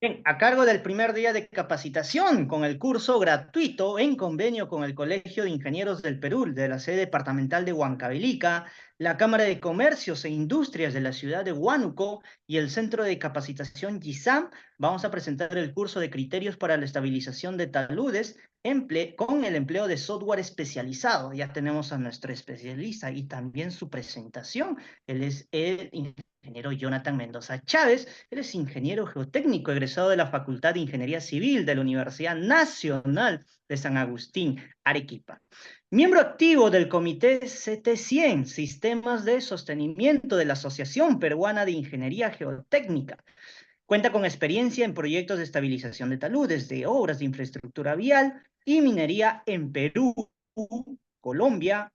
Bien, a cargo del primer día de capacitación con el curso gratuito en convenio con el Colegio de Ingenieros del Perú de la sede departamental de Huancavelica, la Cámara de Comercios e Industrias de la ciudad de Huánuco y el Centro de Capacitación GISAM, vamos a presentar el curso de criterios para la estabilización de taludes con el empleo de software especializado. Ya tenemos a nuestro especialista y también su presentación. Él es el ingeniero Jonathan Mendoza Chávez. Él es ingeniero geotécnico egresado de la Facultad de Ingeniería Civil de la Universidad Nacional de San Agustín, Arequipa. Miembro activo del Comité CT100, Sistemas de Sostenimiento de la Asociación Peruana de Ingeniería Geotécnica. Cuenta con experiencia en proyectos de estabilización de taludes, de obras de infraestructura vial y minería en Perú, Colombia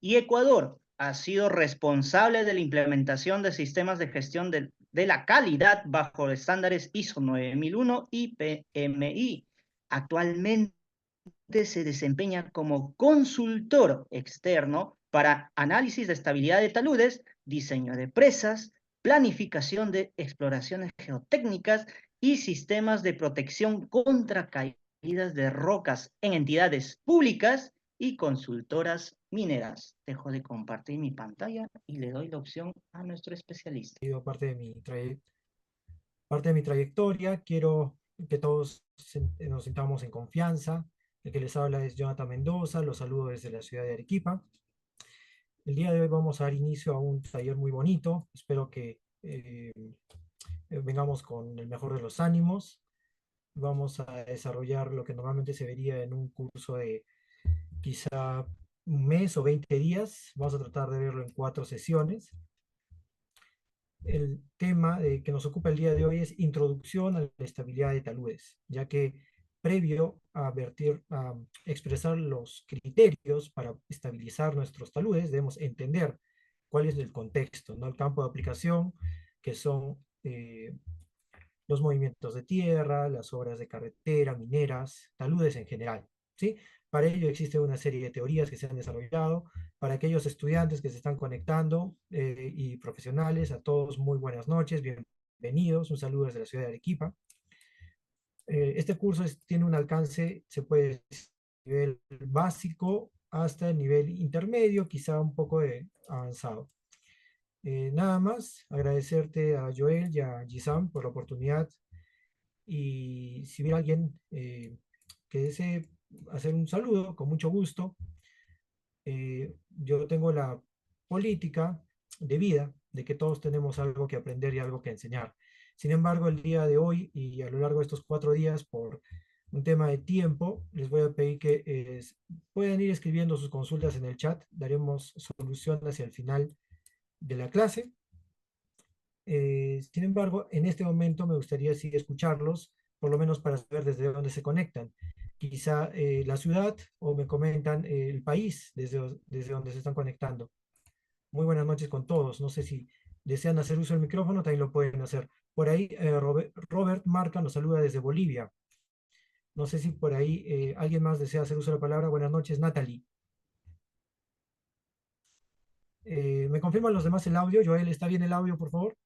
y Ecuador. Ha sido responsable de la implementación de sistemas de gestión de la calidad bajo estándares ISO 9001 y PMI. Actualmente se desempeña como consultor externo para análisis de estabilidad de taludes, diseño de presas, planificación de exploraciones geotécnicas y sistemas de protección contra caídas de rocas en entidades públicas y consultoras mineras. Dejo de compartir mi pantalla y le doy la opción a nuestro especialista. Sido parte de mi trayectoria. Quiero que todos nos sintamos en confianza. El que les habla es Jonathan Mendoza, los saludo desde la ciudad de Arequipa. El día de hoy vamos a dar inicio a un taller muy bonito. Espero que vengamos con el mejor de los ánimos. Vamos a desarrollar lo que normalmente se vería en un curso de quizá un mes o 20 días. Vamos a tratar de verlo en 4 sesiones. El tema que nos ocupa el día de hoy es introducción a la estabilidad de taludes, ya que previo a expresar los criterios para estabilizar nuestros taludes, debemos entender cuál es el contexto, ¿no? El campo de aplicación, que son los movimientos de tierra, las obras de carretera, mineras, taludes en general, ¿sí? Para ello existe una serie de teorías que se han desarrollado. Para aquellos estudiantes que se están conectando y profesionales, a todos muy buenas noches, bienvenidos, un saludo desde la ciudad de Arequipa. Este curso tiene un alcance, se puede decir, nivel básico hasta el nivel intermedio, quizá un poco de avanzado. Nada más, agradecerte a Joel y a Gisam por la oportunidad y si hubiera alguien que desee hacer un saludo, con mucho gusto. Yo tengo la política de vida de que todos tenemos algo que aprender y algo que enseñar. Sin embargo, el día de hoy y a lo largo de estos 4 días, por un tema de tiempo, les voy a pedir que puedan ir escribiendo sus consultas en el chat. Daremos solución hacia el final de la clase. Sin embargo, en este momento me gustaría sí escucharlos, por lo menos para saber desde dónde se conectan. Quizá la ciudad o me comentan el país desde donde se están conectando. Muy buenas noches con todos. No sé si desean hacer uso del micrófono, también lo pueden hacer. Por ahí Robert Marca nos saluda desde Bolivia. No sé si por ahí alguien más desea hacer uso de la palabra. Buenas noches, Natalie. ¿Me confirman los demás el audio? Joel, ¿está bien el audio, por favor?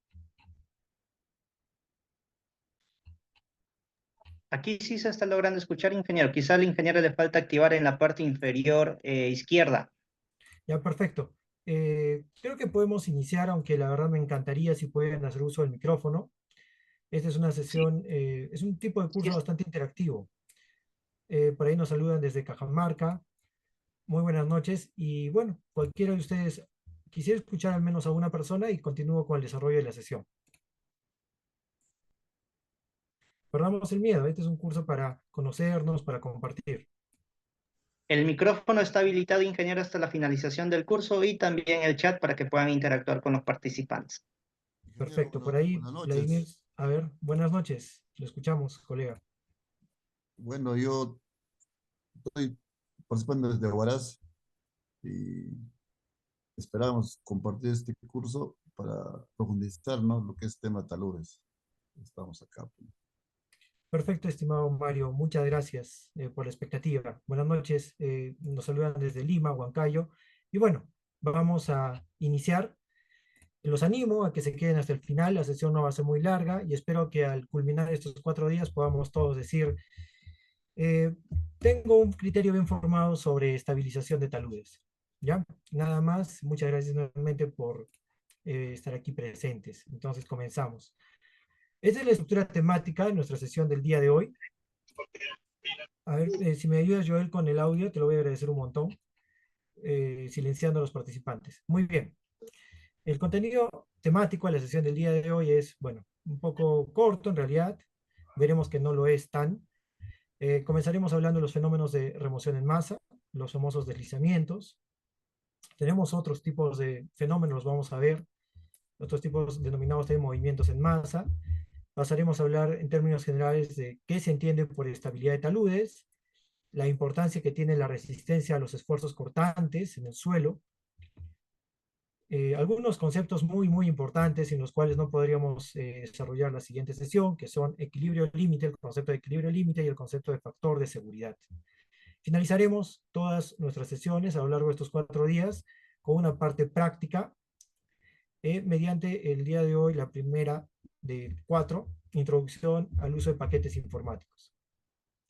Aquí sí se está logrando escuchar, ingeniero. Quizá al ingeniero le falta activar en la parte inferior izquierda. Ya, perfecto. Creo que podemos iniciar, aunque la verdad me encantaría si pueden hacer uso del micrófono. Esta es una Sí, sesión, es un tipo de sí curso bastante interactivo. Por ahí nos saludan desde Cajamarca. Muy buenas noches. Y bueno, cualquiera de ustedes quisiera escuchar al menos a una persona y continúo con el desarrollo de la sesión. Perdamos el miedo. Este es un curso para conocernos, para compartir. El micrófono está habilitado, ingeniero, hasta la finalización del curso y también el chat para que puedan interactuar con los participantes. Ingeniero, Perfecto. Por ahí, buenas Vladimir, noches. a ver, buenas noches. Lo escuchamos, colega. Bueno, yo estoy participando desde Huaraz y esperamos compartir este curso para profundizar, ¿no? Lo que es tema taludes. Estamos acá. Perfecto, estimado Mario. Muchas gracias por la expectativa. Buenas noches. Nos saludan desde Lima, Huancayo. Y bueno, vamos a iniciar. Los animo a que se queden hasta el final, la sesión no va a ser muy larga y espero que al culminar estos 4 días podamos todos decir, eh, tengo un criterio bien formado sobre estabilización de taludes. ¿Ya? Nada más, muchas gracias nuevamente por estar aquí presentes. Entonces comenzamos. Esta es la estructura temática de nuestra sesión del día de hoy. A ver, si me ayudas, Joel, con el audio, te lo voy a agradecer un montón, silenciando a los participantes. Muy bien. El contenido temático de la sesión del día de hoy es, bueno, un poco corto en realidad. Veremos que no lo es tan. Comenzaremos hablando de los fenómenos de remoción en masa, los famosos deslizamientos. Tenemos otros tipos de fenómenos, los vamos a ver, otros tipos denominados de movimientos en masa. Pasaremos a hablar en términos generales de qué se entiende por estabilidad de taludes, la importancia que tiene la resistencia a los esfuerzos cortantes en el suelo, algunos conceptos muy importantes en los cuales no podríamos desarrollar la siguiente sesión, que son equilibrio límite, el concepto de equilibrio límite y el concepto de factor de seguridad. Finalizaremos todas nuestras sesiones a lo largo de estos 4 días con una parte práctica mediante el día de hoy la primera de 4, introducción al uso de paquetes informáticos.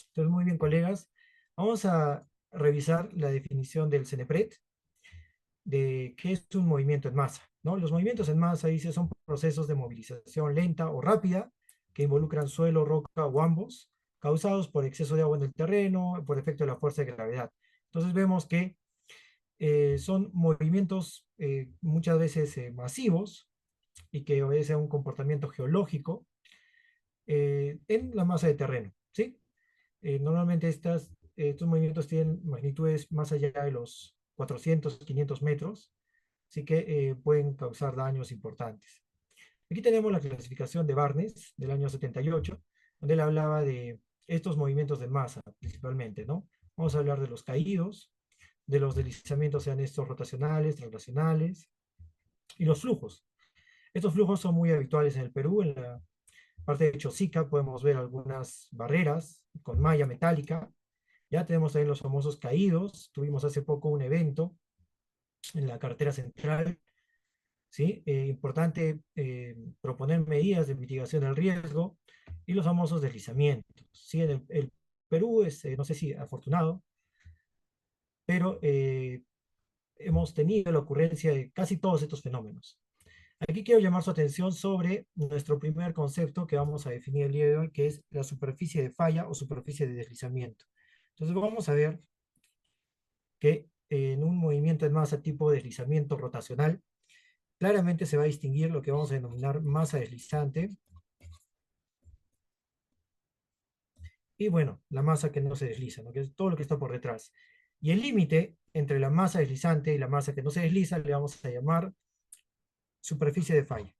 Entonces, muy bien, colegas, vamos a revisar la definición del CENEPRED de qué es un movimiento en masa, ¿no? Los movimientos en masa, dice, son procesos de movilización lenta o rápida que involucran suelo, roca o ambos, causados por exceso de agua en el terreno, por efecto de la fuerza de gravedad. Entonces vemos que son movimientos muchas veces masivos y que obedecen a un comportamiento geológico en la masa de terreno, ¿sí? Normalmente estos movimientos tienen magnitudes más allá de los 400, 500 metros, así que pueden causar daños importantes. Aquí tenemos la clasificación de Barnes del año 78, donde él hablaba de estos movimientos de masa principalmente, ¿no? Vamos a hablar de los caídos, de los deslizamientos, sean estos rotacionales, translacionales, y los flujos. Estos flujos son muy habituales en el Perú. En la parte de Chosica podemos ver algunas barreras con malla metálica. Ya tenemos también los famosos caídos. Tuvimos hace poco un evento en la carretera central. ¿Sí? Importante proponer medidas de mitigación del riesgo y los famosos deslizamientos. ¿Sí? El Perú es, no sé si afortunado, pero hemos tenido la ocurrencia de casi todos estos fenómenos. Aquí quiero llamar su atención sobre nuestro primer concepto que vamos a definir el día de hoy, que es la superficie de falla o superficie de deslizamiento. Entonces vamos a ver que en un movimiento en masa tipo deslizamiento rotacional, claramente se va a distinguir lo que vamos a denominar masa deslizante y, bueno, la masa que no se desliza, ¿no? Que es todo lo que está por detrás. Y el límite entre la masa deslizante y la masa que no se desliza le vamos a llamar superficie de falla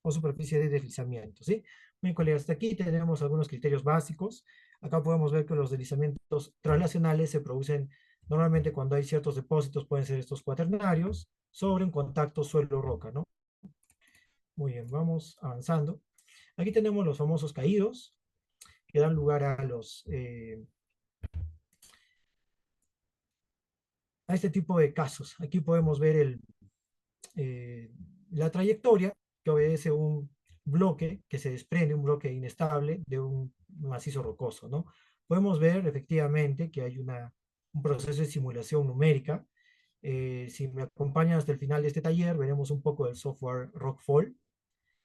o superficie de deslizamiento, ¿sí? Bien, colegas, hasta aquí tenemos algunos criterios básicos. Acá podemos ver que los deslizamientos translacionales se producen normalmente cuando hay ciertos depósitos, pueden ser estos cuaternarios, sobre un contacto suelo-roca, ¿no? Muy bien, vamos avanzando. Aquí tenemos los famosos caídos, que dan lugar a este tipo de casos. Aquí podemos ver la trayectoria que obedece un bloque que se desprende, un bloque inestable de un macizo rocoso, ¿no? Podemos ver efectivamente que hay un proceso de simulación numérica. Si me acompañan hasta el final de este taller, veremos un poco del software Rockfall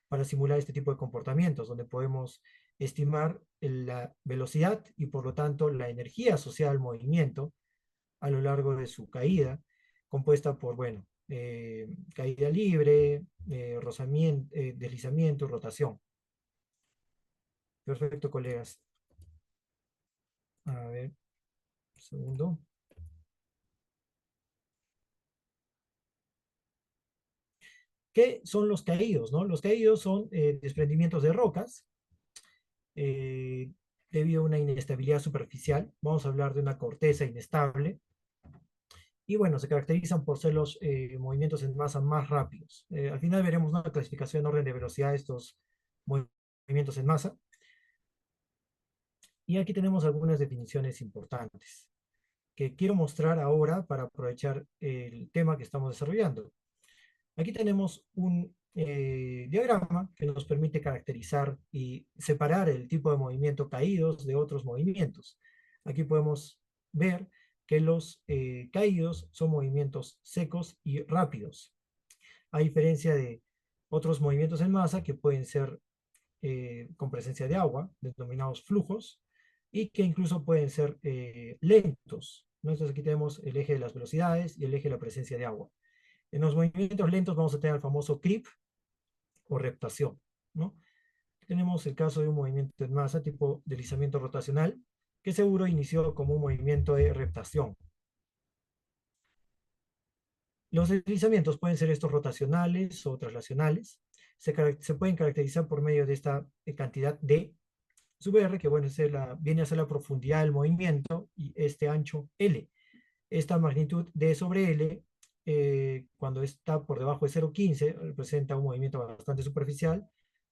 para simular este tipo de comportamientos, donde podemos estimar la velocidad y por lo tanto la energía asociada al movimiento a lo largo de su caída, compuesta por, bueno, caída libre, deslizamiento y rotación. Perfecto, colegas. A ver, un segundo. ¿Qué son los caídos, no? Los caídos son desprendimientos de rocas eh, debido a una inestabilidad superficial. Vamos a hablar de una corteza inestable. Y bueno, se caracterizan por ser los movimientos en masa más rápidos. Al final veremos una clasificación en orden de velocidad de estos movimientos en masa. Y aquí tenemos algunas definiciones importantes que quiero mostrar ahora para aprovechar el tema que estamos desarrollando. Aquí tenemos un diagrama que nos permite caracterizar y separar el tipo de movimiento caídos de otros movimientos. Aquí podemos ver que los caídos son movimientos secos y rápidos, a diferencia de otros movimientos en masa que pueden ser con presencia de agua, denominados flujos, y que incluso pueden ser lentos, ¿no? Entonces aquí tenemos el eje de las velocidades y el eje de la presencia de agua. En los movimientos lentos vamos a tener el famoso creep o reptación, ¿no? Tenemos el caso de un movimiento en masa tipo deslizamiento rotacional, que seguro inició como un movimiento de reptación. Los deslizamientos pueden ser estos rotacionales o traslacionales. Se pueden caracterizar por medio de esta cantidad de sub r, que bueno, viene a ser la profundidad del movimiento, y este ancho L. Esta magnitud D sobre L, cuando está por debajo de 0,15, representa un movimiento bastante superficial,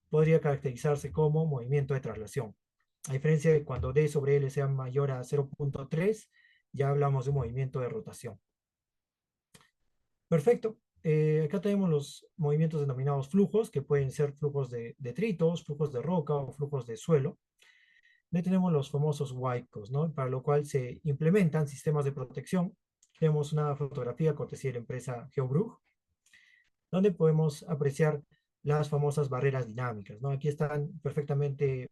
podría caracterizarse como movimiento de traslación. A diferencia de cuando D sobre L sea mayor a 0,3, ya hablamos de un movimiento de rotación. Perfecto. Acá tenemos los movimientos denominados flujos, que pueden ser flujos de detritos, flujos de roca o flujos de suelo. Ahí tenemos los famosos WICOs, ¿no? Para lo cual se implementan sistemas de protección. Tenemos una fotografía cortesía de la empresa Geobrug, donde podemos apreciar las famosas barreras dinámicas, ¿no? Aquí están perfectamente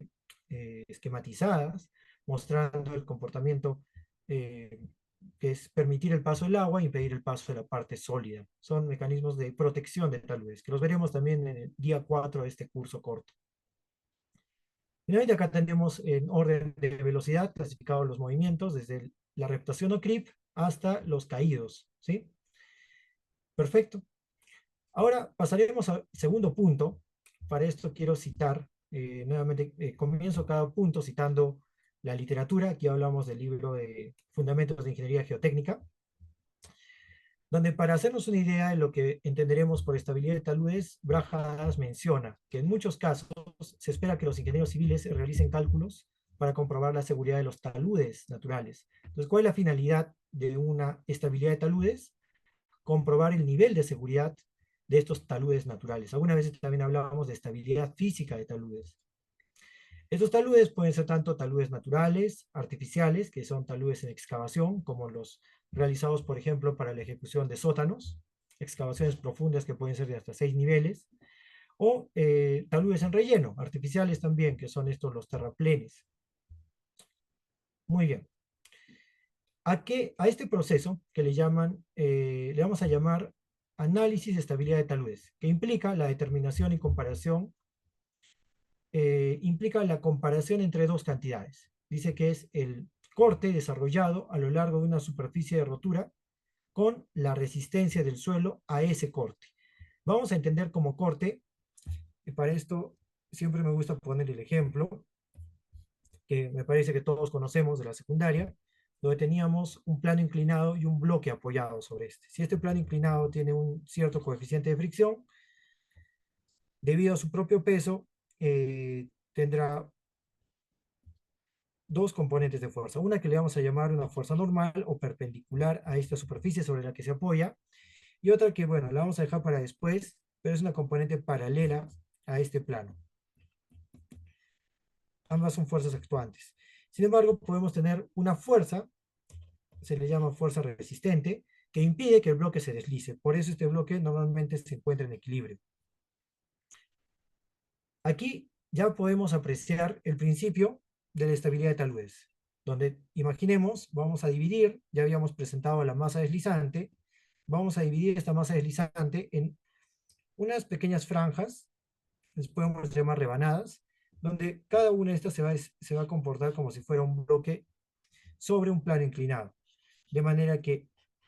esquematizadas, mostrando el comportamiento que es permitir el paso del agua e impedir el paso de la parte sólida. Son mecanismos de protección de taludes, que los veremos también en el día 4 de este curso corto. Finalmente acá tenemos en orden de velocidad clasificados los movimientos, desde la reptación o creep hasta los caídos, ¿sí? Perfecto. Ahora pasaremos al segundo punto. Para esto quiero citar, nuevamente comienzo cada punto citando la literatura. Aquí hablamos del libro de Fundamentos de Ingeniería Geotécnica, donde para hacernos una idea de lo que entenderemos por estabilidad de taludes, Brajas menciona que en muchos casos se espera que los ingenieros civiles realicen cálculos para comprobar la seguridad de los taludes naturales. Entonces, ¿cuál es la finalidad de una estabilidad de taludes? Comprobar el nivel de seguridad de estos taludes naturales. Algunas veces también hablábamos de estabilidad física de taludes. Estos taludes pueden ser tanto taludes naturales, artificiales, que son taludes en excavación, como los realizados, por ejemplo, para la ejecución de sótanos, excavaciones profundas que pueden ser de hasta 6 niveles, o taludes en relleno, artificiales también, que son estos los terraplenes. Muy bien. A este proceso que le vamos a llamar análisis de estabilidad de taludes, que implica la determinación y comparación, implica la comparación entre dos cantidades. Dice que es el corte desarrollado a lo largo de una superficie de rotura con la resistencia del suelo a ese corte. Vamos a entender como corte, y para esto siempre me gusta poner el ejemplo, que me parece que todos conocemos de la secundaria, donde teníamos un plano inclinado y un bloque apoyado sobre este. Si este plano inclinado tiene un cierto coeficiente de fricción, debido a su propio peso, tendrá dos componentes de fuerza. Una que le vamos a llamar una fuerza normal o perpendicular a esta superficie sobre la que se apoya, y otra que, bueno, la vamos a dejar para después, pero es una componente paralela a este plano. Ambas son fuerzas actuantes. Sin embargo, podemos tener una fuerza, se le llama fuerza resistente, que impide que el bloque se deslice. Por eso este bloque normalmente se encuentra en equilibrio. Aquí ya podemos apreciar el principio de la estabilidad de taludes, donde imaginemos, vamos a dividir, ya habíamos presentado la masa deslizante, vamos a dividir esta masa deslizante en unas pequeñas franjas, les podemos llamar rebanadas, donde cada una de estas se va a comportar como si fuera un bloque sobre un plano inclinado, de manera que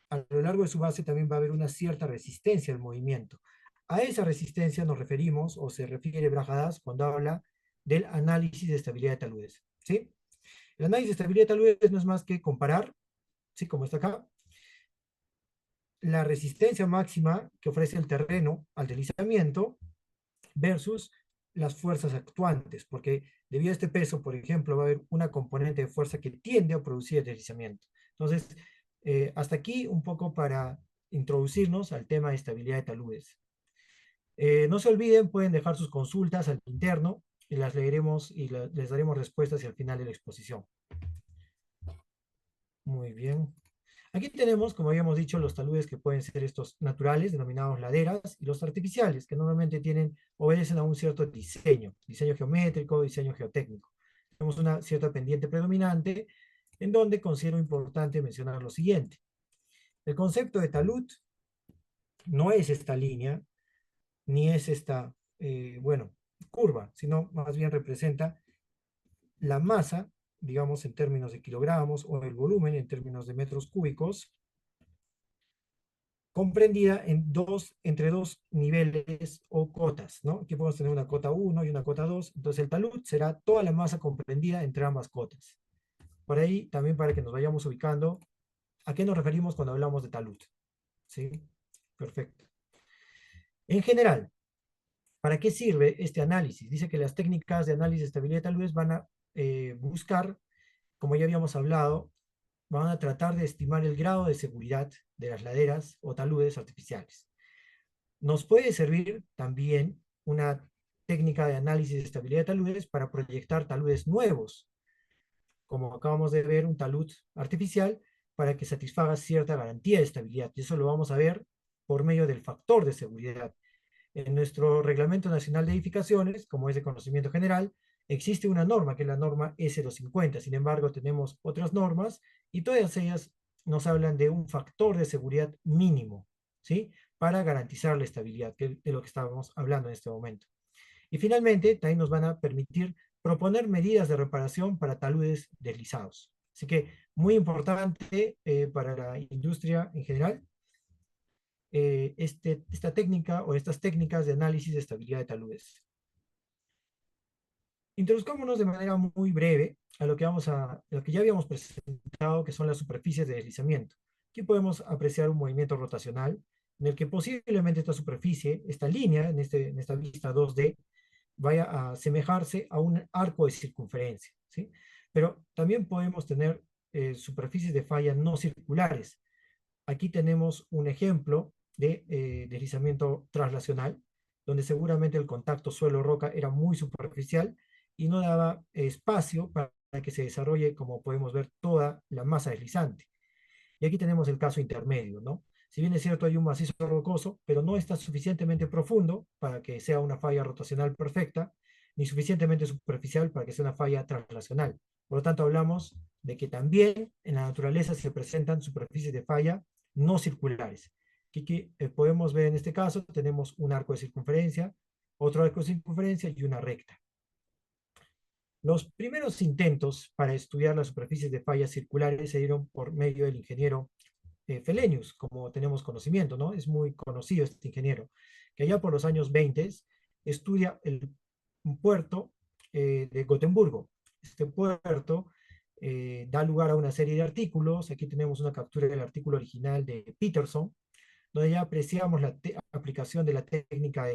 a lo largo de su base también va a haber una cierta resistencia al movimiento. A esa resistencia nos referimos, o se refiere Brajadas cuando habla del análisis de estabilidad de taludes, ¿sí? El análisis de estabilidad de taludes no es más que comparar, ¿sí? Como está acá, la resistencia máxima que ofrece el terreno al deslizamiento versus las fuerzas actuantes, porque debido a este peso, por ejemplo, va a haber una componente de fuerza que tiende a producir el deslizamiento. Entonces, hasta aquí un poco para introducirnos al tema de estabilidad de taludes. No se olviden, pueden dejar sus consultas al interno y las leeremos y les daremos respuestas al final de la exposición. Muy bien. Aquí tenemos, como habíamos dicho, los taludes que pueden ser estos naturales, denominados laderas, y los artificiales, que normalmente obedecen a un cierto diseño geométrico, diseño geotécnico. Tenemos una cierta pendiente predominante, en donde considero importante mencionar lo siguiente. El concepto de talud no es esta línea, ni es esta, curva, sino más bien representa la masa, digamos en términos de kilogramos, o el volumen en términos de metros cúbicos, comprendida entre dos niveles o cotas, ¿no? Aquí podemos tener una cota 1 y una cota 2, entonces el talud será toda la masa comprendida entre ambas cotas. Por ahí, también para que nos vayamos ubicando, ¿a qué nos referimos cuando hablamos de talud? ¿Sí? Perfecto. En general, ¿para qué sirve este análisis? Dice que las técnicas de análisis de estabilidad de taludes van a buscar, como ya habíamos hablado, van a tratar de estimar el grado de seguridad de las laderas o taludes artificiales. Nos puede servir también una técnica de análisis de estabilidad de taludes para proyectar taludes nuevos, como acabamos de ver, un talud artificial para que satisfaga cierta garantía de estabilidad. Y eso lo vamos a ver por medio del factor de seguridad. En nuestro Reglamento Nacional de Edificaciones, como es de conocimiento general, existe una norma, que es la norma S250. Sin embargo, tenemos otras normas y todas ellas nos hablan de un factor de seguridad mínimo, ¿sí? Para garantizar la estabilidad, que es de lo que estábamos hablando en este momento. Y finalmente, también nos van a permitir proponer medidas de reparación para taludes deslizados. Así que muy importante para la industria en general, esta técnica o estas técnicas de análisis de estabilidad de taludes. Introduzcámonos de manera muy breve a lo que ya habíamos presentado, que son las superficies de deslizamiento. Aquí podemos apreciar un movimiento rotacional en el que posiblemente esta superficie, esta línea, en esta vista 2D, vaya a asemejarse a un arco de circunferencia, ¿sí? Pero también podemos tener superficies de falla no circulares. Aquí tenemos un ejemplo de deslizamiento traslacional, donde seguramente el contacto suelo-roca era muy superficial y no daba espacio para que se desarrolle, como podemos ver, toda la masa deslizante. Y aquí tenemos el caso intermedio, ¿no? Si bien es cierto, hay un macizo rocoso, pero no está suficientemente profundo para que sea una falla rotacional perfecta, ni suficientemente superficial para que sea una falla translacional. Por lo tanto, hablamos de que también en la naturaleza se presentan superficies de falla no circulares. Aquí podemos ver en este caso, tenemos un arco de circunferencia, otro arco de circunferencia y una recta. Los primeros intentos para estudiar las superficies de fallas circulares se dieron por medio del ingeniero Felenius, como tenemos conocimiento, ¿no? Es muy conocido este ingeniero, que allá por los años 20 estudia un puerto de Gotemburgo. Este puerto da lugar a una serie de artículos. Aquí tenemos una captura del artículo original de Peterson, donde ya apreciamos la aplicación de la técnica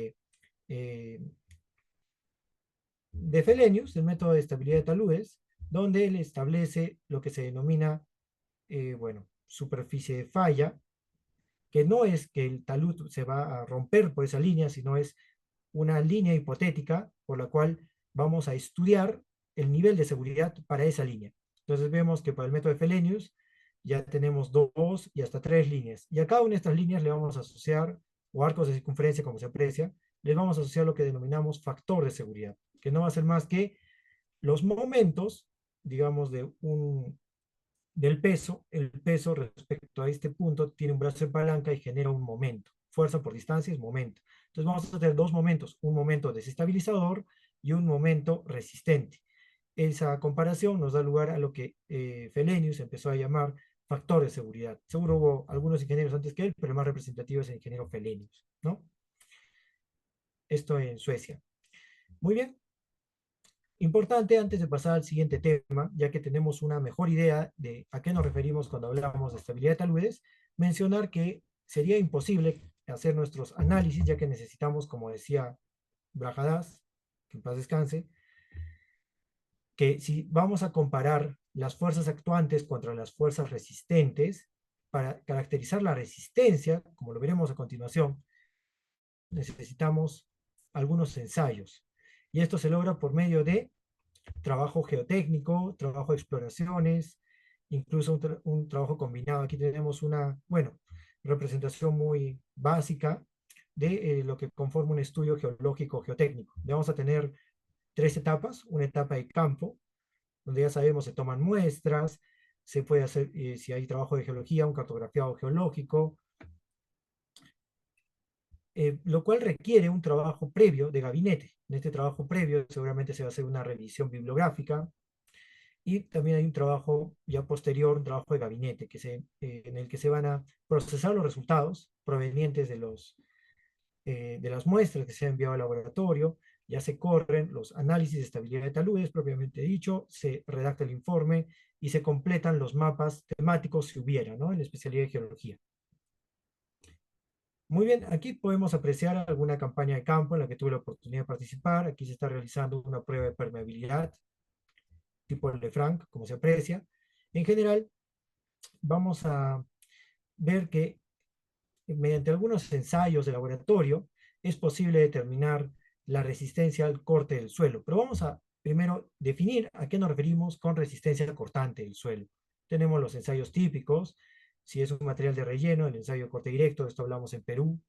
de Felenius, el método de estabilidad de taludes, donde él establece lo que se denomina, superficie de falla, que no es que el talud se va a romper por esa línea, sino es una línea hipotética por la cual vamos a estudiar el nivel de seguridad para esa línea. Entonces vemos que para el método de Felenius ya tenemos 2 y hasta 3 líneas. Y a cada una de estas líneas le vamos a asociar, o arcos de circunferencia como se aprecia, les vamos a asociar lo que denominamos factor de seguridad, que no va a ser más que los momentos, digamos, del peso. El peso respecto a este punto tiene un brazo de palanca y genera un momento. Fuerza por distancia es momento. Entonces vamos a tener dos momentos, un momento desestabilizador y un momento resistente. Esa comparación nos da lugar a lo que Felenius empezó a llamar factor de seguridad. Seguro hubo algunos ingenieros antes que él, pero el más representativo es el ingeniero Felenius, ¿no? Esto en Suecia. Muy bien. Importante, antes de pasar al siguiente tema, ya que tenemos una mejor idea de a qué nos referimos cuando hablamos de estabilidad de taludes, mencionar que sería imposible hacer nuestros análisis, ya que necesitamos, como decía Brajadas, que en paz descanse, que si vamos a comparar las fuerzas actuantes contra las fuerzas resistentes, para caracterizar la resistencia, como lo veremos a continuación, necesitamos algunos ensayos. Y esto se logra por medio de trabajo geotécnico, trabajo de exploraciones, incluso un trabajo combinado. Aquí tenemos una, bueno, representación muy básica de lo que conforma un estudio geológico geotécnico. Vamos a tener tres etapas: una etapa de campo, donde ya sabemos se toman muestras, se puede hacer, si hay trabajo de geología, un cartografiado geológico, lo cual requiere un trabajo previo de gabinete. En este trabajo previo seguramente se va a hacer una revisión bibliográfica, y también hay un trabajo ya posterior, un trabajo de gabinete, en el que se van a procesar los resultados provenientes de las muestras que se han enviado al laboratorio. Ya se corren los análisis de estabilidad de taludes, propiamente dicho, se redacta el informe y se completan los mapas temáticos si hubiera, ¿no?, en la especialidad de geología. Muy bien, aquí podemos apreciar alguna campaña de campo en la que tuve la oportunidad de participar. Aquí se está realizando una prueba de permeabilidad, tipo Lefranc, como se aprecia. En general, vamos a ver que mediante algunos ensayos de laboratorio es posible determinar la resistencia al corte del suelo. Pero vamos a primero definir a qué nos referimos con resistencia cortante del suelo. Tenemos los ensayos típicos. Si es un material de relleno, el ensayo de corte directo, de esto hablamos en Perú.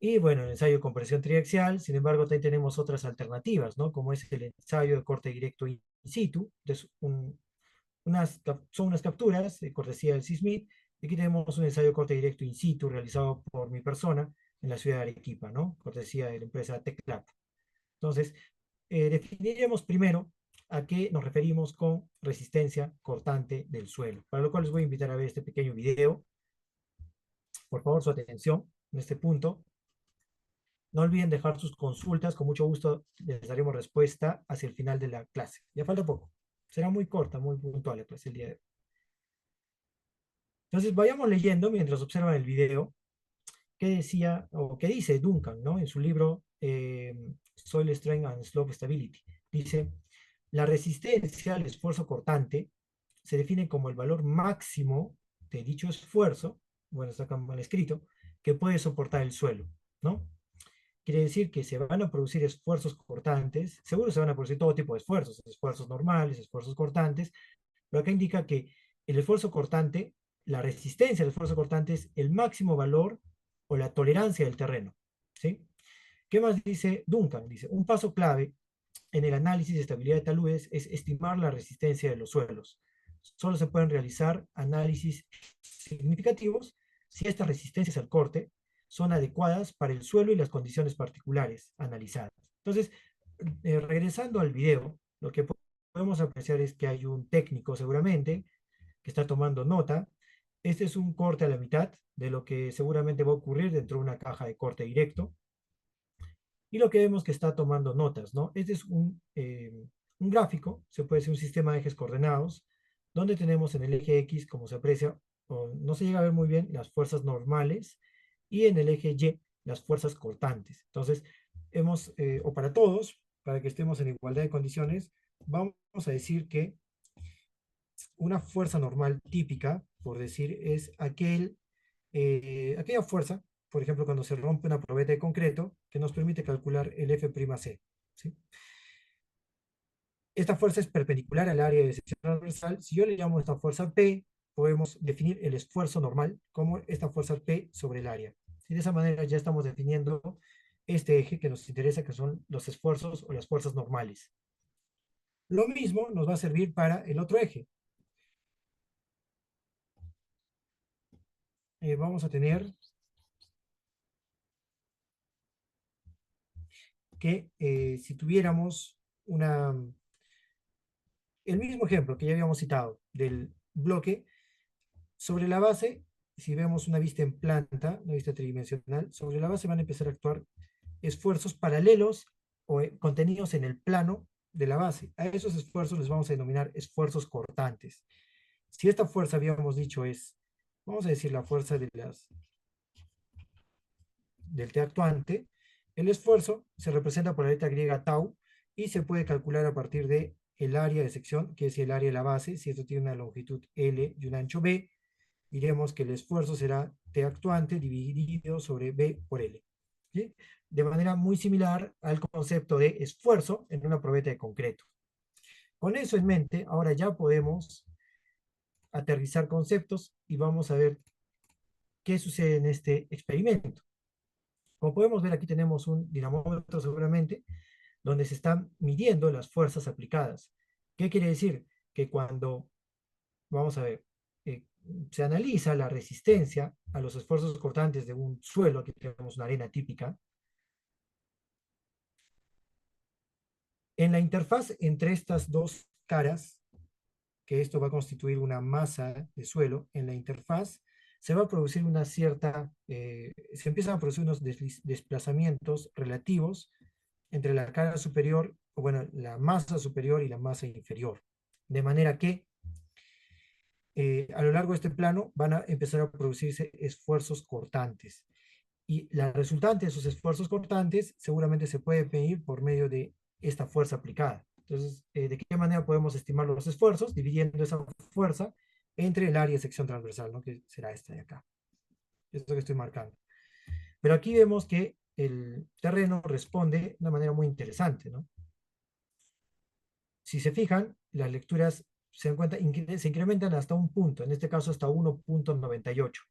Y bueno, el ensayo de compresión triaxial. Sin embargo, también tenemos otras alternativas, ¿no?, como es el ensayo de corte directo in situ. Son unas capturas de cortesía del CISMIT. Aquí tenemos un ensayo de corte directo in situ realizado por mi persona en la ciudad de Arequipa, ¿no?, cortesía de la empresa Teclab. Entonces, definiremos primero a qué nos referimos con resistencia cortante del suelo, para lo cual les voy a invitar a ver este pequeño video. Por favor, su atención en este punto. No olviden dejar sus consultas, con mucho gusto les daremos respuesta hacia el final de la clase. Ya falta poco, será muy corta, muy puntual la clase el día de hoy. Entonces vayamos leyendo mientras observan el video qué decía o qué dice Duncan, ¿no?, en su libro Soil Strength and Slope Stability. Dice: la resistencia al esfuerzo cortante se define como el valor máximo de dicho esfuerzo, bueno, está acá mal escrito, que puede soportar el suelo, ¿no? Quiere decir que se van a producir esfuerzos cortantes, seguro se van a producir todo tipo de esfuerzos, esfuerzos normales, esfuerzos cortantes, pero acá indica que el esfuerzo cortante, la resistencia al esfuerzo cortante es el máximo valor o la tolerancia del terreno, ¿sí? ¿Qué más dice Duncan? Dice: un paso clave en el análisis de estabilidad de taludes es estimar la resistencia de los suelos. Solo se pueden realizar análisis significativos si estas resistencias al corte son adecuadas para el suelo y las condiciones particulares analizadas. Entonces, regresando al video, lo que podemos apreciar es que hay un técnico seguramente que está tomando nota. Este es un corte a la mitad de lo que seguramente va a ocurrir dentro de una caja de corte directo. Y lo que vemos que está tomando notas, ¿no? Este es un gráfico, se puede decir un sistema de ejes coordenados, donde tenemos en el eje X, como se aprecia, o no se llega a ver muy bien, las fuerzas normales, y en el eje Y, las fuerzas cortantes. Entonces, o para todos, para que estemos en igualdad de condiciones, vamos a decir que una fuerza normal típica, por decir, es aquella fuerza, por ejemplo, cuando se rompe una probeta de concreto, que nos permite calcular el F'C, ¿sí? Esta fuerza es perpendicular al área de sección transversal. Si yo le llamo esta fuerza P, podemos definir el esfuerzo normal como esta fuerza P sobre el área. Y de esa manera ya estamos definiendo este eje que nos interesa, que son los esfuerzos o las fuerzas normales. Lo mismo nos va a servir para el otro eje. Vamos a tener que si tuviéramos el mismo ejemplo que ya habíamos citado del bloque, sobre la base, si vemos una vista en planta, una vista tridimensional, sobre la base van a empezar a actuar esfuerzos paralelos o contenidos en el plano de la base. A esos esfuerzos les vamos a denominar esfuerzos cortantes. Si esta fuerza habíamos dicho vamos a decir la fuerza del T actuante, el esfuerzo se representa por la letra griega tau y se puede calcular a partir de el área de sección, que es el área de la base. Si esto tiene una longitud L y un ancho B, diremos que el esfuerzo será T actuante dividido sobre B por L. ¿Sí? De manera muy similar al concepto de esfuerzo en una probeta de concreto. Con eso en mente, ahora ya podemos aterrizar conceptos y vamos a ver qué sucede en este experimento. Como podemos ver, aquí tenemos un dinamómetro seguramente, donde se están midiendo las fuerzas aplicadas. ¿Qué quiere decir? Que cuando, vamos a ver, eh, se analiza la resistencia a los esfuerzos cortantes de un suelo, aquí tenemos una arena típica, en la interfaz entre estas dos caras, que esto va a constituir una masa de suelo, en la interfaz se va a producir una cierta, se empiezan a producir unos desplazamientos relativos entre la cara superior, o bueno, la masa superior y la masa inferior. De manera que a lo largo de este plano van a empezar a producirse esfuerzos cortantes. Y la resultante de esos esfuerzos cortantes seguramente se puede medir por medio de esta fuerza aplicada. Entonces, ¿de qué manera podemos estimar los esfuerzos? Dividiendo esa fuerza entre el área de sección transversal, ¿no? Que será esta de acá. Esto que estoy marcando. Pero aquí vemos que el terreno responde de una manera muy interesante, ¿no? Si se fijan, las lecturas se dan cuenta, se incrementan hasta un punto, en este caso hasta 1.98.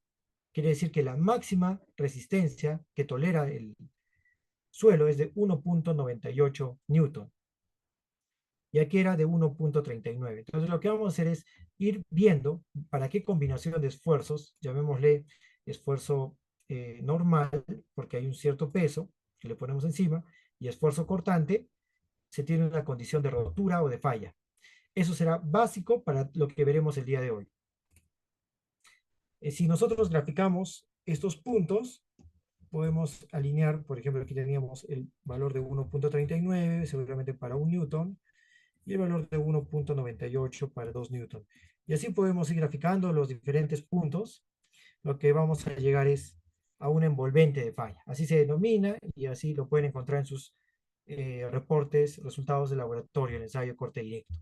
Quiere decir que la máxima resistencia que tolera el suelo es de 1.98 newton. Y aquí era de 1.39. Entonces lo que vamos a hacer es ir viendo para qué combinación de esfuerzos, llamémosle esfuerzo normal, porque hay un cierto peso que le ponemos encima, y esfuerzo cortante, se tiene una condición de rotura o de falla. Eso será básico para lo que veremos el día de hoy. Si nosotros graficamos estos puntos, podemos alinear, por ejemplo, aquí teníamos el valor de 1.39, seguramente para 1 newton, y el valor de 1.98 para 2 newton. Y así podemos ir graficando los diferentes puntos. Lo que vamos a llegar es a un envolvente de falla. Así se denomina y así lo pueden encontrar en sus reportes, resultados de laboratorio, el ensayo corte directo.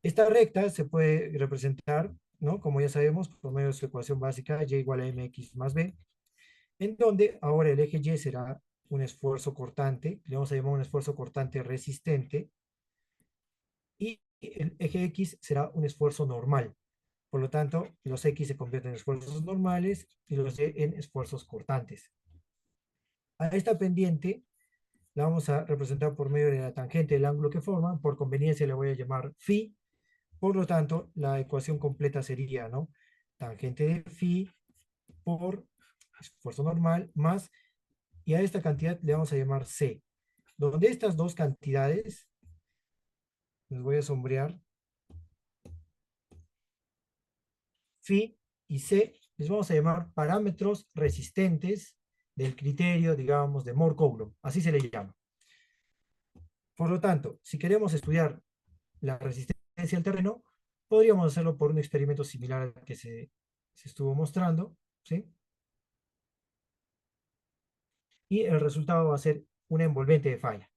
Esta recta se puede representar, ¿no? Como ya sabemos, por medio de su ecuación básica, y igual a mx más b, en donde ahora el eje y será un esfuerzo cortante, le vamos a llamar un esfuerzo cortante resistente, y el eje x será un esfuerzo normal. Por lo tanto, los x se convierten en esfuerzos normales y los y en esfuerzos cortantes. A esta pendiente la vamos a representar por medio de la tangente del ángulo que forman. Por conveniencia le voy a llamar phi. Por lo tanto, la ecuación completa sería, ¿no? Tangente de phi por esfuerzo normal más, y a esta cantidad le vamos a llamar C, donde estas dos cantidades, les voy a sombrear, phi y C, les vamos a llamar parámetros resistentes del criterio, digamos, de Moore-Coulomb, así se le llama. Por lo tanto, si queremos estudiar la resistencia al terreno, podríamos hacerlo por un experimento similar al que se estuvo mostrando, ¿sí? Y el resultado va a ser un envolvente de falla,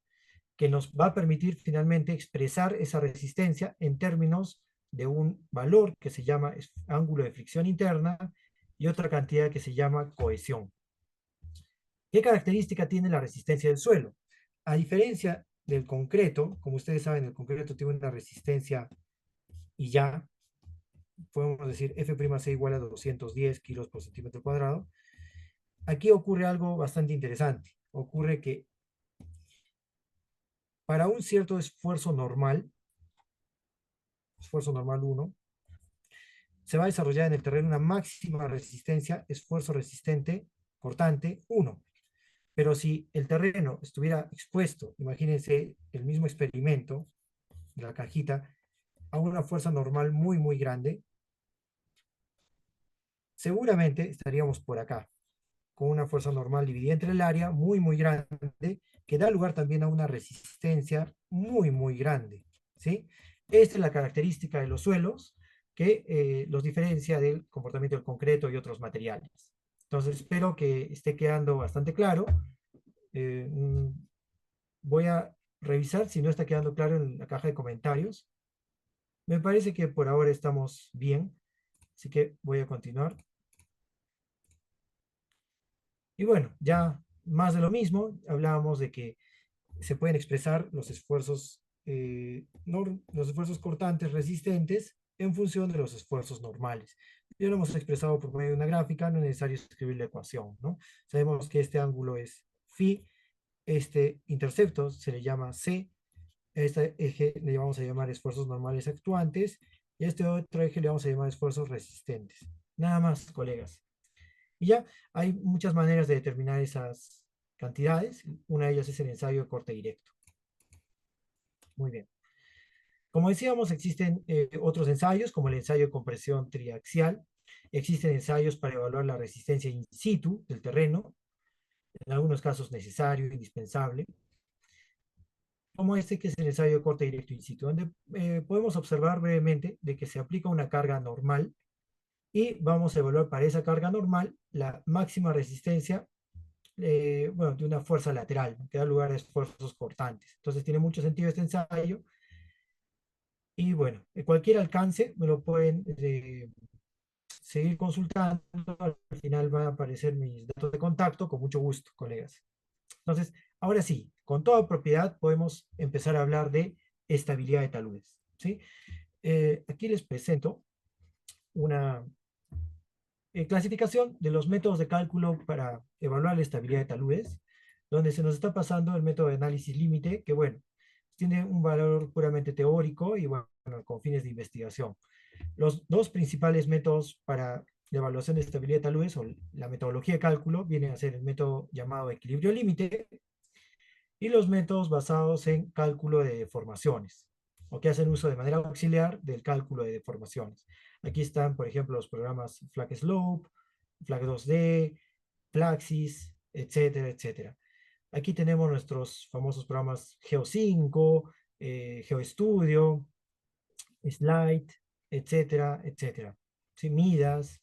que nos va a permitir finalmente expresar esa resistencia en términos de un valor que se llama ángulo de fricción interna y otra cantidad que se llama cohesión. ¿Qué característica tiene la resistencia del suelo? A diferencia del concreto, como ustedes saben, el concreto tiene una resistencia y ya, podemos decir F'C igual a 210 kilos por centímetro cuadrado. Aquí ocurre algo bastante interesante. Ocurre que para un cierto esfuerzo normal 1, se va a desarrollar en el terreno una máxima resistencia, esfuerzo resistente, cortante, 1. Pero si el terreno estuviera expuesto, imagínense el mismo experimento de la cajita, a una fuerza normal muy, muy grande, seguramente estaríamos por acá, con una fuerza normal dividida entre el área muy, muy grande, que da lugar también a una resistencia muy, muy grande, ¿sí? Esta es la característica de los suelos que los diferencia del comportamiento del concreto y otros materiales. Entonces, espero que esté quedando bastante claro. Eh, Voy a revisar si no está quedando claro en la caja de comentarios. Me parece que por ahora estamos bien, así que voy a continuar. Y bueno, ya más de lo mismo, hablábamos de que se pueden expresar los esfuerzos cortantes resistentes en función de los esfuerzos normales. Ya lo hemos expresado por medio de una gráfica, no es necesario escribir la ecuación, ¿no? Sabemos que este ángulo es phi, este intercepto se le llama c, este eje le vamos a llamar esfuerzos normales actuantes y este otro eje le vamos a llamar esfuerzos resistentes. Nada más, colegas. Y ya hay muchas maneras de determinar esas cantidades. Una de ellas es el ensayo de corte directo. Muy bien. Como decíamos, existen otros ensayos, como el ensayo de compresión triaxial. Existen ensayos para evaluar la resistencia in situ del terreno, en algunos casos necesario, indispensable, como este que es el ensayo de corte directo in situ, donde podemos observar brevemente de que se aplica una carga normal y vamos a evaluar para esa carga normal la máxima resistencia bueno, de una fuerza lateral, ¿no? Que da lugar a esfuerzos cortantes. Entonces tiene mucho sentido este ensayo. Y bueno, cualquier alcance me lo pueden seguir consultando. Al final van a aparecer mis datos de contacto, con mucho gusto, colegas. Entonces, ahora sí, con toda propiedad podemos empezar a hablar de estabilidad de taludes, ¿sí? Aquí les presento una clasificación de los métodos de cálculo para evaluar la estabilidad de taludes, donde se nos está pasando el método de análisis límite, que bueno, tiene un valor puramente teórico y bueno, con fines de investigación. Los dos principales métodos para la evaluación de estabilidad de taludes o la metodología de cálculo vienen a ser el método llamado equilibrio límite y los métodos basados en cálculo de deformaciones, o que hacen uso de manera auxiliar del cálculo de deformaciones. Aquí están, por ejemplo, los programas FlagSlope, Flag2D, Flaxis, etcétera, etcétera. Aquí tenemos nuestros famosos programas Geo5, GeoStudio, Slide, etcétera, etcétera. ¿Sí? Midas,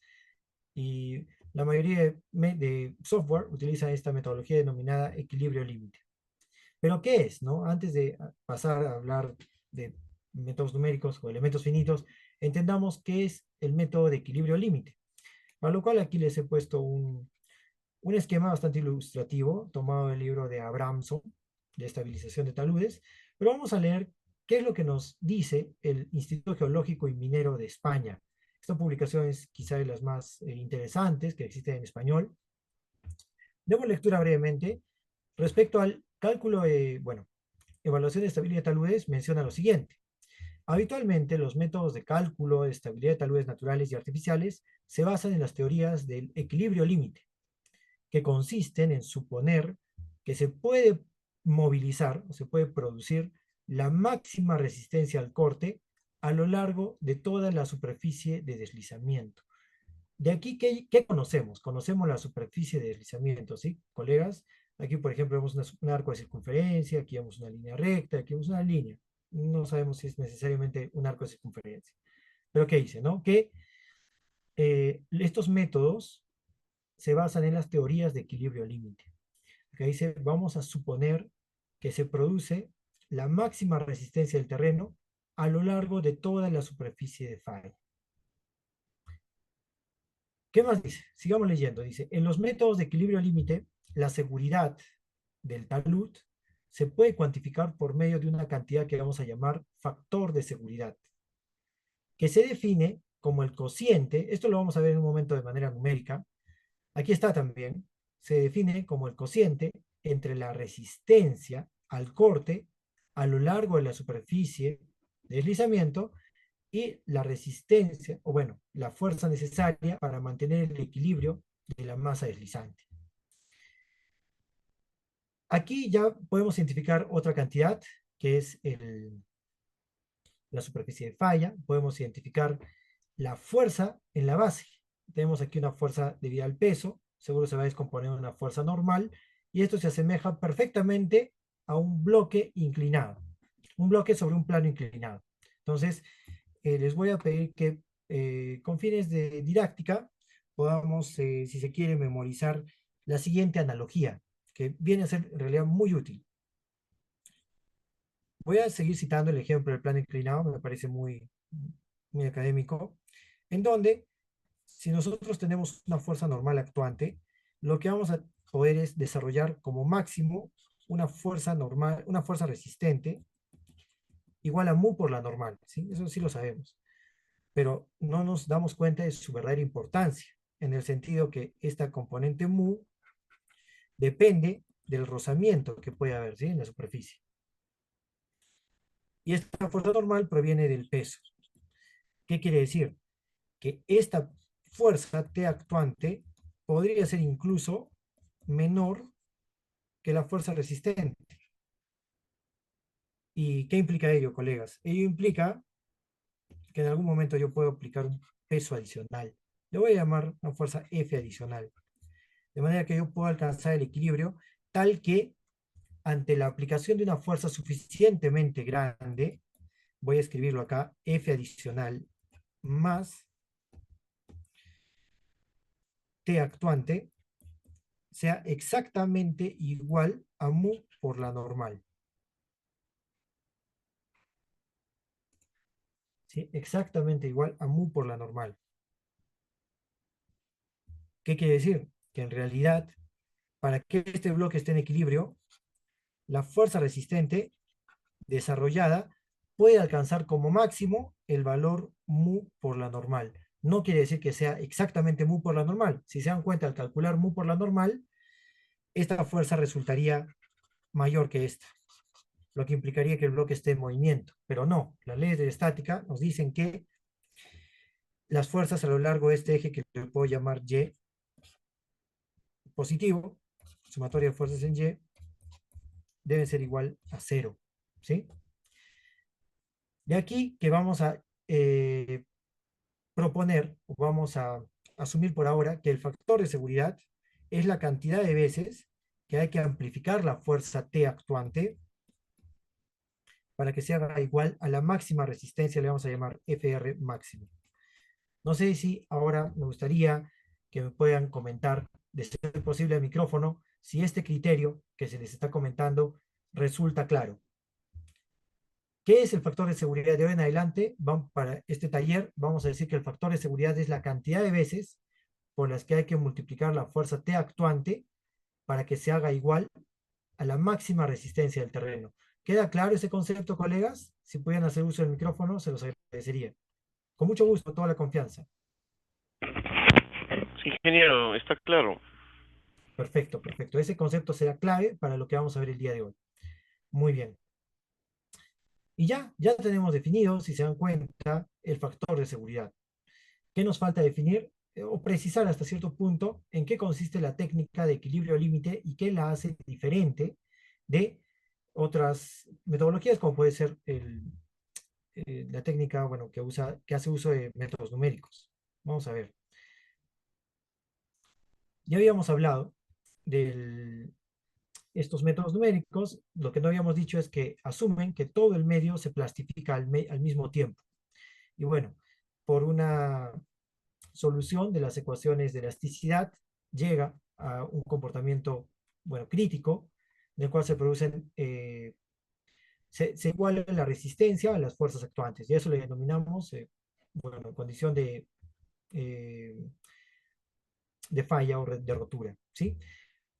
y la mayoría de software utiliza esta metodología denominada equilibrio límite. ¿Pero qué es? ¿No? Antes de pasar a hablar de métodos numéricos o elementos finitos, entendamos qué es el método de equilibrio límite. Para lo cual aquí les he puesto un esquema bastante ilustrativo, tomado del libro de Abramson, de estabilización de taludes, pero vamos a leer qué es lo que nos dice el Instituto Geológico y Minero de España. Esta publicación es quizá de las más interesantes que existen en español. Demos lectura brevemente. Respecto al cálculo de, bueno, evaluación de estabilidad de taludes, menciona lo siguiente. Habitualmente, los métodos de cálculo de estabilidad de taludes naturales y artificiales se basan en las teorías del equilibrio límite, que consisten en suponer que se puede movilizar o se puede producir la máxima resistencia al corte a lo largo de toda la superficie de deslizamiento. De aquí, ¿qué conocemos? Conocemos la superficie de deslizamiento, ¿sí, colegas? Aquí, por ejemplo, vemos un arco de circunferencia, aquí vemos una línea recta, aquí vemos una línea. No sabemos si es necesariamente un arco de circunferencia. Pero ¿qué dice, no? Que estos métodos se basan en las teorías de equilibrio límite. Acá dice, vamos a suponer que se produce la máxima resistencia del terreno a lo largo de toda la superficie de falla. ¿Qué más dice? Sigamos leyendo. Dice, en los métodos de equilibrio límite, la seguridad del talud se puede cuantificar por medio de una cantidad que vamos a llamar factor de seguridad, que se define como el cociente, esto lo vamos a ver en un momento de manera numérica, aquí está también, se define como el cociente entre la resistencia al corte a lo largo de la superficie de deslizamiento y la resistencia, o bueno, la fuerza necesaria para mantener el equilibrio de la masa deslizante. Aquí ya podemos identificar otra cantidad, que es la superficie de falla. Podemos identificar la fuerza en la base. Tenemos aquí una fuerza debida al peso, seguro se va a descomponer en una fuerza normal, y esto se asemeja perfectamente a un bloque inclinado, un bloque sobre un plano inclinado. Entonces, les voy a pedir que con fines de didáctica podamos, si se quiere, memorizar la siguiente analogía, que viene a ser en realidad muy útil. Voy a seguir citando el ejemplo del plano inclinado, me parece muy académico, en donde si nosotros tenemos una fuerza normal actuante, lo que vamos a poder desarrollar como máximo una fuerza normal, una fuerza resistente igual a mu por la normal, ¿sí? Eso sí lo sabemos. Pero no nos damos cuenta de su verdadera importancia, en el sentido que esta componente mu depende del rozamiento que puede haber, ¿sí?, en la superficie. Y esta fuerza normal proviene del peso. ¿Qué quiere decir? Que esta fuerza T actuante podría ser incluso menor que la fuerza resistente. ¿Y qué implica ello, colegas? Ello implica que en algún momento yo puedo aplicar un peso adicional. Le voy a llamar una fuerza F adicional. De manera que yo puedo alcanzar el equilibrio tal que ante la aplicación de una fuerza suficientemente grande, voy a escribirlo acá, F adicional más T actuante, sea exactamente igual a mu por la normal. ¿Sí? Exactamente igual a mu por la normal. ¿Qué quiere decir? Que en realidad, para que este bloque esté en equilibrio, la fuerza resistente desarrollada puede alcanzar como máximo el valor mu por la normal. No quiere decir que sea exactamente mu por la normal. Si se dan cuenta, al calcular mu por la normal, esta fuerza resultaría mayor que esta, lo que implicaría que el bloque esté en movimiento. Pero no, las leyes de estática nos dicen que las fuerzas a lo largo de este eje, que le puedo llamar Y positivo, sumatoria de fuerzas en Y, debe ser igual a 0. ¿Sí? De aquí que vamos a proponer, o vamos a asumir por ahora, que el factor de seguridad es la cantidad de veces que hay que amplificar la fuerza T actuante para que se haga igual a la máxima resistencia, le vamos a llamar FR máximo. No sé si ahora me gustaría que me puedan comentar, de ser posible al micrófono, si este criterio que se les está comentando resulta claro. ¿Qué es el factor de seguridad? De hoy en adelante, vamos, para este taller, vamos a decir que el factor de seguridad es la cantidad de veces por las que hay que multiplicar la fuerza T actuante para que se haga igual a la máxima resistencia del terreno. ¿Queda claro ese concepto, colegas? Si pudieran hacer uso del micrófono, se los agradecería. Con mucho gusto, toda la confianza. Sí, ingeniero, está claro. Perfecto, perfecto. Ese concepto será clave para lo que vamos a ver el día de hoy. Muy bien. Y ya tenemos definido, si se dan cuenta, el factor de seguridad. ¿Qué nos falta definir o precisar hasta cierto punto en qué consiste la técnica de equilibrio límite y qué la hace diferente de otras metodologías, como puede ser la técnica, bueno, que hace uso de métodos numéricos? Vamos a ver. Ya habíamos hablado de estos métodos numéricos. Lo que no habíamos dicho es que asumen que todo el medio se plastifica al mismo tiempo. Y bueno, por una solución de las ecuaciones de elasticidad, llega a un comportamiento, bueno, crítico, en el cual se producen, se iguala la resistencia a las fuerzas actuantes, y eso le denominamos, bueno, condición eh, de falla o de rotura, ¿sí?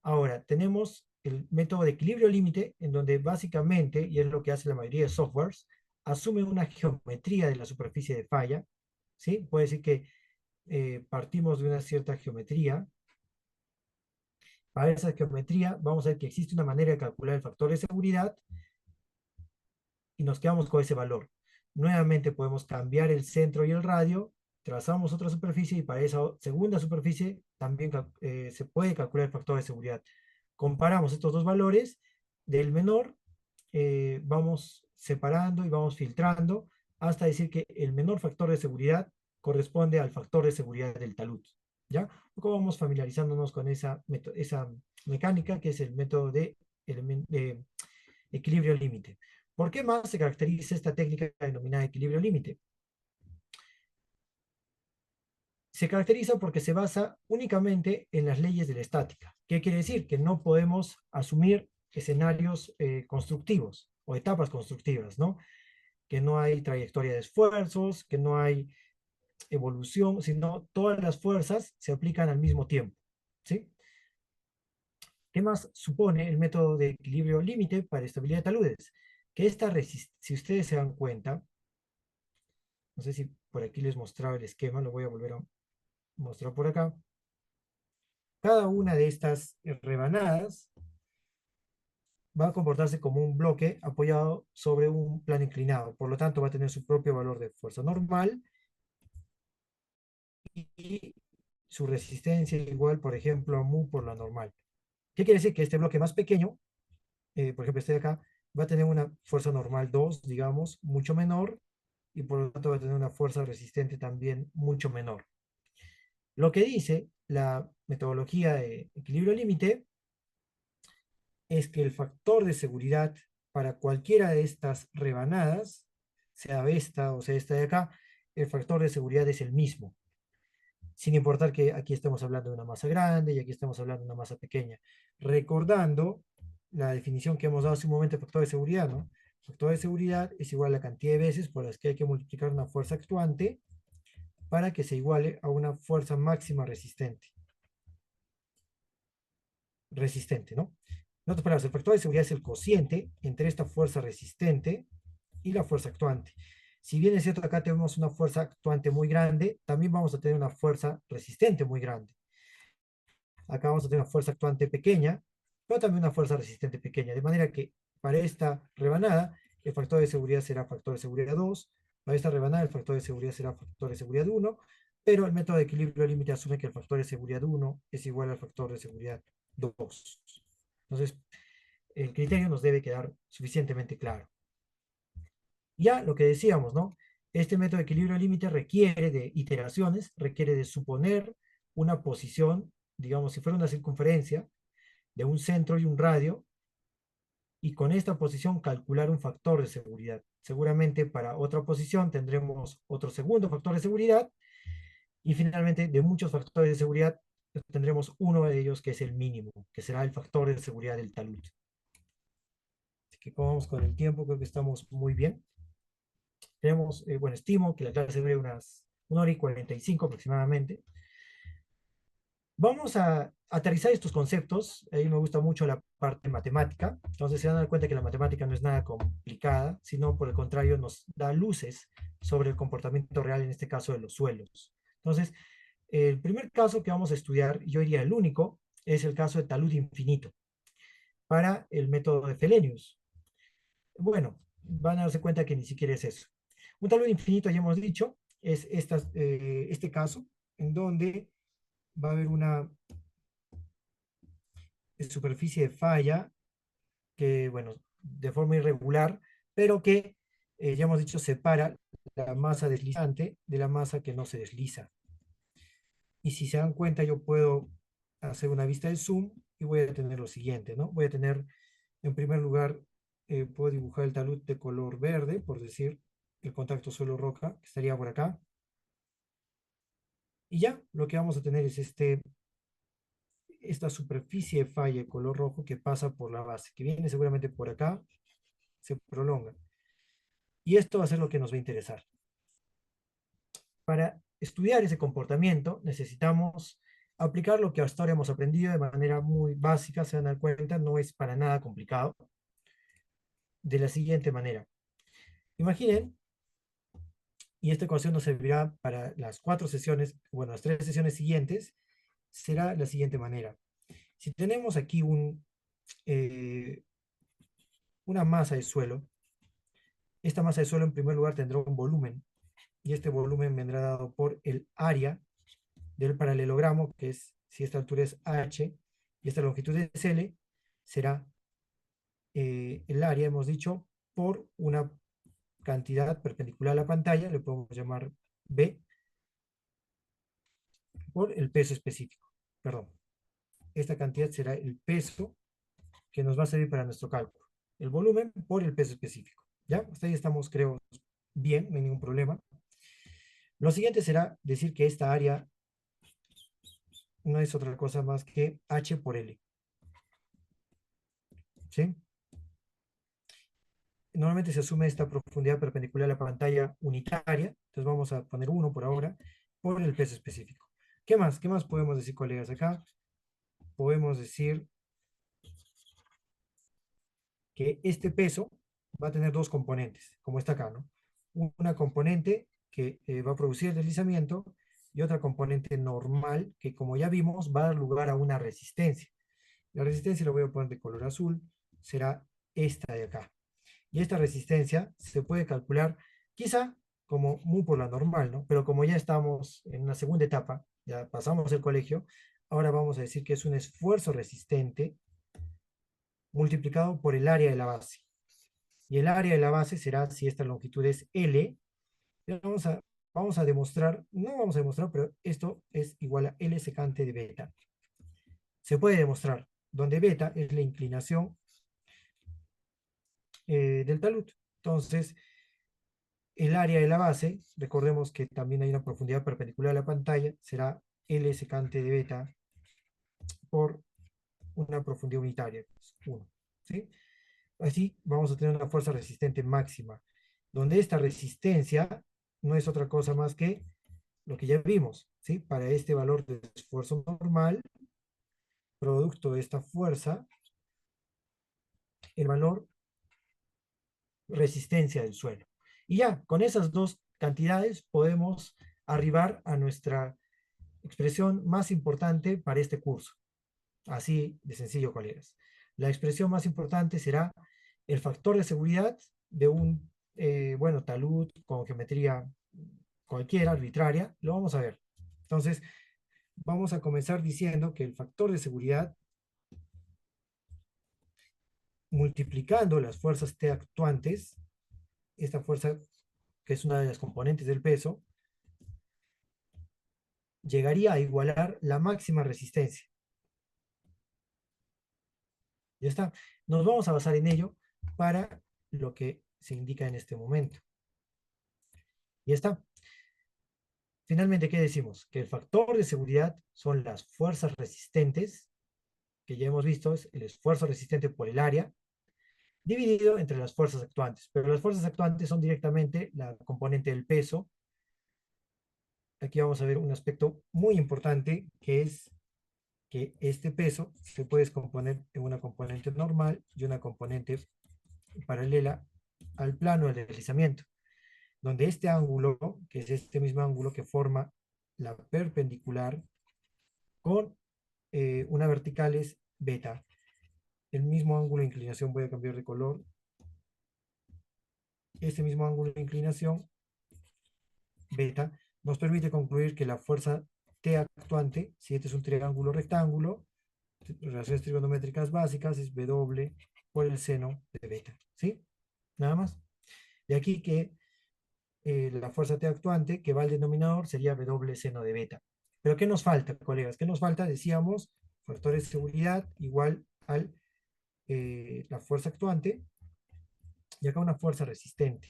Ahora, tenemos el método de equilibrio límite, en donde básicamente, y es lo que hace la mayoría de softwares, asume una geometría de la superficie de falla, ¿sí? Puede decir que partimos de una cierta geometría. Para esa geometría vamos a ver que existe una manera de calcular el factor de seguridad y nos quedamos con ese valor. Nuevamente podemos cambiar el centro y el radio, trazamos otra superficie y para esa segunda superficie también se puede calcular el factor de seguridad. Comparamos estos dos valores, del menor vamos separando y vamos filtrando hasta decir que el menor factor de seguridad corresponde al factor de seguridad del talud. ¿Ya? Poco vamos familiarizándonos con esa mecánica que es el método de equilibrio límite. ¿Por qué más se caracteriza esta técnica denominada equilibrio límite? Se caracteriza porque se basa únicamente en las leyes de la estática. ¿Qué quiere decir? Que no podemos asumir escenarios constructivos o etapas constructivas, ¿no? Que no hay trayectoria de esfuerzos, que no hay evolución, sino todas las fuerzas se aplican al mismo tiempo, ¿sí? ¿Qué más supone el método de equilibrio límite para estabilidad de taludes? Que si ustedes se dan cuenta, no sé si por aquí les mostraba el esquema, lo voy a volver a mostrar por acá. Cada una de estas rebanadas va a comportarse como un bloque apoyado sobre un plano inclinado. Por lo tanto, va a tener su propio valor de fuerza normal y su resistencia igual, por ejemplo, a mu por la normal. ¿Qué quiere decir? Que este bloque más pequeño, por ejemplo, este de acá, va a tener una fuerza normal 2, digamos, mucho menor, y por lo tanto va a tener una fuerza resistente también mucho menor. Lo que dice la metodología de equilibrio límite es que el factor de seguridad para cualquiera de estas rebanadas, sea esta o sea esta de acá, el factor de seguridad es el mismo, sin importar que aquí estemos hablando de una masa grande y aquí estamos hablando de una masa pequeña. Recordando la definición que hemos dado hace un momento de factor de seguridad, ¿no? Factor de seguridad es igual a la cantidad de veces por las que hay que multiplicar una fuerza actuante para que se iguale a una fuerza máxima resistente. ¿No? En otras palabras, el factor de seguridad es el cociente entre esta fuerza resistente y la fuerza actuante. Si bien es cierto, acá tenemos una fuerza actuante muy grande, también vamos a tener una fuerza resistente muy grande. Acá vamos a tener una fuerza actuante pequeña, pero también una fuerza resistente pequeña. De manera que para esta rebanada, el factor de seguridad será factor de seguridad 2. Para esta rebanada, el factor de seguridad será factor de seguridad 1. Pero el método de equilibrio límite asume que el factor de seguridad 1 es igual al factor de seguridad 2. Entonces, el criterio nos debe quedar suficientemente claro. Ya lo que decíamos, ¿no? Este método de equilibrio límite requiere de iteraciones, requiere de suponer una posición, digamos, si fuera una circunferencia, de un centro y un radio, y con esta posición calcular un factor de seguridad. Seguramente para otra posición tendremos otro segundo factor de seguridad, y finalmente de muchos factores de seguridad tendremos uno de ellos que es el mínimo, que será el factor de seguridad del talud. Así que como vamos con el tiempo, creo que estamos muy bien. Tenemos, bueno, estimo que la clase dure unas 1 hora y 45 aproximadamente. Vamos a aterrizar estos conceptos. A mí me gusta mucho la parte matemática. Entonces se van a dar cuenta que la matemática no es nada complicada, sino por el contrario nos da luces sobre el comportamiento real, en este caso de los suelos. Entonces, el primer caso que vamos a estudiar, yo diría el único, es el caso de talud infinito para el método de Fellenius. Bueno, van a darse cuenta que ni siquiera es eso. Un talud infinito, ya hemos dicho, es este caso en donde va a haber una superficie de falla que, bueno, de forma irregular, pero que, ya hemos dicho, separa la masa deslizante de la masa que no se desliza. Y si se dan cuenta, yo puedo hacer una vista de zoom y voy a tener lo siguiente, ¿no? Voy a tener, en primer lugar, puedo dibujar el talud de color verde, por decir, el contacto suelo-roca, que estaría por acá. Y ya, lo que vamos a tener es esta superficie de falla de color rojo que pasa por la base, que viene seguramente por acá, se prolonga. Y esto va a ser lo que nos va a interesar. Para estudiar ese comportamiento necesitamos aplicar lo que hasta ahora hemos aprendido de manera muy básica, se van a dar cuenta, no es para nada complicado, de la siguiente manera. Imaginen, y esta ecuación nos servirá para las 4 sesiones, bueno, las 3 sesiones siguientes, será la siguiente manera. Si tenemos aquí una masa de suelo, esta masa de suelo en primer lugar tendrá un volumen, y este volumen vendrá dado por el área del paralelogramo, que es, si esta altura es h y esta longitud es l, será el área, hemos dicho, por una cantidad perpendicular a la pantalla, le podemos llamar b, por el peso específico. Perdón. Esta cantidad será el peso que nos va a servir para nuestro cálculo. El volumen por el peso específico. ¿Ya? Hasta ahí estamos, creo, bien, no hay ningún problema. Lo siguiente será decir que esta área no es otra cosa más que h por l. ¿Sí? Normalmente se asume esta profundidad perpendicular a la pantalla unitaria, entonces vamos a poner 1 por ahora, por el peso específico. ¿Qué más? ¿Qué más podemos decir, colegas? Acá podemos decir que este peso va a tener dos componentes, como está acá, ¿no? Una componente que va a producir el deslizamiento y otra componente normal que, como ya vimos, va a dar lugar a una resistencia. La resistencia la voy a poner de color azul, será esta de acá. Y esta resistencia se puede calcular quizá como muy por la normal, ¿no? Pero como ya estamos en una segunda etapa, ya pasamos el colegio, ahora vamos a decir que es un esfuerzo resistente multiplicado por el área de la base. Y el área de la base será, si esta longitud es L, vamos a demostrar, no vamos a demostrar, pero esto es igual a L secante de beta. Se puede demostrar, donde beta es la inclinación del talud. Entonces, el área de la base, recordemos que también hay una profundidad perpendicular a la pantalla, será L secante de beta por una profundidad unitaria, 1. ¿Sí? Así vamos a tener una fuerza resistente máxima, donde esta resistencia no es otra cosa más que lo que ya vimos, ¿sí? Para este valor de esfuerzo normal, producto de esta fuerza, el valor resistencia del suelo. Y ya, con esas dos cantidades podemos arribar a nuestra expresión más importante para este curso. Así de sencillo, colegas. La expresión más importante será el factor de seguridad de un, bueno, talud con geometría cualquiera, arbitraria. Lo vamos a ver. Entonces, vamos a comenzar diciendo que el factor de seguridad, multiplicando las fuerzas T actuantes, esta fuerza que es una de las componentes del peso, llegaría a igualar la máxima resistencia. Ya está. Nos vamos a basar en ello para lo que se indica en este momento. Ya está. Finalmente, ¿qué decimos? Que el factor de seguridad son las fuerzas resistentes, que ya hemos visto, es el esfuerzo resistente por el área, dividido entre las fuerzas actuantes. Pero las fuerzas actuantes son directamente la componente del peso. Aquí vamos a ver un aspecto muy importante, que es que este peso se puede descomponer en una componente normal y una componente paralela al plano del deslizamiento, donde este ángulo, que es este mismo ángulo que forma la perpendicular con una vertical es beta. El mismo ángulo de inclinación, voy a cambiar de color. Este mismo ángulo de inclinación, beta, nos permite concluir que la fuerza T actuante, si este es un triángulo rectángulo, relaciones trigonométricas básicas, es W por el seno de beta. ¿Sí? Nada más. De aquí que la fuerza T actuante que va al denominador sería W seno de beta. Pero ¿qué nos falta, colegas? ¿Qué nos falta? Decíamos, factores de seguridad igual a la fuerza actuante y acá una fuerza resistente.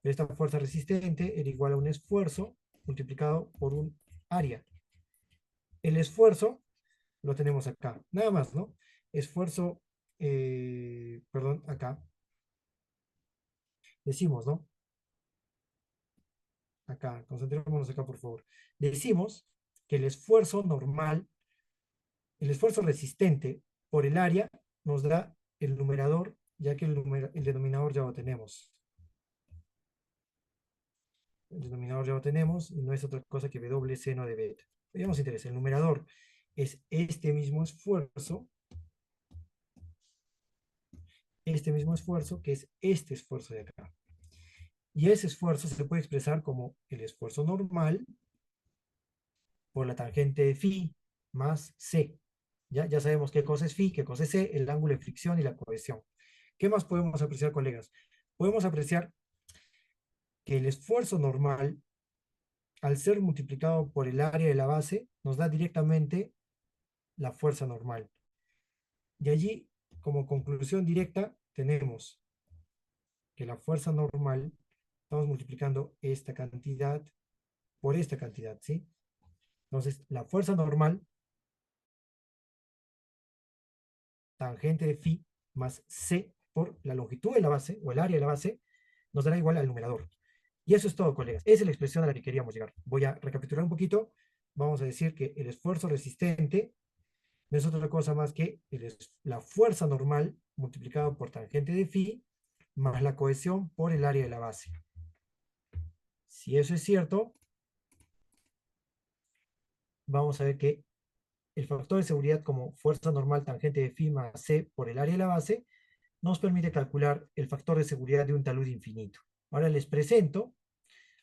Esta fuerza resistente era igual a un esfuerzo multiplicado por un área. El esfuerzo lo tenemos acá, nada más, ¿no? Esfuerzo, perdón, acá. Decimos, ¿no? Acá, concentrémonos acá, por favor. Decimos que el esfuerzo normal, el esfuerzo resistente por el área nos da el numerador, ya que el denominador ya lo tenemos. El denominador ya lo tenemos y no es otra cosa que W seno de beta. Ya nos interesa, el numerador es este mismo esfuerzo que es este esfuerzo de acá. Y ese esfuerzo se puede expresar como el esfuerzo normal por la tangente de phi más c. Ya sabemos qué cosa es phi, qué cosa es c, el ángulo de fricción y la cohesión. ¿Qué más podemos apreciar, colegas? Podemos apreciar que el esfuerzo normal, al ser multiplicado por el área de la base, nos da directamente la fuerza normal. De allí, como conclusión directa, tenemos que la fuerza normal, estamos multiplicando esta cantidad por esta cantidad, ¿sí? Entonces, la fuerza normal, tangente de phi, más c por la longitud de la base, o el área de la base, nos dará igual al numerador. Y eso es todo, colegas. Esa es la expresión a la que queríamos llegar. Voy a recapitular un poquito. Vamos a decir que el esfuerzo resistente no es otra cosa más que la fuerza normal multiplicado por tangente de phi más la cohesión por el área de la base. Si eso es cierto, vamos a ver que el factor de seguridad como fuerza normal tangente de phi más c por el área de la base nos permite calcular el factor de seguridad de un talud infinito. Ahora les presento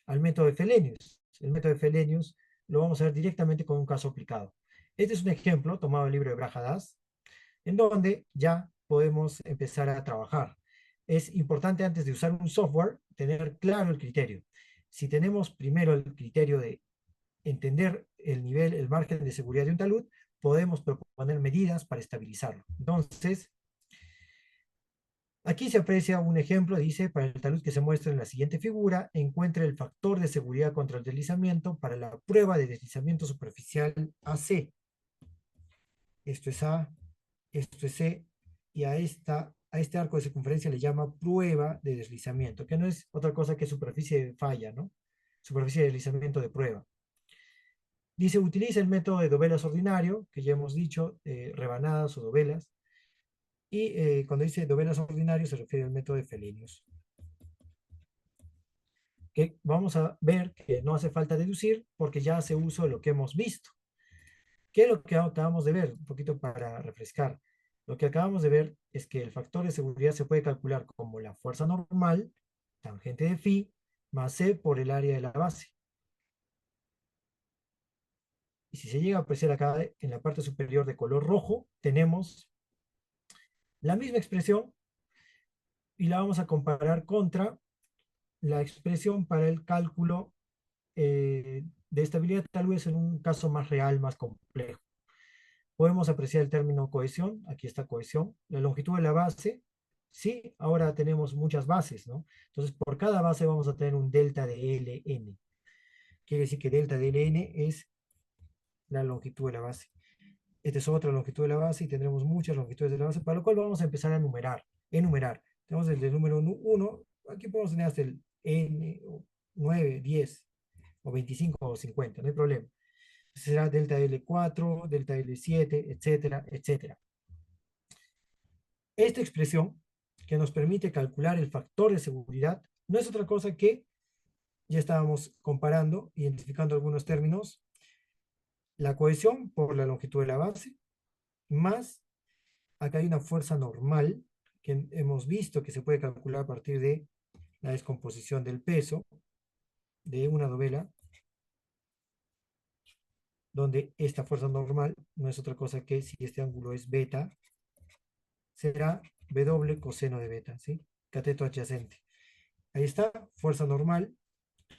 al método de Felenius. El método de Felenius lo vamos a ver directamente con un caso aplicado. Este es un ejemplo tomado del libro de Brajadas, en donde ya podemos empezar a trabajar. Es importante antes de usar un software tener claro el criterio. Si tenemos primero el criterio de entender el nivel, el margen de seguridad de un talud, podemos proponer medidas para estabilizarlo. Entonces, aquí se aprecia un ejemplo, dice, para el talud que se muestra en la siguiente figura, encuentre el factor de seguridad contra el deslizamiento para la prueba de deslizamiento superficial AC. Esto es A, esto es C, y a este arco de circunferencia le llama prueba de deslizamiento, que no es otra cosa que superficie de falla, ¿no? Superficie de deslizamiento de prueba. Dice, utiliza el método de dovelas ordinario, que ya hemos dicho, rebanadas o dovelas, y cuando dice dovelas ordinario se refiere al método de Felenius. Que vamos a ver que no hace falta deducir porque ya hace uso de lo que hemos visto. ¿Qué es lo que acabamos de ver? Un poquito para refrescar. Lo que acabamos de ver es que el factor de seguridad se puede calcular como la fuerza normal, tangente de phi, más c por el área de la base. Y si se llega a apreciar acá en la parte superior de color rojo, tenemos la misma expresión y la vamos a comparar contra la expresión para el cálculo de estabilidad, tal vez en un caso más real, más complejo. Podemos apreciar el término cohesión, aquí está cohesión, la longitud de la base, sí, ahora tenemos muchas bases, ¿no? Entonces, por cada base vamos a tener un delta de Ln. Quiere decir que delta de Ln es la longitud de la base. Esta es otra longitud de la base y tendremos muchas longitudes de la base, para lo cual vamos a empezar a enumerar. Tenemos desde el número 1, aquí podemos tener hasta el n, 9, 10, o 25 o 50, no hay problema. Será delta L4, delta L7, etcétera, etcétera. Esta expresión que nos permite calcular el factor de seguridad no es otra cosa que, ya estábamos comparando, identificando algunos términos, la cohesión por la longitud de la base, más, acá hay una fuerza normal que hemos visto que se puede calcular a partir de la descomposición del peso de una dovela, donde esta fuerza normal no es otra cosa que, si este ángulo es beta, será W coseno de beta, ¿sí? Cateto adyacente. Ahí está, fuerza normal,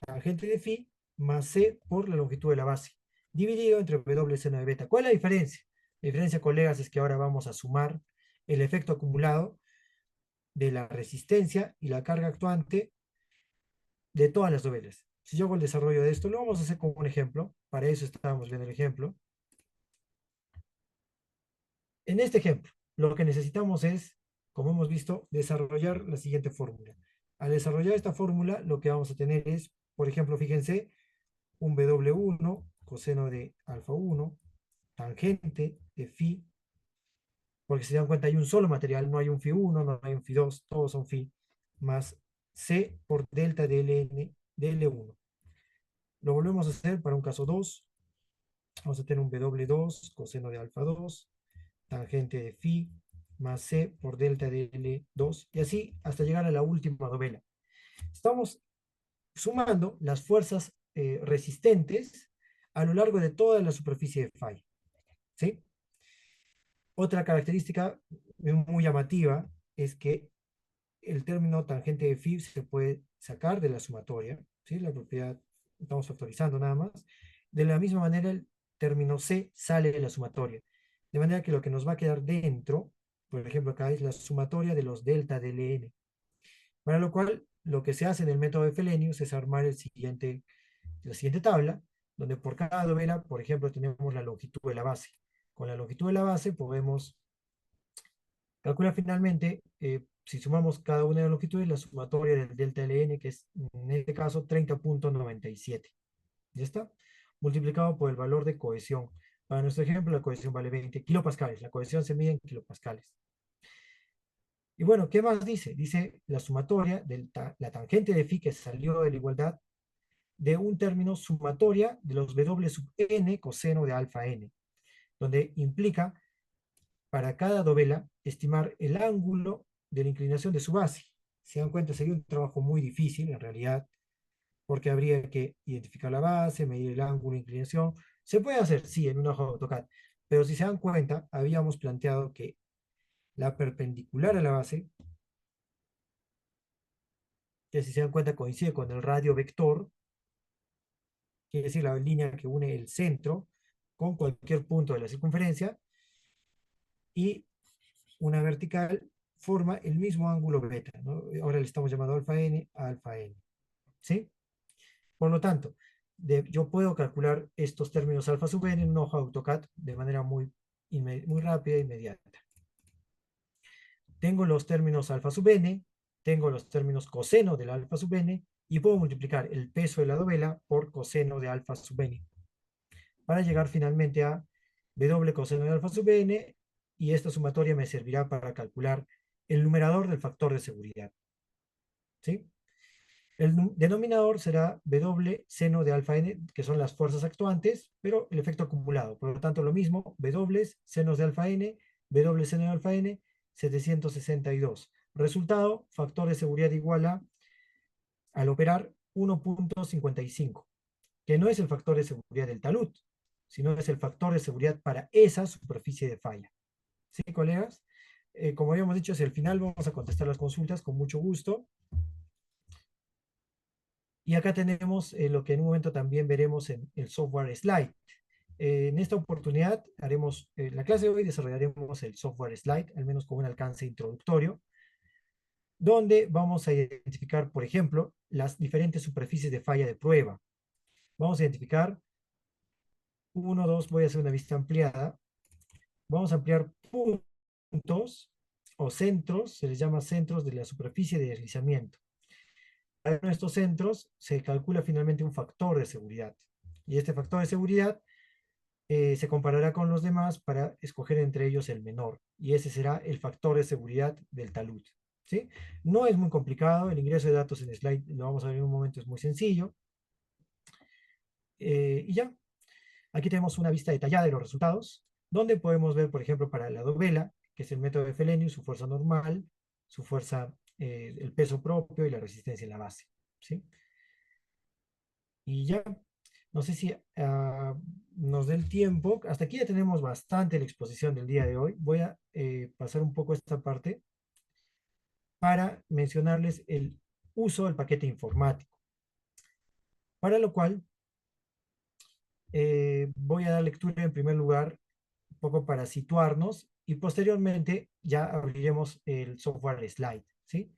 tangente de phi, más C por la longitud de la base, dividido entre W seno de beta. ¿Cuál es la diferencia? La diferencia, colegas, es que ahora vamos a sumar el efecto acumulado de la resistencia y la carga actuante de todas las dovelas. Si yo hago el desarrollo de esto, lo vamos a hacer con un ejemplo. Para eso estábamos viendo el ejemplo. En este ejemplo, lo que necesitamos es, como hemos visto, desarrollar la siguiente fórmula. Al desarrollar esta fórmula, lo que vamos a tener es, por ejemplo, fíjense, un W1 coseno de alfa 1, tangente de phi, porque si se dan cuenta hay un solo material, no hay un phi 1, no hay un phi 2, todos son phi, más C por delta de Ln de L1. Lo volvemos a hacer para un caso 2. Vamos a tener un W2 coseno de alfa 2, tangente de phi, más C por delta de L2, y así hasta llegar a la última dovela. Estamos sumando las fuerzas resistentes a lo largo de toda la superficie de phi. ¿Sí? Otra característica muy llamativa es que el término tangente de phi se puede sacar de la sumatoria, ¿sí? La propiedad, estamos factorizando nada más. De la misma manera, el término C sale de la sumatoria. De manera que lo que nos va a quedar dentro, por ejemplo, acá es la sumatoria de los delta de Ln. Para lo cual, lo que se hace en el método de Felenius es armar la siguiente tabla, donde por cada dovela, por ejemplo, tenemos la longitud de la base. Con la longitud de la base podemos calcular finalmente, si sumamos cada una de las longitudes, la sumatoria del delta Ln, que es en este caso 30.97. ¿Ya está? Multiplicado por el valor de cohesión. Para nuestro ejemplo, la cohesión vale 20 kilopascales. La cohesión se mide en kilopascales. Y bueno, ¿qué más dice? Dice la sumatoria de la tangente de phi que salió de la igualdad de un término sumatoria de los W sub n coseno de alfa n, donde implica para cada dovela estimar el ángulo de la inclinación de su base. Se dan cuenta, sería un trabajo muy difícil en realidad, porque habría que identificar la base, medir el ángulo de inclinación. Se puede hacer, sí, en una hoja de AutoCAD, pero si se dan cuenta, habíamos planteado que la perpendicular a la base, que si se dan cuenta coincide con el radio vector, quiere decir la línea que une el centro con cualquier punto de la circunferencia, y una vertical forma el mismo ángulo beta, ¿no? Ahora le estamos llamando alfa n a alfa n, ¿sí? Por lo tanto, yo puedo calcular estos términos alfa sub n en una hoja de AutoCAD de manera muy rápida e inmediata. Tengo los términos alfa sub n, tengo los términos coseno del alfa sub n, y puedo multiplicar el peso de la dovela por coseno de alfa sub n, para llegar finalmente a W coseno de alfa sub n, y esta sumatoria me servirá para calcular el numerador del factor de seguridad, ¿sí? El denominador será W seno de alfa n, que son las fuerzas actuantes, pero el efecto acumulado. Por lo tanto, lo mismo, W senos de alfa n, W seno de alfa n, 762. Resultado, factor de seguridad igual a, al operar, 1.55, que no es el factor de seguridad del talud, sino es el factor de seguridad para esa superficie de falla. ¿Sí, colegas? Como habíamos dicho, hacia el final vamos a contestar las consultas con mucho gusto. Y acá tenemos lo que en un momento también veremos en el software slide. En esta oportunidad haremos, en la clase de hoy desarrollaremos el software slide, al menos con un alcance introductorio, donde vamos a identificar, por ejemplo, las diferentes superficies de falla de prueba. Vamos a identificar 1, 2, voy a hacer una vista ampliada. Vamos a ampliar puntos o centros, se les llama centros de la superficie de deslizamiento. Para estos centros se calcula finalmente un factor de seguridad. Y este factor de seguridad se comparará con los demás para escoger entre ellos el menor. Y ese será el factor de seguridad del talud, ¿sí? No es muy complicado, el ingreso de datos en slide lo vamos a ver en un momento, es muy sencillo. Y ya, aquí tenemos una vista detallada de los resultados, donde podemos ver, por ejemplo, para la dovela, que es el método de Fellenius, su fuerza normal, su fuerza, el peso propio y la resistencia en la base, ¿sí? Y ya, no sé si nos dé el tiempo. Hasta aquí ya tenemos bastante la exposición del día de hoy. Voy a pasar un poco esta parte para mencionarles el uso del paquete informático. Para lo cual, voy a dar lectura en primer lugar, un poco para situarnos, y posteriormente ya abriremos el software slide, ¿sí?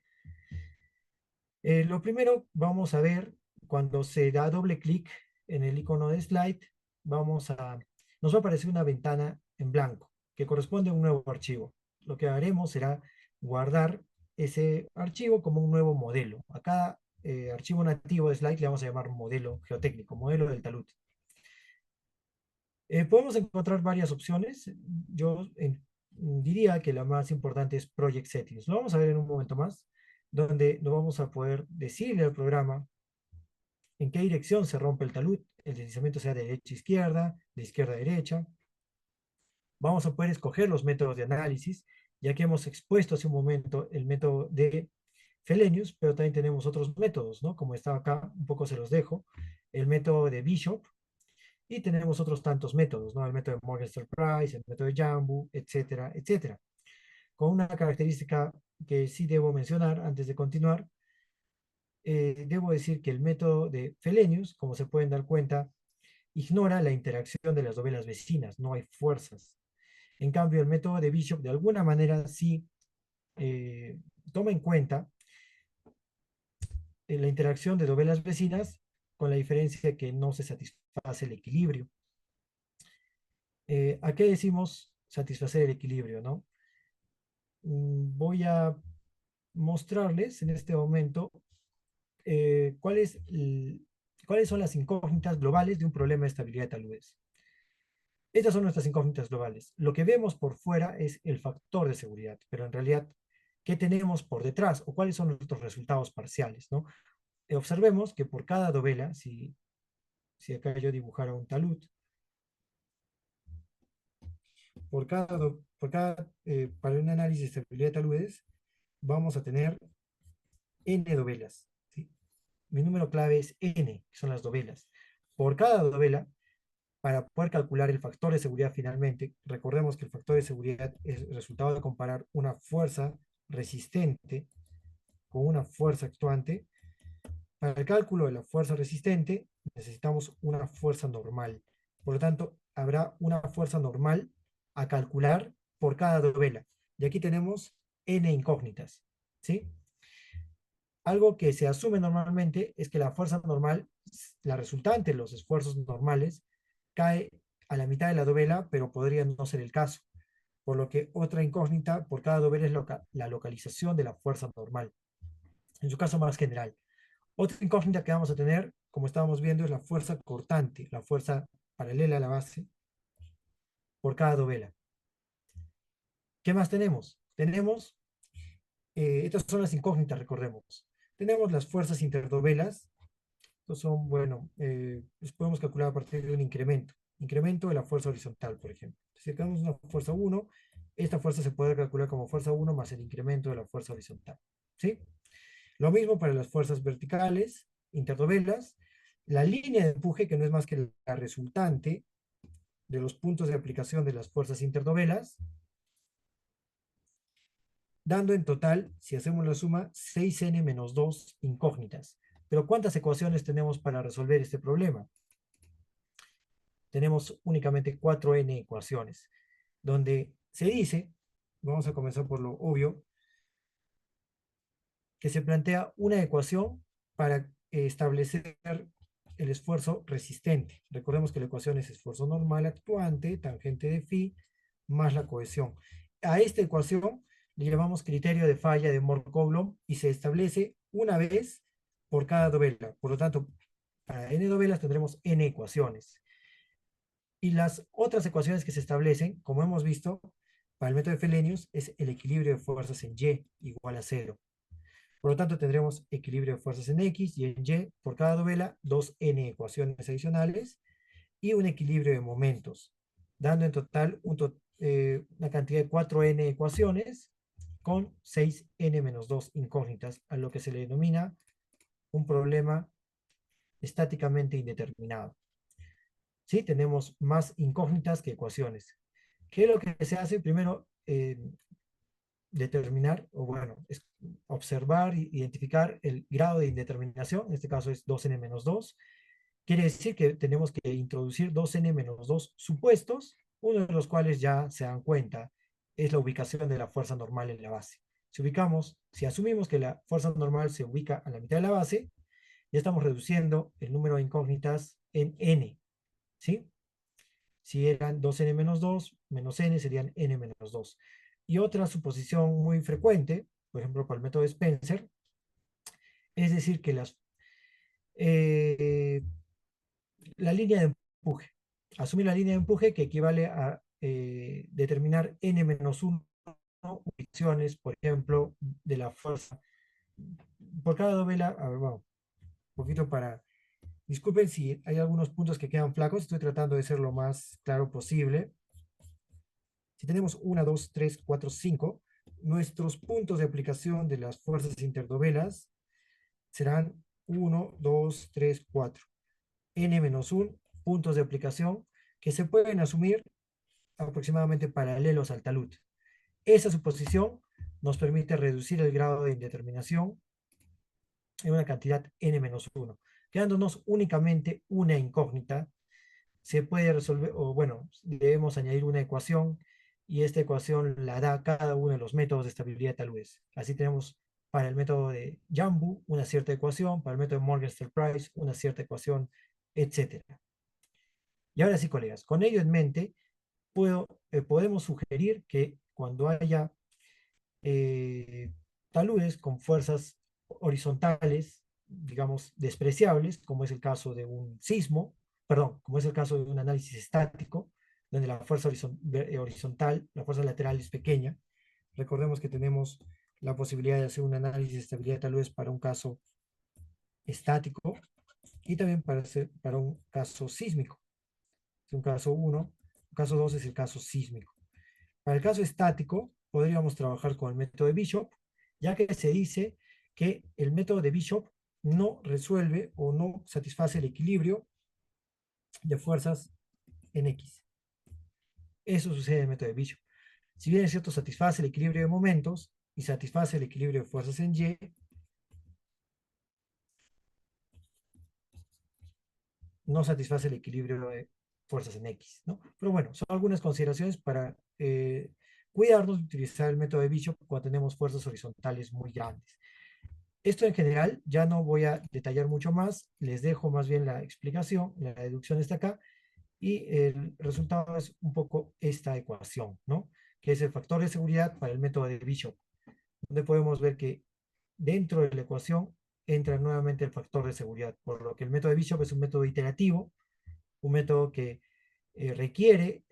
Lo primero, vamos a ver, cuando se da doble clic en el icono de slide, nos va a aparecer una ventana en blanco que corresponde a un nuevo archivo. Lo que haremos será guardar ese archivo como un nuevo modelo. A cada archivo nativo de slide le vamos a llamar modelo geotécnico, modelo del talud. Podemos encontrar varias opciones. Yo diría que la más importante es Project Settings. Lo vamos a ver en un momento más, donde nos vamos a poder decirle al programa en qué dirección se rompe el talud, el deslizamiento sea de derecha a izquierda, de izquierda a derecha. Vamos a poder escoger los métodos de análisis, ya que hemos expuesto hace un momento el método de Fellenius, pero también tenemos otros métodos, ¿no? Como está acá, un poco se los dejo, el método de Bishop, y tenemos otros tantos métodos, ¿no? El método de Morgenstern Price, el método de Jambu, etcétera, etcétera. Con una característica que sí debo mencionar antes de continuar, debo decir que el método de Fellenius, como se pueden dar cuenta, ignora la interacción de las dovelas vecinas, no hay fuerzas. En cambio, el método de Bishop de alguna manera sí toma en cuenta la interacción de dovelas vecinas, con la diferencia que no se satisface el equilibrio. ¿A qué decimos satisfacer el equilibrio, no? Voy a mostrarles en este momento cuáles son las incógnitas globales de un problema de estabilidad de taludes. Estas son nuestras incógnitas globales. Lo que vemos por fuera es el factor de seguridad, pero en realidad qué tenemos por detrás o cuáles son nuestros resultados parciales, ¿no? Observemos que por cada dovela, si acá yo dibujara un talud, para un análisis de estabilidad de taludes, vamos a tener n dovelas, ¿sí? Mi número clave es n, que son las dovelas. Por cada dovela, para poder calcular el factor de seguridad finalmente, recordemos que el factor de seguridad es el resultado de comparar una fuerza resistente con una fuerza actuante. Para el cálculo de la fuerza resistente necesitamos una fuerza normal. Por lo tanto, habrá una fuerza normal a calcular por cada dovela. Y aquí tenemos n incógnitas, ¿sí? Algo que se asume normalmente es que la fuerza normal, la resultante de los esfuerzos normales, cae a la mitad de la dovela, pero podría no ser el caso. Por lo que otra incógnita por cada dovela es la localización de la fuerza normal, en su caso más general. Otra incógnita que vamos a tener, como estábamos viendo, es la fuerza cortante, la fuerza paralela a la base por cada dovela. ¿Qué más tenemos? Estas son las incógnitas, recordemos. Tenemos las fuerzas interdovelas. Estos son, bueno, los podemos calcular a partir de un incremento de la fuerza horizontal, por ejemplo. Si tenemos una fuerza 1, esta fuerza se puede calcular como fuerza 1 más el incremento de la fuerza horizontal, ¿sí? Lo mismo para las fuerzas verticales, interdovelas, la línea de empuje, que no es más que la resultante de los puntos de aplicación de las fuerzas interdovelas, dando en total, si hacemos la suma, 6n menos 2 incógnitas. Pero ¿cuántas ecuaciones tenemos para resolver este problema? Tenemos únicamente 4n ecuaciones, donde se dice, vamos a comenzar por lo obvio, que se plantea una ecuación para establecer el esfuerzo resistente. Recordemos que la ecuación es esfuerzo normal actuante, tangente de phi, más la cohesión. A esta ecuación le llamamos criterio de falla de Mohr-Coulomb y se establece una vez por cada dovela. Por lo tanto, para n dovelas tendremos n ecuaciones. Y las otras ecuaciones que se establecen, como hemos visto, para el método de Frobenius es el equilibrio de fuerzas en Y igual a 0. Por lo tanto, tendremos equilibrio de fuerzas en X y en Y por cada dovela, 2n ecuaciones adicionales y un equilibrio de momentos, dando en total una cantidad de 4n ecuaciones con 6n menos 2 incógnitas, a lo que se le denomina un problema estáticamente indeterminado. ¿Sí? Tenemos más incógnitas que ecuaciones. ¿Qué es lo que se hace? Primero, determinar, o bueno, es observar e identificar el grado de indeterminación, en este caso es 2n menos 2. Quiere decir que tenemos que introducir 2n menos 2 supuestos, uno de los cuales ya se dan cuenta, es la ubicación de la fuerza normal en la base. Si asumimos que la fuerza normal se ubica a la mitad de la base, ya estamos reduciendo el número de incógnitas en n, ¿sí? Si eran 2n menos 2, menos n serían n menos 2. Y otra suposición muy frecuente, por ejemplo, para el método de Spencer, es decir que la línea de empuje, asumir la línea de empuje que equivale a determinar n menos 1 ubicaciones, por ejemplo, de la fuerza. Por cada dovela, a ver, bueno, un poquito para... Disculpen si hay algunos puntos que quedan flacos, estoy tratando de ser lo más claro posible. Si tenemos 1, 2, 3, 4, 5, nuestros puntos de aplicación de las fuerzas interdovelas serán 1, 2, 3, 4. n-1 puntos de aplicación que se pueden asumir aproximadamente paralelos al talud. Esa suposición nos permite reducir el grado de indeterminación en una cantidad n-1. Quedándonos únicamente una incógnita, se puede resolver, o bueno, debemos añadir una ecuación y esta ecuación la da cada uno de los métodos de estabilidad de taludes. Así tenemos para el método de Jambu una cierta ecuación, para el método de Morgenstern-Price una cierta ecuación, etc. Y ahora sí, colegas, con ello en mente, podemos sugerir que cuando haya taludes con fuerzas horizontales, digamos, despreciables, como es el caso de un sismo, perdón, como es el caso de un análisis estático, donde la fuerza horizontal, la fuerza lateral es pequeña. Recordemos que tenemos la posibilidad de hacer un análisis de estabilidad tal vez para un caso estático y también para un caso sísmico. Es un caso 1, caso 2 es el caso sísmico. Para el caso estático, podríamos trabajar con el método de Bishop, ya que se dice que el método de Bishop no resuelve o no satisface el equilibrio de fuerzas en X. Eso sucede en el método de Bishop. Si bien es cierto, satisface el equilibrio de momentos y satisface el equilibrio de fuerzas en Y, no satisface el equilibrio de fuerzas en X, ¿no? Pero bueno, son algunas consideraciones para cuidarnos de utilizar el método de Bishop cuando tenemos fuerzas horizontales muy grandes. Esto en general, ya no voy a detallar mucho más, les dejo más bien la explicación, la deducción está acá, y el resultado es un poco esta ecuación, ¿no? Que es el factor de seguridad para el método de Bishop, donde podemos ver que dentro de la ecuación entra nuevamente el factor de seguridad, por lo que el método de Bishop es un método iterativo, un método que requiere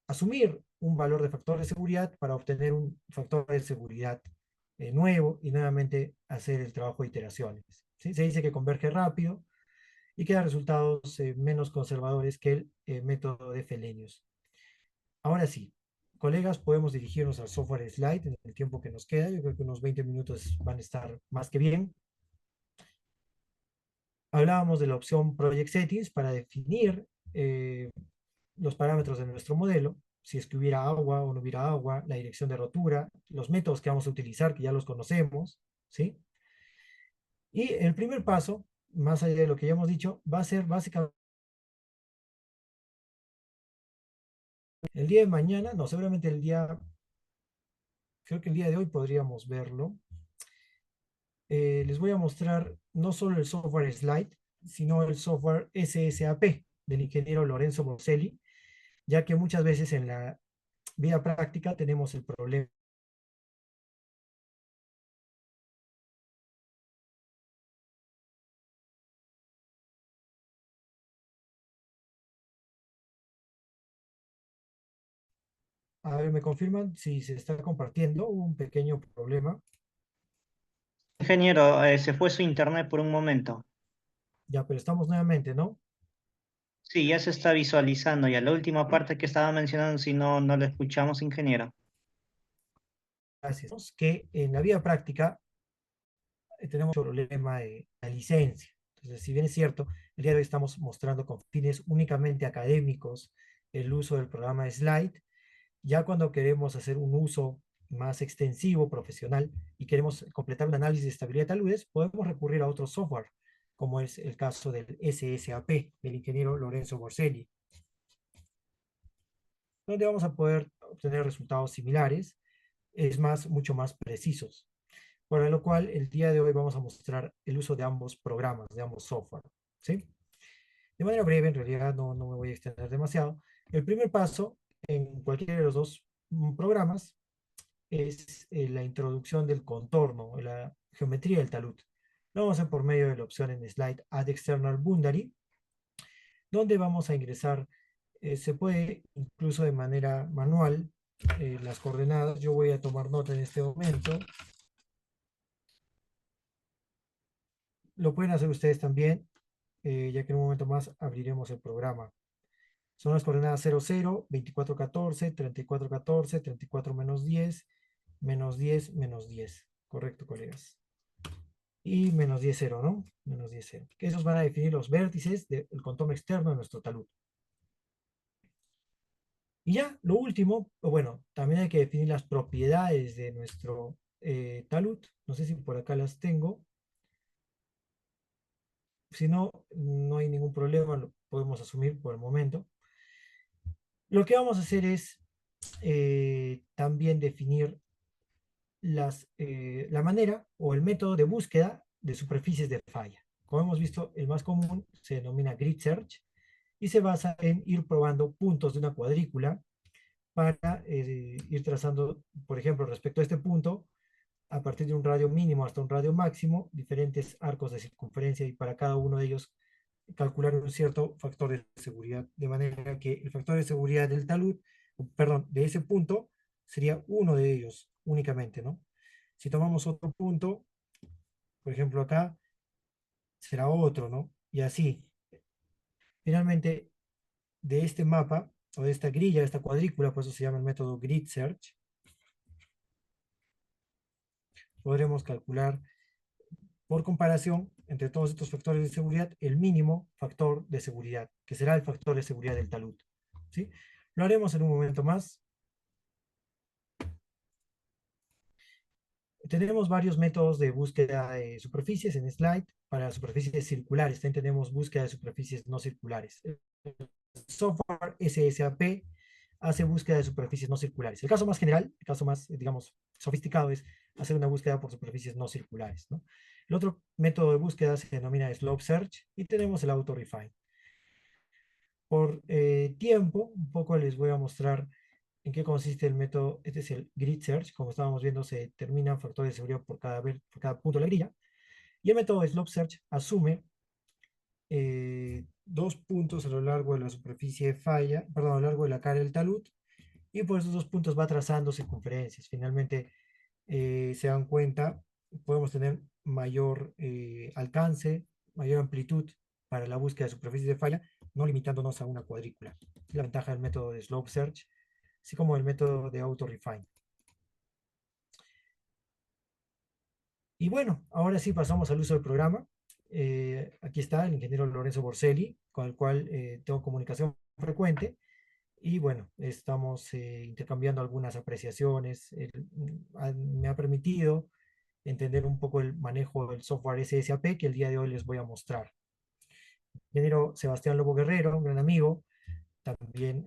asumir un valor de factor de seguridad para obtener un factor de seguridad nuevo y nuevamente hacer el trabajo de iteraciones. ¿Sí? Se dice que converge rápido y que da resultados menos conservadores que el método de Felenius. Ahora sí, colegas, podemos dirigirnos al software slide en el tiempo que nos queda. Yo creo que unos 20 minutos van a estar más que bien. Hablábamos de la opción Project Settings para definir los parámetros de nuestro modelo, si es que hubiera agua o no hubiera agua, la dirección de rotura, los métodos que vamos a utilizar, que ya los conocemos, ¿sí? Y el primer paso, más allá de lo que ya hemos dicho, va a ser básicamente el día de mañana, no, seguramente creo que el día de hoy podríamos verlo. Les voy a mostrar no solo el software Slide, sino el software SSAP del ingeniero Lorenzo Borselli, ya que muchas veces en la vida práctica tenemos el problema. A ver, me confirman si se está compartiendo. Hubo un pequeño problema. Ingeniero, se fue su internet por un momento. Ya, pero estamos nuevamente, ¿no? Sí, ya se está visualizando. Ya la última parte que estaba mencionando, si no, no lo escuchamos, ingeniero. Gracias. Que en la vida práctica tenemos un problema de la licencia. Entonces, si bien es cierto, el día de hoy estamos mostrando con fines únicamente académicos el uso del programa Slide, ya cuando queremos hacer un uso más extensivo, profesional, y queremos completar un análisis de estabilidad de taludes, podemos recurrir a otro software, como es el caso del SSAP, del ingeniero Lorenzo Borselli, donde vamos a poder obtener resultados similares, es más, mucho más precisos. Para lo cual, el día de hoy vamos a mostrar el uso de ambos programas, de ambos software, ¿sí? De manera breve, en realidad no me voy a extender demasiado. El primer paso en cualquiera de los dos programas es la introducción del contorno, la geometría del talud. Lo vamos a hacer por medio de la opción en slide Add External Boundary, donde vamos a ingresar, se puede incluso de manera manual, las coordenadas. Yo voy a tomar nota en este momento. Lo pueden hacer ustedes también, ya que en un momento más abriremos el programa. Son las coordenadas 00, 2414, 3414, 34 menos 10, menos 10, menos 10. Correcto, colegas. Y menos 10, 0, ¿no? Menos 10, 0. Que esos van a definir los vértices del contorno externo de nuestro talud. Y ya, lo último, bueno, también hay que definir las propiedades de nuestro talud. No sé si por acá las tengo. Si no, no hay ningún problema, lo podemos asumir por el momento. Lo que vamos a hacer es también definir la manera o el método de búsqueda de superficies de falla. Como hemos visto, el más común se denomina grid search y se basa en ir probando puntos de una cuadrícula para ir trazando, por ejemplo, respecto a este punto, a partir de un radio mínimo hasta un radio máximo, diferentes arcos de circunferencia y para cada uno de ellos calcular un cierto factor de seguridad, de manera que el factor de seguridad del talud, perdón, de ese punto, sería uno de ellos únicamente, ¿no? Si tomamos otro punto, por ejemplo acá, será otro, ¿no? Y así. Finalmente, de este mapa, o de esta grilla, de esta cuadrícula, por eso se llama el método Grid Search, podremos calcular por comparación entre todos estos factores de seguridad el mínimo factor de seguridad, que será el factor de seguridad del talud. ¿Sí? Lo haremos en un momento más. Tenemos varios métodos de búsqueda de superficies en slide para superficies circulares. También tenemos búsqueda de superficies no circulares. El software SSAP hace búsqueda de superficies no circulares. El caso más general, el caso más, digamos, sofisticado es hacer una búsqueda por superficies no circulares, ¿no? El otro método de búsqueda se denomina Slope Search y tenemos el Auto Refine. Por tiempo, un poco les voy a mostrar en qué consiste el método. Este es el Grid Search. Como estábamos viendo, se determinan factores de seguridad por cada punto de la grilla. Y el método Slope Search asume dos puntos a lo largo de la superficie de falla, perdón, a lo largo de la cara del talud, y por esos dos puntos va trazando circunferencias. Finalmente, se dan cuenta, podemos tener mayor alcance, mayor amplitud para la búsqueda de superficies de falla, no limitándonos a una cuadrícula. Es la ventaja del método de Slope Search, así como el método de Auto Refine. Y bueno, ahora sí pasamos al uso del programa. Aquí está el ingeniero Lorenzo Borselli, con el cual tengo comunicación frecuente. Y bueno, estamos intercambiando algunas apreciaciones. Me ha permitido entender un poco el manejo del software SSAP que el día de hoy les voy a mostrar. Ingeniero Sebastián Lobo Guerrero, un gran amigo, también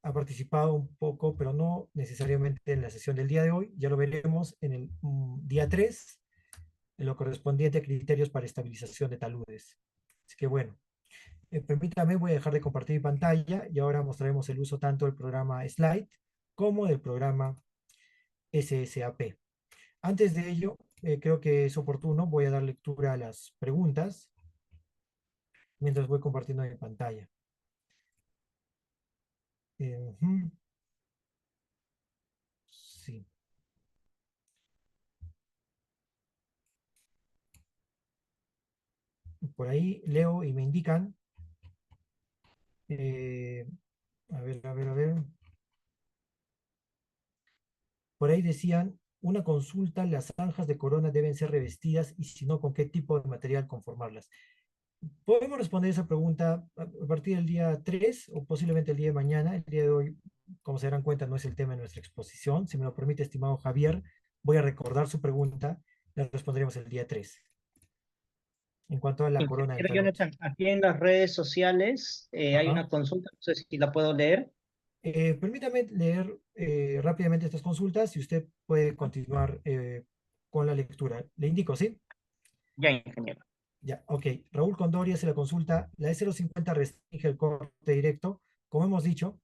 ha participado un poco, pero no necesariamente en la sesión del día de hoy. Ya lo veremos en el día 3, en lo correspondiente a criterios para estabilización de taludes. Así que bueno, permítame, voy a dejar de compartir mi pantalla y ahora mostraremos el uso tanto del programa Slide como del programa SSAP. Antes de ello, creo que es oportuno, voy a dar lectura a las preguntas mientras voy compartiendo mi pantalla. Sí. Por ahí leo y me indican. A ver, a ver, a ver. Por ahí decían, una consulta, las zanjas de corona deben ser revestidas y si no, ¿con qué tipo de material conformarlas? Podemos responder esa pregunta a partir del día 3 o posiblemente el día de mañana. El día de hoy, como se darán cuenta, no es el tema de nuestra exposición. Si me lo permite, estimado Javier, voy a recordar su pregunta. La responderemos el día 3. En cuanto a la corona del Ingeniero talud. Jonathan, aquí en las redes sociales hay Ajá. una consulta, no sé si la puedo leer. Permítame leer rápidamente estas consultas y usted puede continuar con la lectura. Le indico, ¿sí? Ya, ingeniero. Ya, ok. Raúl Condori hace la consulta. La E050 restringe el corte directo. Como hemos dicho,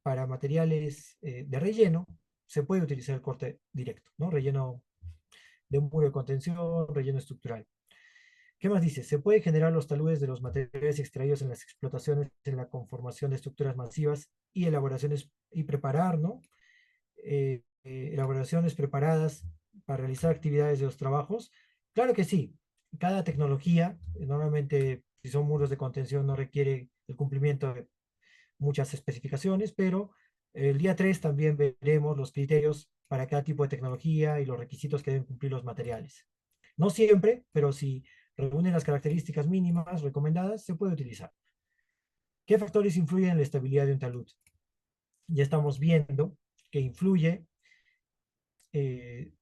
para materiales de relleno se puede utilizar el corte directo, ¿no? Relleno de muro de contención, relleno estructural. ¿Qué más dice? Se puede generar los taludes de los materiales extraídos en las explotaciones en la conformación de estructuras masivas y elaboraciones y preparar, ¿no? Elaboraciones preparadas para realizar actividades de los trabajos. Claro que sí. Cada tecnología, normalmente si son muros de contención no requiere el cumplimiento de muchas especificaciones, pero el día 3 también veremos los criterios para cada tipo de tecnología y los requisitos que deben cumplir los materiales. No siempre, pero si reúnen las características mínimas recomendadas, se puede utilizar. ¿Qué factores influyen en la estabilidad de un talud? Ya estamos viendo que influye eh,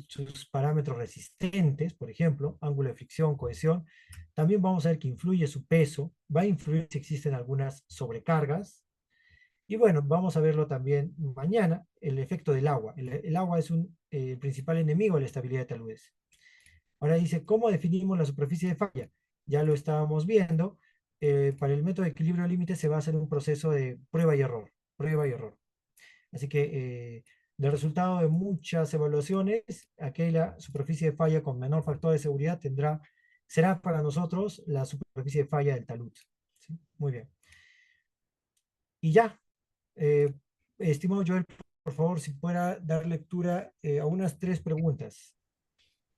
sus parámetros resistentes, por ejemplo, ángulo de fricción, cohesión. También vamos a ver que influye su peso, va a influir si existen algunas sobrecargas. Y bueno, vamos a verlo también mañana, el efecto del agua. El agua es un principal enemigo de la estabilidad de taludes. Ahora dice, ¿cómo definimos la superficie de falla? Ya lo estábamos viendo. Para el método de equilibrio límite se va a hacer un proceso de prueba y error. Prueba y error. Así que del resultado de muchas evaluaciones, aquella superficie de falla con menor factor de seguridad será para nosotros la superficie de falla del talud. ¿Sí? Muy bien. Y ya, estimado Joel, por favor, si pueda dar lectura a unas 3 preguntas.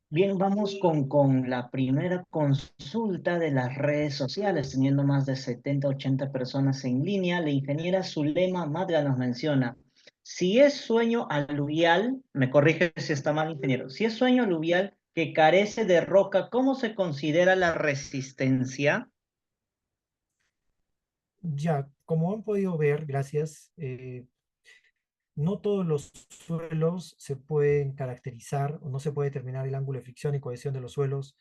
Bien, vamos con la primera consulta de las redes sociales, teniendo más de 70, 80 personas en línea. La ingeniera Zulema Madga nos menciona, si es sueño aluvial, me corrige si está mal, ingeniero, si es sueño aluvial que carece de roca, ¿cómo se considera la resistencia? Ya, como han podido ver, gracias, no todos los suelos se pueden caracterizar o no se puede determinar el ángulo de fricción y cohesión de los suelos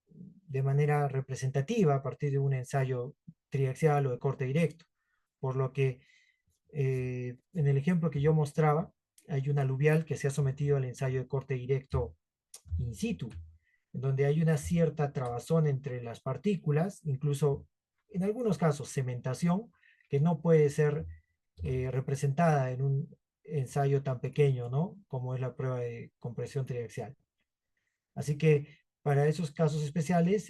de manera representativa a partir de un ensayo triaxial o de corte directo. Por lo que en el ejemplo que yo mostraba, hay un aluvial que se ha sometido al ensayo de corte directo in situ, en donde hay una cierta trabazón entre las partículas, incluso en algunos casos cementación, que no puede ser representada en un ensayo tan pequeño, ¿no? Como es la prueba de compresión triaxial. Así que para esos casos especiales,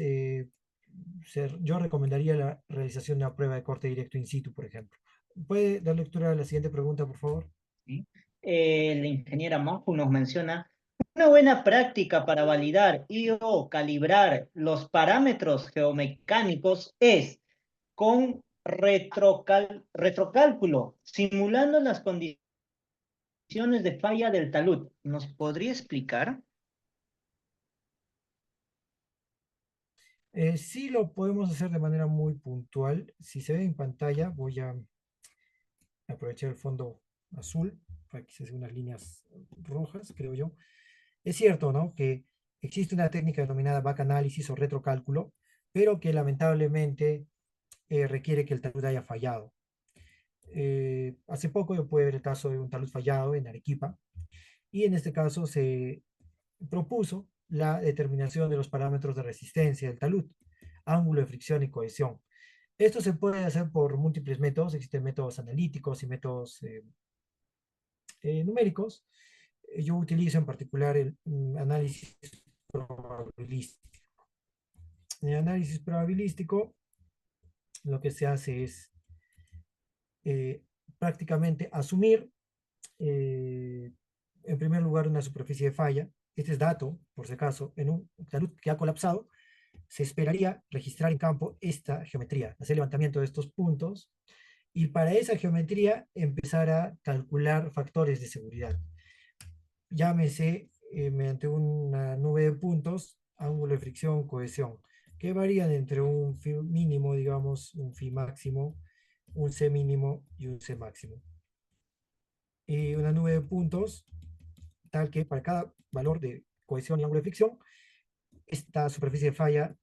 yo recomendaría la realización de una prueba de corte directo in situ, por ejemplo. ¿Puede dar lectura a la siguiente pregunta, por favor? ¿Sí? La ingeniera Mafu nos menciona, una buena práctica para validar y o calibrar los parámetros geomecánicos es con retrocálculo, simulando las condiciones de falla del talud. ¿Nos podría explicar? Sí lo podemos hacer de manera muy puntual. Si se ve en pantalla, voy a aprovechar el fondo azul para que se hagan unas líneas rojas, creo yo. Es cierto, ¿no? Que existe una técnica denominada back análisis o retrocálculo, pero que lamentablemente requiere que el talud haya fallado. Hace poco yo pude ver el caso de un talud fallado en Arequipa, y en este caso se propuso la determinación de los parámetros de resistencia del talud, ángulo de fricción y cohesión. Esto se puede hacer por múltiples métodos, existen métodos analíticos y métodos numéricos. Yo utilizo en particular el análisis probabilístico. En el análisis probabilístico lo que se hace es eh, prácticamente asumir, eh, en primer lugar, una superficie de falla. Este es dato, por si acaso, en un talud que ha colapsado, se esperaría registrar en campo esta geometría, hacer levantamiento de estos puntos y para esa geometría empezar a calcular factores de seguridad. Llámese mediante una nube de puntos, ángulo de fricción, cohesión, que varían entre un phi mínimo, digamos, un phi máximo, un c mínimo y un c máximo. Y una nube de puntos tal que para cada valor de cohesión y ángulo de fricción, esta superficie de falla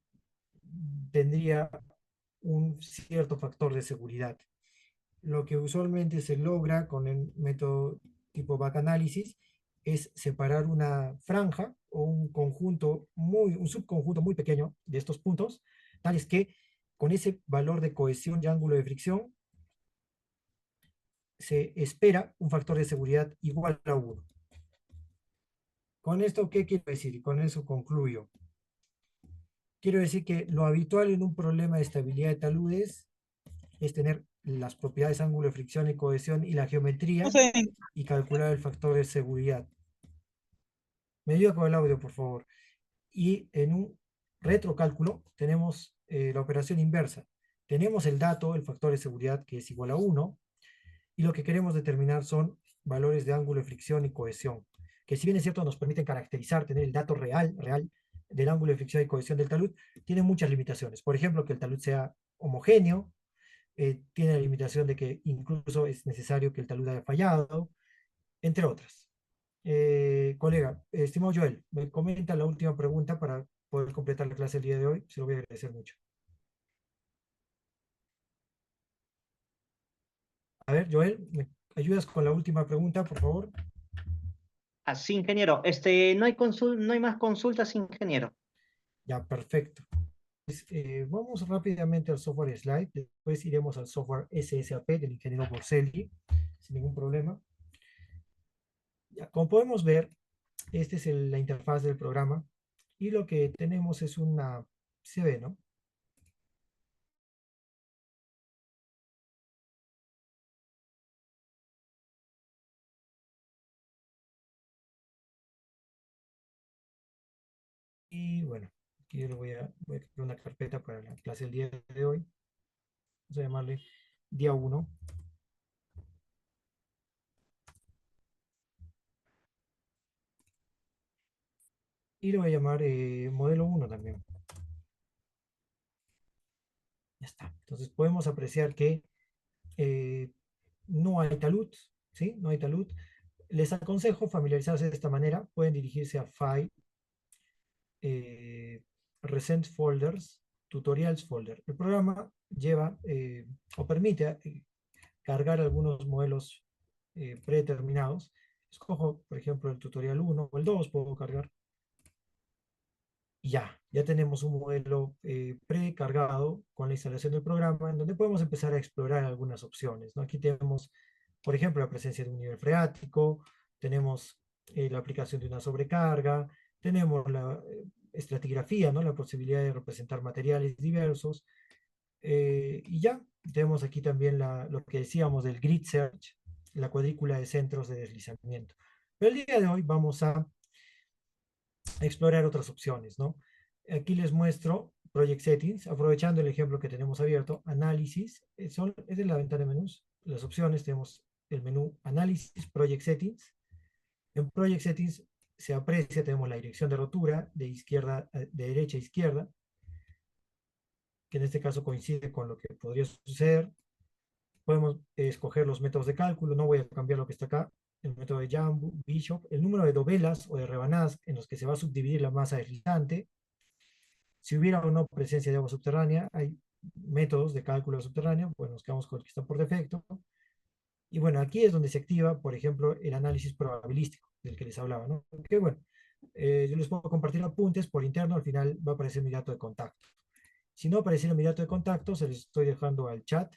tendría un cierto factor de seguridad. Lo que usualmente se logra con el método tipo back análisis es separar una franja o un subconjunto muy pequeño de estos puntos, tales que con ese valor de cohesión y ángulo de fricción se espera un factor de seguridad igual a 1. ¿Con esto qué quiero decir? Y con eso concluyo. Quiero decir que lo habitual en un problema de estabilidad de taludes es tener las propiedades ángulo de fricción y cohesión y la geometría y calcular el factor de seguridad. Me ayuda con el audio, por favor. Y en un retrocálculo tenemos la operación inversa. Tenemos el dato, el factor de seguridad, que es igual a 1, y lo que queremos determinar son valores de ángulo de fricción y cohesión, que si bien es cierto nos permiten caracterizar, tener el dato real del ángulo de fricción y cohesión del talud, tiene muchas limitaciones. Por ejemplo, que el talud sea homogéneo, tiene la limitación de que incluso es necesario que el talud haya fallado, entre otras. Colega, estimado Joel, me comenta la última pregunta para poder completar la clase el día de hoy. Se lo voy a agradecer mucho. A ver, Joel, ¿me ayudas con la última pregunta, por favor? Así, ingeniero. No hay más consultas, ingeniero. Ya, perfecto. Pues, vamos rápidamente al software slide, después iremos al software SSAP del ingeniero Borselli, sin ningún problema. Ya, como podemos ver, esta es la interfaz del programa y lo que tenemos es una CB, ¿no? Y bueno, aquí yo voy a crear una carpeta para la clase del día de hoy. Vamos a llamarle día 1. Y le voy a llamar modelo 1 también. Ya está. Entonces podemos apreciar que eh, no hay talud, ¿sí? No hay talud. Les aconsejo familiarizarse de esta manera. Pueden dirigirse a File, eh, Recent Folders, Tutorials Folder. El programa lleva o permite cargar algunos modelos predeterminados. Escojo, por ejemplo, el tutorial 1 o el 2, puedo cargar. Y ya tenemos un modelo precargado con la instalación del programa, en donde podemos empezar a explorar algunas opciones, ¿no? Aquí tenemos, por ejemplo, la presencia de un nivel freático, tenemos la aplicación de una sobrecarga, tenemos la estratigrafía, ¿no? La posibilidad de representar materiales diversos, y ya tenemos aquí también lo que decíamos del grid search, la cuadrícula de centros de deslizamiento. Pero el día de hoy vamos a explorar otras opciones, ¿no? Aquí les muestro Project Settings, aprovechando el ejemplo que tenemos abierto, Análisis, es de la ventana de menús, las opciones, tenemos el menú Análisis, Project Settings. En Project Settings se aprecia, tenemos la dirección de rotura de izquierda, de derecha a izquierda, que en este caso coincide con lo que podría suceder. Podemos escoger los métodos de cálculo, no voy a cambiar lo que está acá, el método de Jambu, Bishop, el número de dovelas o de rebanadas en los que se va a subdividir la masa deslizante. Si hubiera o no presencia de agua subterránea, hay métodos de cálculo subterráneo, pues nos quedamos con el que está por defecto. Y bueno, aquí es donde se activa, por ejemplo, el análisis probabilístico del que les hablaba, ¿no? Que bueno, yo les puedo compartir apuntes por interno, al final va a aparecer mi dato de contacto. Si no apareciera mi dato de contacto, se les estoy dejando al chat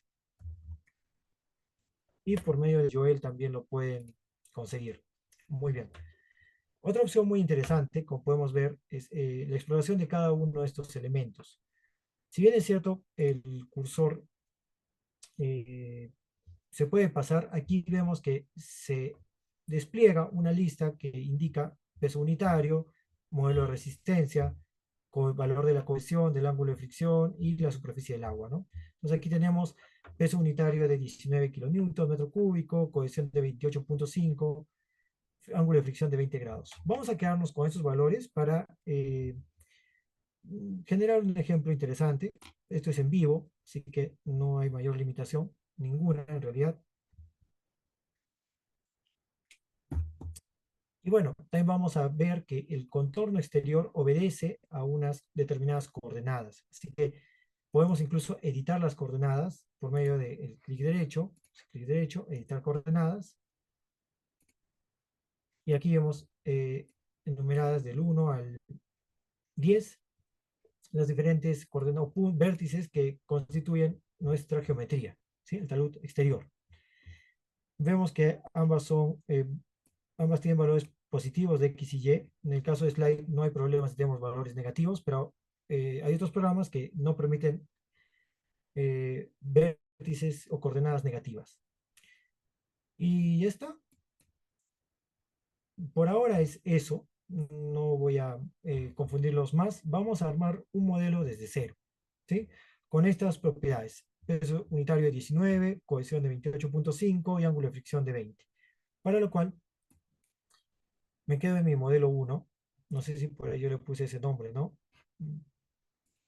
y por medio de Joel también lo pueden conseguir. Muy bien. Otra opción muy interesante, como podemos ver, es la exploración de cada uno de estos elementos. Si bien es cierto, el cursor eh, se puede pasar, aquí vemos que se despliega una lista que indica peso unitario, modelo de resistencia, valor de la cohesión, del ángulo de fricción y la superficie del agua, ¿no? Entonces aquí tenemos peso unitario de 19 kilonewton metro cúbico, cohesión de 28.5, ángulo de fricción de 20 grados. Vamos a quedarnos con estos valores para generar un ejemplo interesante. Esto es en vivo, así que no hay mayor limitación, ninguna en realidad. Y bueno, también vamos a ver que el contorno exterior obedece a unas determinadas coordenadas. Así que podemos incluso editar las coordenadas por medio del clic derecho, editar coordenadas. Y aquí vemos enumeradas del 1 al 10 las diferentes coordenadas, vértices que constituyen nuestra geometría, ¿sí? El talud exterior. Vemos que ambas tienen valores positivos de X y Y. En el caso de Slide no hay problema si tenemos valores negativos, pero hay otros programas que no permiten vértices o coordenadas negativas. Y ya está. Por ahora es eso. No voy a confundirlos más. Vamos a armar un modelo desde cero, ¿sí? Con estas propiedades. Peso unitario de 19, cohesión de 28.5 y ángulo de fricción de 20. Para lo cual me quedo en mi modelo 1. No sé si por ahí yo le puse ese nombre, ¿no?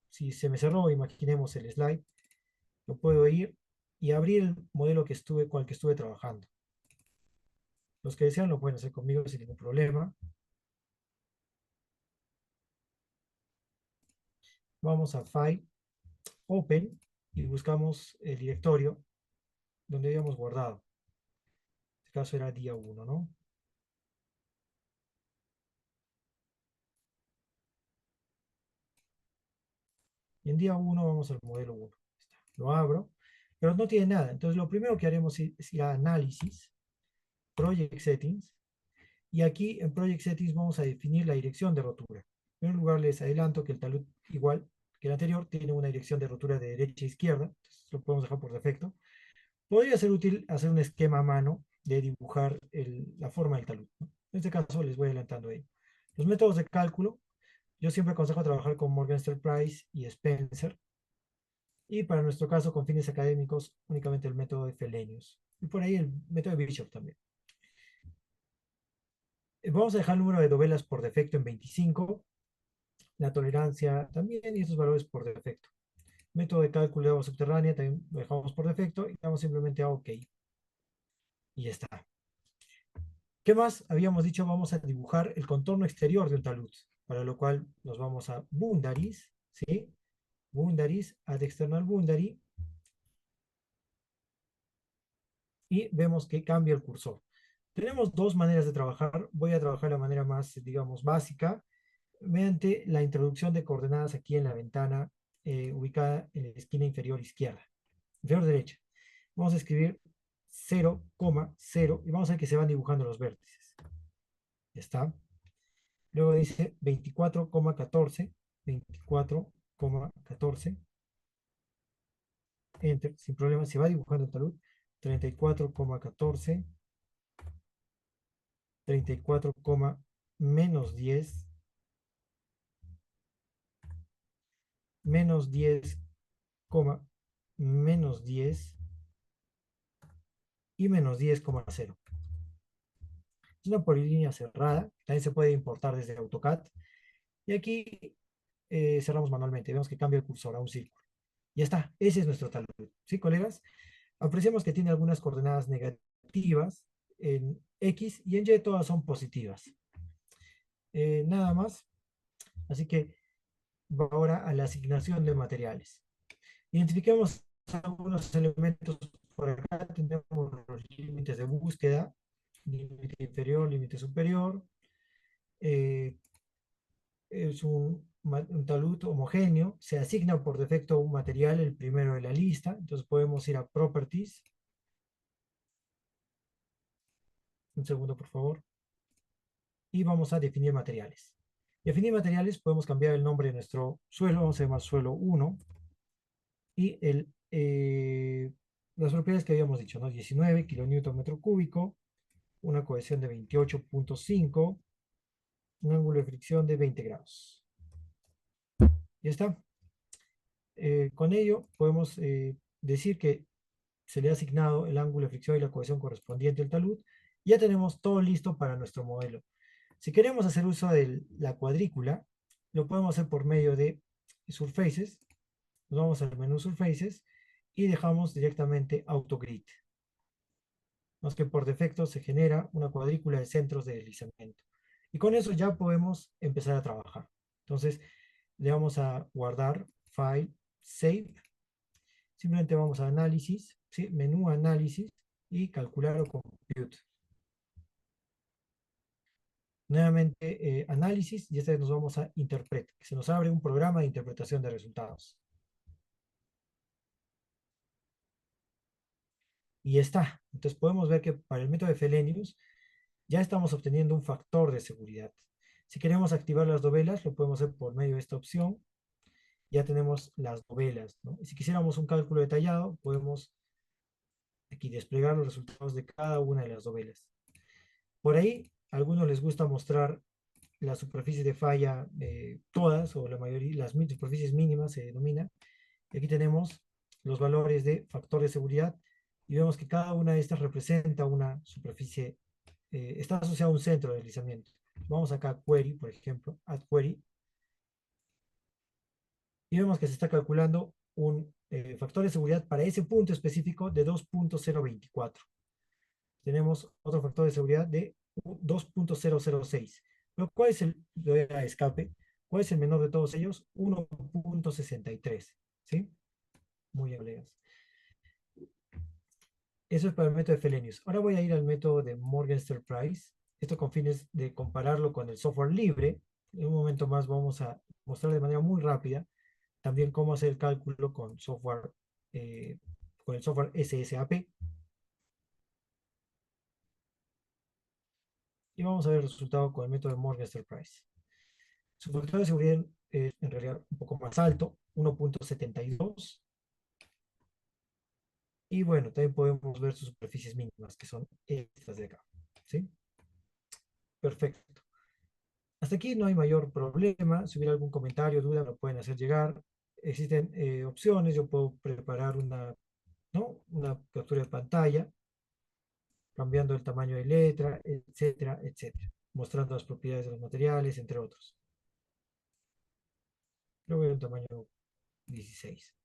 Si se me cerró, imaginemos el slide. Lo puedo ir y abrir el modelo con el que estuve trabajando. Los que desean lo pueden hacer conmigo sin ningún problema. Vamos a File, Open, y buscamos el directorio donde habíamos guardado. En este caso era día 1, ¿no? Y en día 1 vamos al modelo 1. Lo abro, pero no tiene nada. Entonces lo primero que haremos es ir a Análisis, Project Settings, y aquí en Project Settings vamos a definir la dirección de rotura. En primer lugar les adelanto que el talud, igual que el anterior, tiene una dirección de rotura de derecha a izquierda. Entonces lo podemos dejar por defecto. Podría ser útil hacer un esquema a mano de dibujar la forma del talud, ¿no? En este caso les voy adelantando ahí. Los métodos de cálculo, Yo siempre aconsejo trabajar con Morgan Stanley Price y Spencer. Y para nuestro caso, con fines académicos, únicamente el método de Fellenius. Y por ahí el método de Bishop también. Vamos a dejar el número de dovelas por defecto en 25. La tolerancia también y esos valores por defecto. Método de cálculo de agua subterránea también lo dejamos por defecto y damos simplemente a OK. Y ya está. ¿Qué más? Habíamos dicho vamos a dibujar el contorno exterior de un talud, para lo cual nos vamos a Boundaries, ¿sí? Boundaries, Add External Boundary, y vemos que cambia el cursor. Tenemos dos maneras de trabajar. Voy a trabajar de la manera más, digamos, básica, mediante la introducción de coordenadas aquí en la ventana ubicada en la esquina inferior izquierda, inferior derecha. Vamos a escribir 0,0 y vamos a ver que se van dibujando los vértices. Ya está. Luego dice 24,14, 24,14. Enter, sin problema, se va dibujando el talud. 34,14, 34, menos 10, menos 10, menos 10 y menos 10,0. Es una polilínea cerrada, también se puede importar desde AutoCAD. Y aquí cerramos manualmente, vemos que cambia el cursor a un círculo. Ya está, ese es nuestro talud. ¿Sí, colegas? Apreciamos que tiene algunas coordenadas negativas en X y en Y todas son positivas. Nada más. Así que va ahora a la asignación de materiales. Identifiquemos algunos elementos por acá. Tenemos los límites de búsqueda, límite inferior, límite superior. Es un talud homogéneo. Se asigna por defecto un material, el primero de la lista. Entonces podemos ir a Properties. Un segundo, por favor. Y vamos a definir materiales. Definir materiales, podemos cambiar el nombre de nuestro suelo. Vamos a llamar suelo 1. Y las propiedades que habíamos dicho, ¿no? 19 kilonewton metro cúbico, una cohesión de 28,5, un ángulo de fricción de 20 grados. Ya está. Con ello podemos decir que se le ha asignado el ángulo de fricción y la cohesión correspondiente al talud. Ya tenemos todo listo para nuestro modelo. Si queremos hacer uso de la cuadrícula, lo podemos hacer por medio de Surfaces. Nos vamos al menú Surfaces y dejamos directamente AutoGrid. Más que por defecto se genera una cuadrícula de centros de deslizamiento. Y con eso ya podemos empezar a trabajar. Entonces, le vamos a guardar, File, Save. Simplemente vamos a Análisis, ¿sí? Menú Análisis y Calcular o Compute. Nuevamente, Análisis, y esta vez nos vamos a Interpret, que se nos abre un programa de interpretación de resultados. Y ya está. Entonces podemos ver que para el método de Fellenius ya estamos obteniendo un factor de seguridad. Si queremos activar las dovelas, lo podemos hacer por medio de esta opción. Ya tenemos las dovelas, ¿no? Y si quisiéramos un cálculo detallado, podemos aquí desplegar los resultados de cada una de las dovelas. Por ahí, a algunos les gusta mostrar las superficies de falla, todas, o la mayoría, las superficies mínimas se denomina. Y aquí tenemos los valores de factor de seguridad y vemos que cada una de estas representa una superficie, está asociada a un centro de deslizamiento. Vamos acá a Query, por ejemplo, Add Query, y vemos que se está calculando un factor de seguridad para ese punto específico de 2,024. Tenemos otro factor de seguridad de 2,006. Pero ¿cuál es el de escape? ¿Cuál es el menor de todos ellos? 1,63. ¿Sí? Muy bien, colegas. Eso es para el método de Fellenius. Ahora voy a ir al método de Morgenstern Price. Esto con fines de compararlo con el software libre. En un momento más vamos a mostrar de manera muy rápida también cómo hacer el cálculo con software, con el software SSAP. Y vamos a ver el resultado con el método de Morgenstern Price. Su factor de seguridad es en realidad un poco más alto, 1,72. Y bueno, también podemos ver sus superficies mínimas, que son estas de acá. ¿Sí? Perfecto. Hasta aquí no hay mayor problema. Si hubiera algún comentario, duda, lo pueden hacer llegar. Existen opciones. Yo puedo preparar una, ¿no? Una captura de pantalla, cambiando el tamaño de letra, etcétera, etcétera, mostrando las propiedades de los materiales, entre otros. Yo voy a un tamaño 16.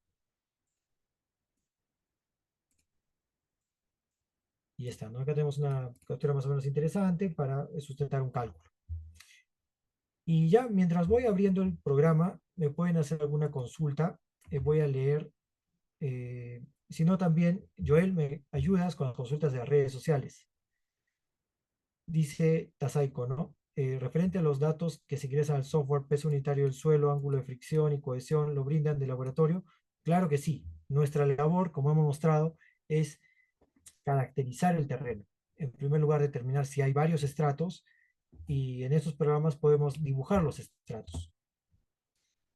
Y ya está, ¿no? Acá tenemos una captura más o menos interesante para sustentar un cálculo. Y ya mientras voy abriendo el programa, me pueden hacer alguna consulta. Voy a leer. Si no, también, Joel, me ayudas con las consultas de las redes sociales. Dice Tasaiko, ¿no? Referente a los datos que se ingresan al software, peso unitario del suelo, ángulo de fricción y cohesión, ¿lo brindan de laboratorio? Claro que sí. Nuestra labor, como hemos mostrado, es caracterizar el terreno. En primer lugar, determinar si hay varios estratos y en estos programas podemos dibujar los estratos.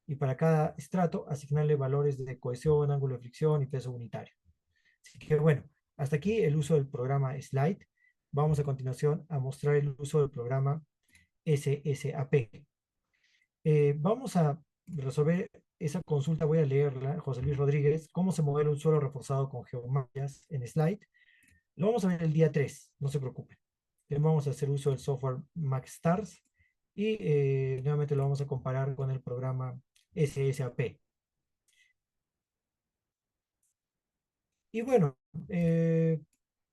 Y para cada estrato asignarle valores de cohesión, ángulo de fricción y peso unitario. Así que bueno, hasta aquí el uso del programa Slide. Vamos a continuación a mostrar el uso del programa SSAP. Vamos a resolver esa consulta, voy a leerla, José Luis Rodríguez, cómo se modela un suelo reforzado con geomallas en Slide. Lo vamos a ver el día 3, no se preocupen. Vamos a hacer uso del software MaxStars y nuevamente lo vamos a comparar con el programa SSAP. Y bueno,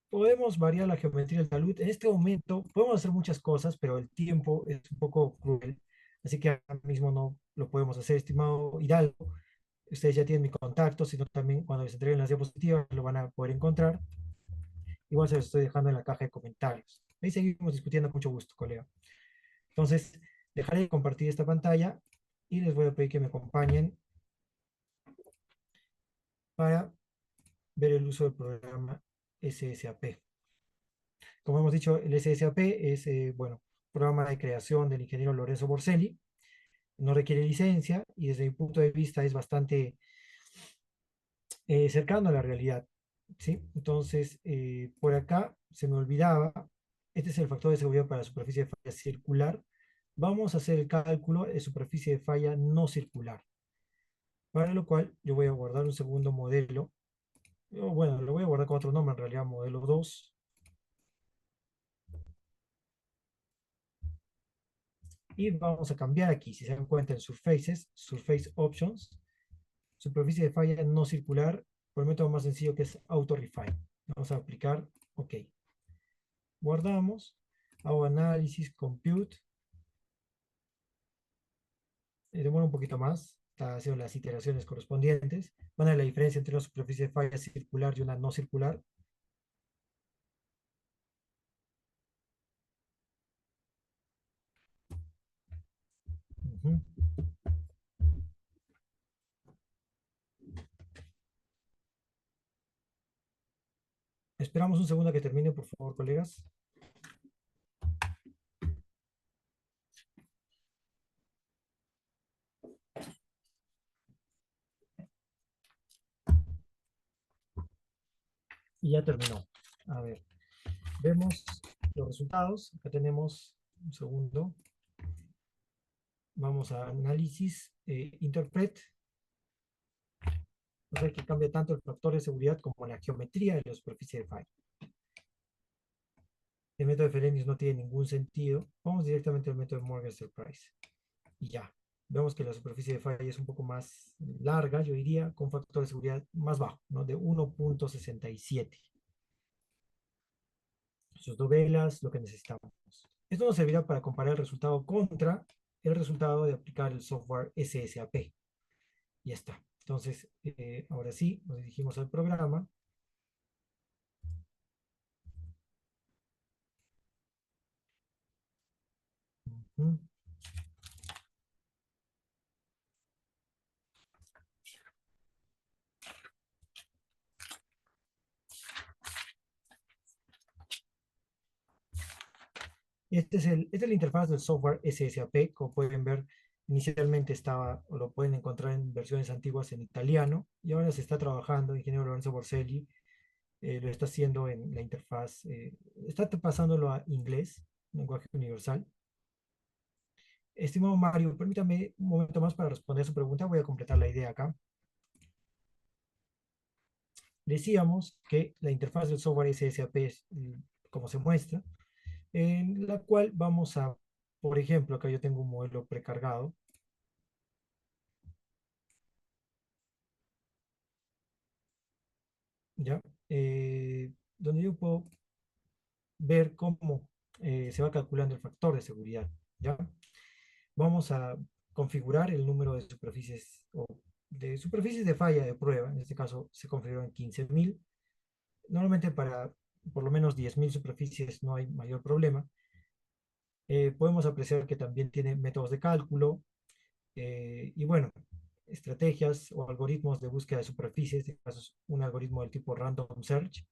podemos variar la geometría del talud. En este momento podemos hacer muchas cosas, pero el tiempo es un poco cruel. Así que ahora mismo no lo podemos hacer, estimado Hidalgo. Ustedes ya tienen mi contacto, sino también cuando les entreguen las diapositivas lo van a poder encontrar. Igual se los estoy dejando en la caja de comentarios. Ahí seguimos discutiendo con mucho gusto, colega. Entonces, dejaré de compartir esta pantalla y les voy a pedir que me acompañen para ver el uso del programa SSAP. Como hemos dicho, el SSAP es, bueno, programa de creación del ingeniero Lorenzo Borselli. No requiere licencia y desde mi punto de vista es bastante cercano a la realidad. ¿Sí? Entonces, por acá se me olvidaba, este es el factor de seguridad para la superficie de falla circular. Vamos a hacer el cálculo de superficie de falla no circular. Para lo cual yo voy a guardar un segundo modelo. Bueno, lo voy a guardar con otro nombre, en realidad modelo 2. Y vamos a cambiar aquí, si se dan cuenta en Surfaces, Surface Options, superficie de falla no circular, por el método más sencillo que es Auto Refine. Vamos a aplicar OK. Guardamos, hago análisis, compute. Demora un poquito más, está haciendo las iteraciones correspondientes. Van a ver la diferencia entre una superficie de falla circular y una no circular. Uh-huh. Esperamos un segundo a que termine, por favor, colegas. Y ya terminó. A ver, vemos los resultados. Acá tenemos un segundo. Vamos a análisis, interpret. O sea que cambia tanto el factor de seguridad como la geometría de la superficie de falla. El método de Felenius no tiene ningún sentido. Vamos directamente al método de Morgenstern Price. Y ya. Vemos que la superficie de falla es un poco más larga, yo diría, con factor de seguridad más bajo, ¿no? De 1.67. Sus dovelas, lo que necesitamos. Esto nos servirá para comparar el resultado contra el resultado de aplicar el software SSAP. Ya está. Entonces, ahora sí, nos dirigimos al programa. Esta es la interfaz del software SSAP. Como pueden ver, inicialmente estaba, o lo pueden encontrar en versiones antiguas en italiano, y ahora se está trabajando, el ingeniero Lorenzo Borselli lo está haciendo en la interfaz, está pasándolo a inglés, lenguaje universal. Estimado Mario, permítame un momento más para responder su pregunta. Voy a completar la idea acá. Decíamos que la interfaz del software SSAP es como se muestra, en la cual vamos a, por ejemplo, acá yo tengo un modelo precargado. ¿Ya? Donde yo puedo ver cómo se va calculando el factor de seguridad. ¿Ya? Vamos a configurar el número de superficies o de superficies de falla de prueba. En este caso se configuró en 15.000. Normalmente para por lo menos 10.000 superficies no hay mayor problema. Podemos apreciar que también tiene métodos de cálculo y bueno, estrategias o algoritmos de búsqueda de superficies. En este caso es un algoritmo del tipo Random Search.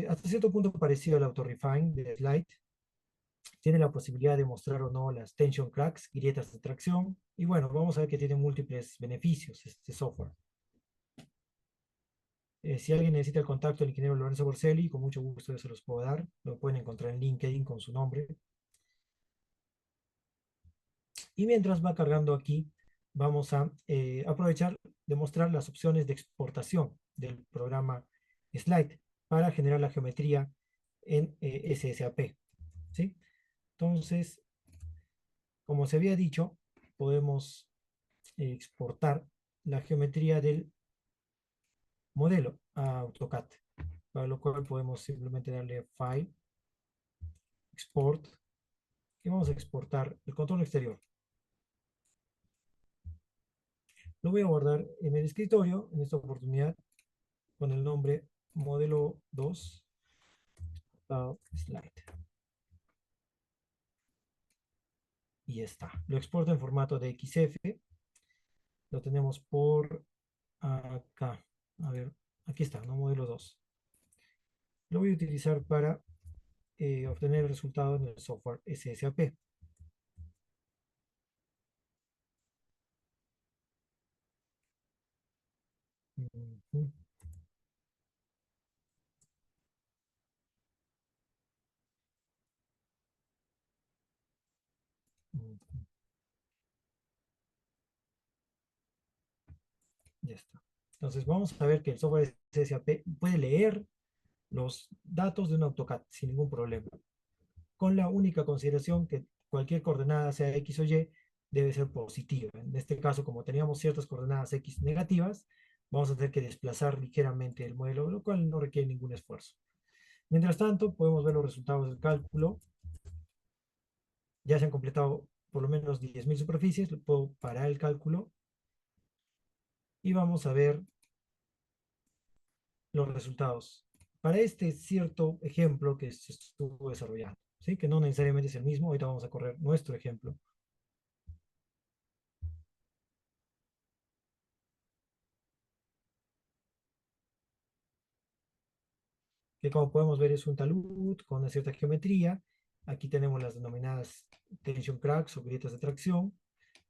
Hasta cierto punto parecido al AutoRefine de Slide. Tiene la posibilidad de mostrar o no las tension cracks, grietas de tracción. Y bueno, vamos a ver que tiene múltiples beneficios este software. Si alguien necesita el contacto del ingeniero Lorenzo Borselli, con mucho gusto yo se los puedo dar. Lo pueden encontrar en LinkedIn con su nombre. Y mientras va cargando aquí, vamos a aprovechar de mostrar las opciones de exportación del programa Slide para generar la geometría en SSAP. ¿Sí? Entonces, como se había dicho, podemos exportar la geometría del modelo a AutoCAD, para lo cual podemos simplemente darle File, Export, y vamos a exportar el contorno exterior. Lo voy a guardar en el escritorio, en esta oportunidad, con el nombre modelo 2 slide. Y ya está. Lo exporto en formato de XF. Lo tenemos por acá. A ver, aquí está, ¿no? Modelo 2. Lo voy a utilizar para obtener el resultado en el software SSAP. Ya está. Entonces vamos a ver que el software SSAP puede leer los datos de un AutoCAD sin ningún problema, con la única consideración que cualquier coordenada, sea X o Y, debe ser positiva. En este caso, como teníamos ciertas coordenadas X negativas, vamos a tener que desplazar ligeramente el modelo, lo cual no requiere ningún esfuerzo. Mientras tanto, podemos ver los resultados del cálculo. Ya se han completado por lo menos 10.000 superficies. Puedo parar el cálculo y vamos a ver los resultados. Para este cierto ejemplo que se estuvo desarrollando, ¿sí? Que no necesariamente es el mismo. Ahorita vamos a correr nuestro ejemplo. Que como podemos ver es un talud con una cierta geometría. Aquí tenemos las denominadas tension cracks o grietas de tracción,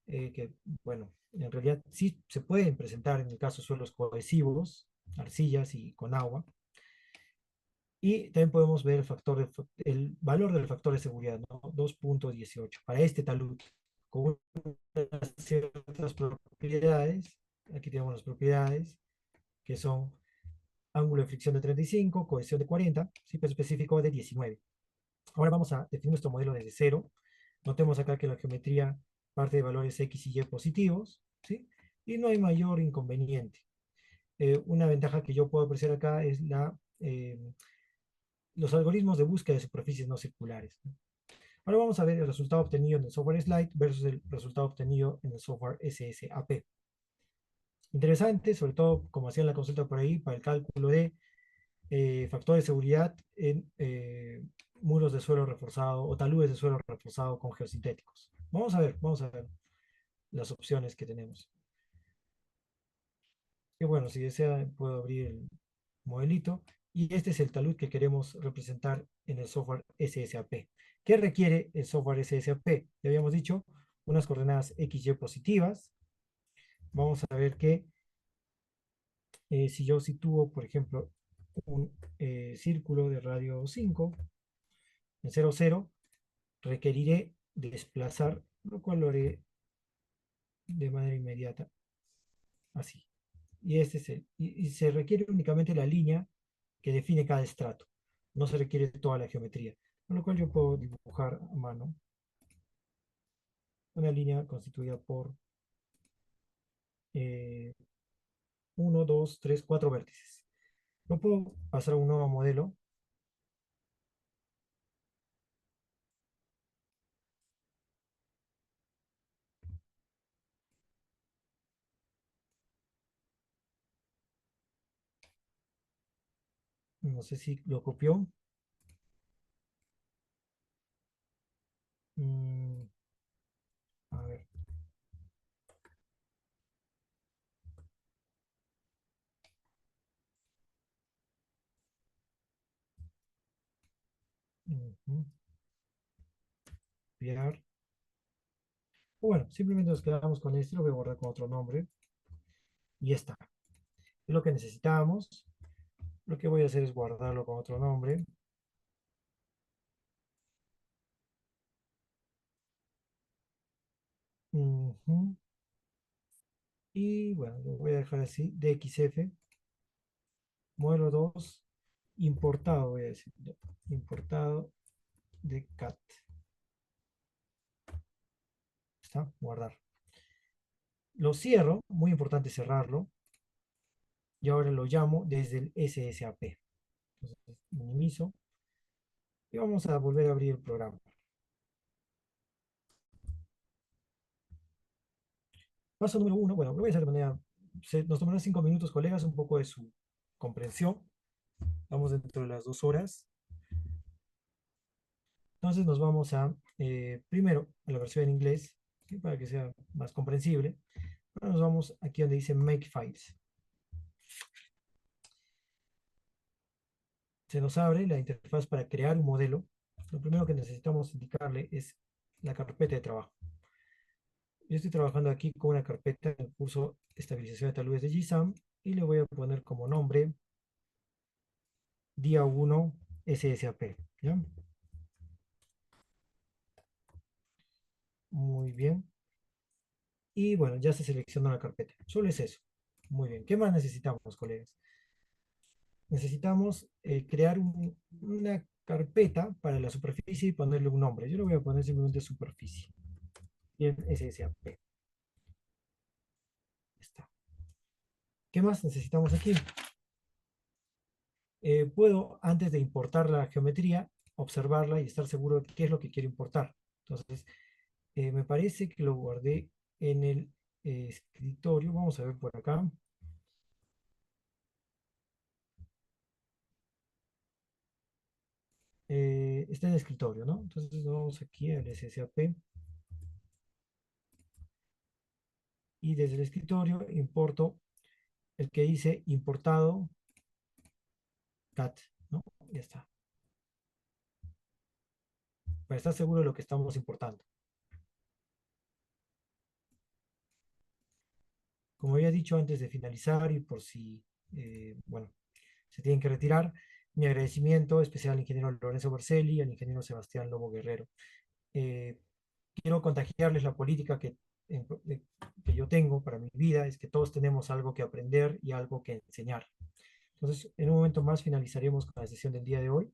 que bueno, en realidad sí se pueden presentar en el caso de suelos cohesivos, arcillas y con agua. Y también podemos ver el valor del factor de seguridad, ¿no? 2.18 para este talud, con ciertas propiedades. Aquí tenemos las propiedades, que son ángulo de fricción de 35, cohesión de 40, ¿sí? Peso específico de 19. Ahora vamos a definir nuestro modelo desde cero. Notemos acá que la geometría parte de valores X y Y positivos, ¿sí? Y no hay mayor inconveniente. Una ventaja que yo puedo apreciar acá es los algoritmos de búsqueda de superficies no circulares, ¿no? Ahora vamos a ver el resultado obtenido en el software Slide versus el resultado obtenido en el software SSAP. Interesante, sobre todo como hacían la consulta por ahí, para el cálculo de factor de seguridad en muros de suelo reforzado o taludes de suelo reforzado con geosintéticos. Vamos a ver las opciones que tenemos. Y bueno, si desea, puedo abrir el modelito. Y este es el talud que queremos representar en el software SSAP. ¿Qué requiere el software SSAP? Ya habíamos dicho, unas coordenadas XY positivas. Vamos a ver que si yo sitúo, por ejemplo, un círculo de radio 5 en 0, 0, requeriré desplazar, lo cual lo haré de manera inmediata, así. Y este es y se requiere únicamente la línea que define cada estrato. No se requiere toda la geometría, con lo cual yo puedo dibujar a mano una línea constituida por 1, 2, 3, 4 vértices. Lo puedo pasar a un nuevo modelo. No sé si lo copió. Mm, a ver. Ujú, copiar. Bueno, simplemente nos quedamos con esto. Lo voy a guardar con otro nombre. Y ya está. Es lo que necesitamos. Lo que voy a hacer es guardarlo con otro nombre. Ujú. Y bueno, lo voy a dejar así. DXF. Modelo 2. Importado, voy a decir. Importado de CAT. ¿Está? Guardar. Lo cierro. Muy importante cerrarlo. Y ahora lo llamo desde el SSAP. Entonces, minimizo. Y vamos a volver a abrir el programa. Paso número uno, bueno, lo voy a hacer de manera, nos tomará 5 minutos, colegas, un poco de su comprensión. Vamos dentro de las 2 horas. Entonces nos vamos a, primero, a la versión en inglés, ¿sí? Para que sea más comprensible. Ahora nos vamos aquí donde dice Make Files. Se nos abre la interfaz para crear un modelo. Lo primero que necesitamos indicarle es la carpeta de trabajo. Yo estoy trabajando aquí con una carpeta en el curso Estabilización de Taludes de GSAM y le voy a poner como nombre día 1 SSAP. ¿Ya? Muy bien. Y bueno, ya se seleccionó la carpeta. Solo es eso. Muy bien. ¿Qué más necesitamos, colegas? Necesitamos crear una carpeta para la superficie y ponerle un nombre. Yo le voy a poner simplemente superficie. Bien, SSAP. Está. ¿Qué más necesitamos aquí? Puedo, antes de importar la geometría, observarla y estar seguro de qué es lo que quiero importar. Entonces, me parece que lo guardé en el escritorio. Vamos a ver por acá. Está en el escritorio, ¿no? Entonces vamos aquí al SSAP y desde el escritorio importo el que dice importado cat, ¿no? Ya está. Para estar seguro de lo que estamos importando. Como había dicho antes de finalizar y por si, bueno, se tienen que retirar, mi agradecimiento especial al ingeniero Lorenzo Bercelli y al ingeniero Sebastián Lobo Guerrero. Eh, quiero contagiarles la política que yo tengo para mi vida, es que todos tenemos algo que aprender y algo que enseñar. Entonces, en un momento más finalizaremos con la sesión del día de hoy.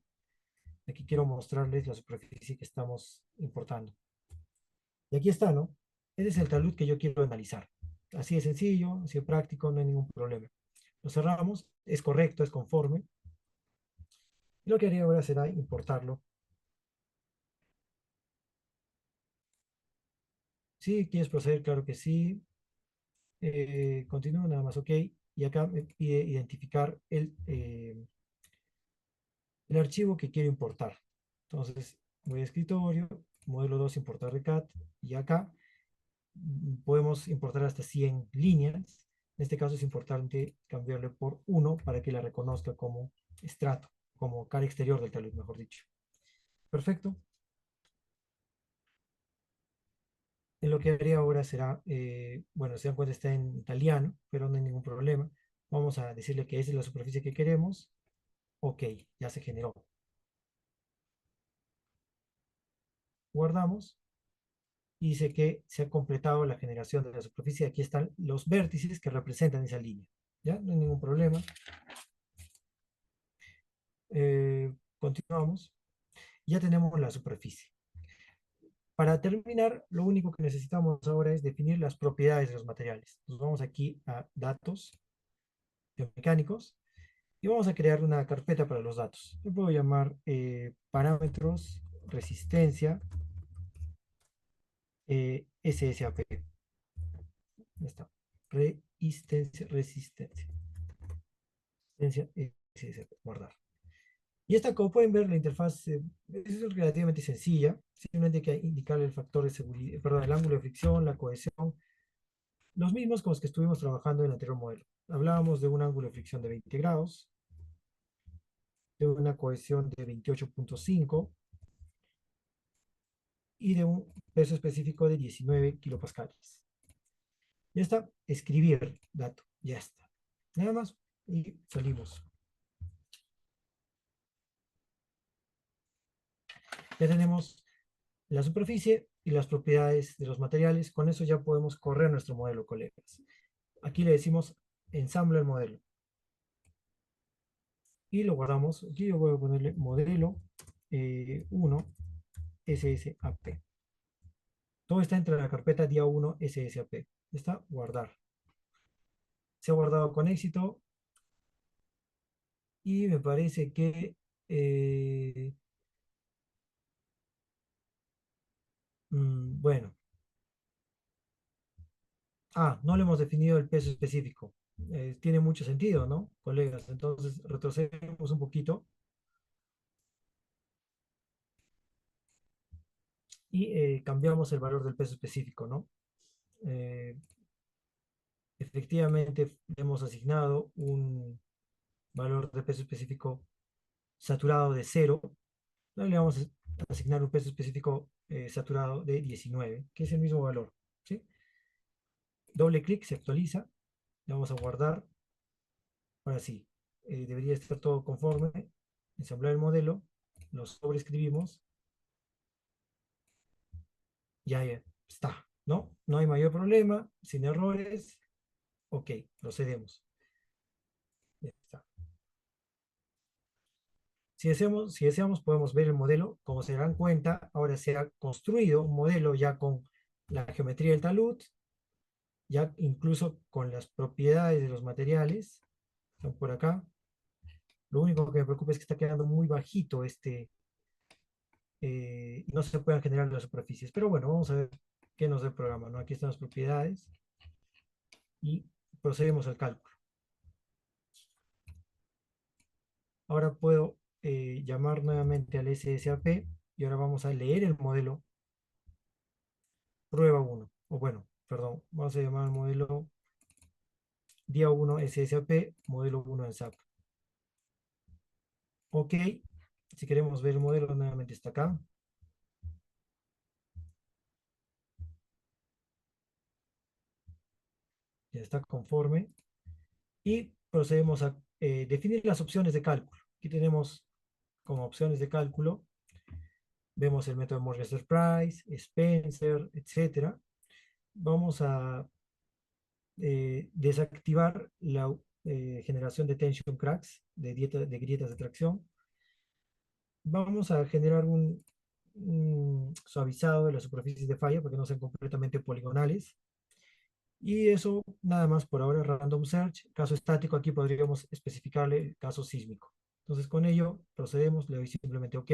Aquí quiero mostrarles la superficie que estamos importando. Y aquí está, ¿no? Ese es el talud que yo quiero analizar. Así de sencillo, así de práctico, no hay ningún problema. Lo cerramos, es correcto, es conforme. Y lo que haría ahora será importarlo. ¿Sí? ¿Quieres proceder? Claro que sí. Continúo, nada más, ok. Y acá me pide identificar el archivo que quiero importar. Entonces, voy a escritorio, modelo 2, importar de CAT, y acá podemos importar hasta 100 líneas. En este caso es importante cambiarle por 1 para que la reconozca como estrato, como cara exterior del talud, mejor dicho. Perfecto. En lo que haré ahora será, bueno, se dan cuenta está en italiano, pero no hay ningún problema. Vamos a decirle que esa es la superficie que queremos. Ok, ya se generó. Guardamos dice que se ha completado la generación de la superficie. Aquí están los vértices que representan esa línea. ¿Ya? No hay ningún problema. Continuamos. Ya tenemos la superficie. Para terminar, lo único que necesitamos ahora es definir las propiedades de los materiales. Nos vamos aquí a datos biomecánicos y vamos a crear una carpeta para los datos. Yo puedo llamar parámetros, resistencia, SSAP. Ya está. Resistencia. SSAP, guardar. Y esta, como pueden ver, la interfaz es relativamente sencilla. Simplemente hay que indicarle el factor de seguridad, perdón, el ángulo de fricción, la cohesión, los mismos con los que estuvimos trabajando en el anterior modelo. Hablábamos de un ángulo de fricción de 20 grados, de una cohesión de 28.5 y de un peso específico de 19 kilopascales. Ya está, escribir dato, ya está. Nada más y salimos. Ya tenemos la superficie y las propiedades de los materiales. Con eso ya podemos correr nuestro modelo, colegas. Aquí le decimos ensambla el modelo. Y lo guardamos. Aquí yo voy a ponerle modelo 1 SSAP. Todo está entre la carpeta día 1 SSAP. Está guardar. Se ha guardado con éxito. Y me parece que bueno. No le hemos definido el peso específico. Tiene mucho sentido, ¿no, colegas? Entonces retrocedemos un poquito y cambiamos el valor del peso específico, ¿no? Efectivamente, hemos asignado un valor de peso específico saturado de 0. No le vamos a asignar un peso específico saturado de 19, que es el mismo valor, ¿sí? Doble clic, se actualiza. Le vamos a guardar. Ahora sí, debería estar todo conforme. Ensamblar el modelo. Lo sobreescribimos. Ya está, ¿no? No hay mayor problema, sin errores. Ok, procedemos. Ya está. Si deseamos, podemos ver el modelo. Como se darán cuenta, ahora se ha construido un modelo ya con la geometría del talud, ya incluso con las propiedades de los materiales. Están por acá. Lo único que me preocupa es que está quedando muy bajito y no se pueden generar las superficies. Pero bueno, vamos a ver qué nos da el programa, ¿no? Aquí están las propiedades y procedemos al cálculo. Ahora puedo llamar nuevamente al SSAP y ahora vamos a leer el modelo prueba 1. O bueno, perdón, vamos a llamar al modelo día 1 SSAP, modelo 1 en SAP. Ok, si queremos ver el modelo nuevamente está acá. Ya está conforme. Y procedemos a definir las opciones de cálculo. Aquí tenemos como opciones de cálculo, vemos el método Morgenstern-Price, Spencer, etc. Vamos a desactivar la generación de tension cracks, de grietas de tracción. Vamos a generar un suavizado de las superficies de falla porque no sean completamente poligonales. Y eso nada más por ahora, random search. Caso estático, aquí podríamos especificarle el caso sísmico. Entonces con ello procedemos, le doy simplemente OK.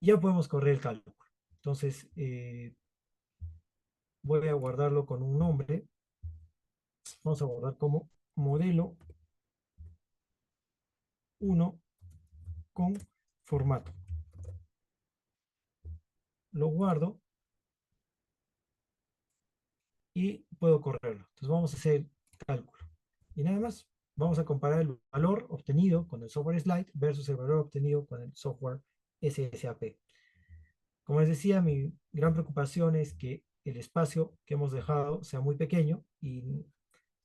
Ya podemos correr el cálculo. Entonces voy a guardarlo con un nombre. Vamos a guardar como modelo 1 con formato. Lo guardo y puedo correrlo. Entonces vamos a hacer cálculo. Y nada más, vamos a comparar el valor obtenido con el software Slide versus el valor obtenido con el software SSAP. Como les decía, mi gran preocupación es que el espacio que hemos dejado sea muy pequeño y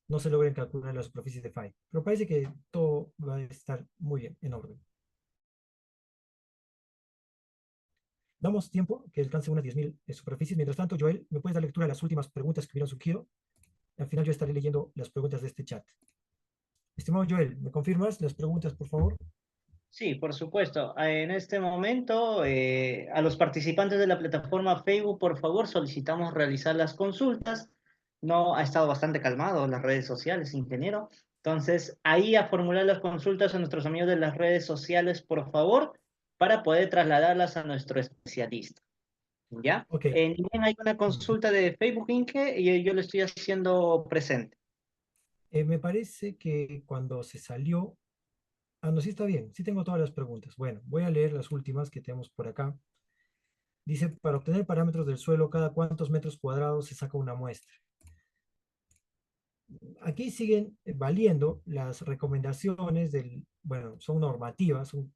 no se logren calcular las superficies de falla. Pero parece que todo va a estar muy bien, en orden. Damos tiempo que alcance unas 10.000 superficies. Mientras tanto, Joel, ¿me puedes dar lectura a las últimas preguntas que hubieran surgido? Al final yo estaré leyendo las preguntas de este chat. Estimado Joel, ¿me confirmas las preguntas, por favor? Sí, por supuesto. En este momento, a los participantes de la plataforma Facebook, por favor, solicitamos realizar las consultas. No ha estado bastante calmado las redes sociales, ingeniero. Entonces, ahí a formular las consultas a nuestros amigos de las redes sociales, por favor, para poder trasladarlas a nuestro especialista. ¿Ya? Ok. Ni bien hay una consulta de Facebook, Inge, y yo le estoy haciendo presente. Me parece que cuando se salió... Ah, no, sí está bien. Sí tengo todas las preguntas. Bueno, voy a leer las últimas que tenemos por acá. Dice, para obtener parámetros del suelo, ¿cada cuántos metros cuadrados se saca una muestra? Aquí siguen valiendo las recomendaciones del, bueno, son normativas, son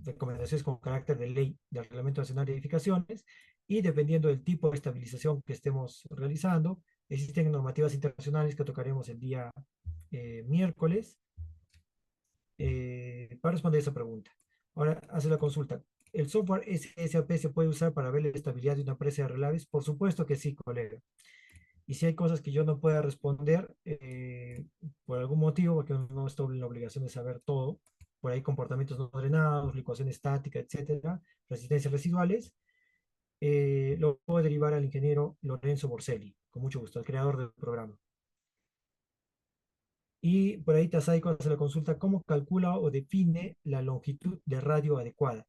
recomendaciones con carácter de ley del Reglamento Nacional de Edificaciones, y dependiendo del tipo de estabilización que estemos realizando, existen normativas internacionales que tocaremos el día miércoles para responder esa pregunta. Ahora hace la consulta. ¿El software SSAP se puede usar para ver la estabilidad de una presa de relaves? Por supuesto que sí, colega. Y si hay cosas que yo no pueda responder por algún motivo, porque no estoy en la obligación de saber todo, por ahí comportamientos no drenados, licuación estática, etcétera, resistencias residuales, lo puedo derivar al ingeniero Lorenzo Borselli, con mucho gusto, el creador del programa. Y por ahí Tasaico hace la consulta, ¿cómo calcula o define la longitud de radio adecuada?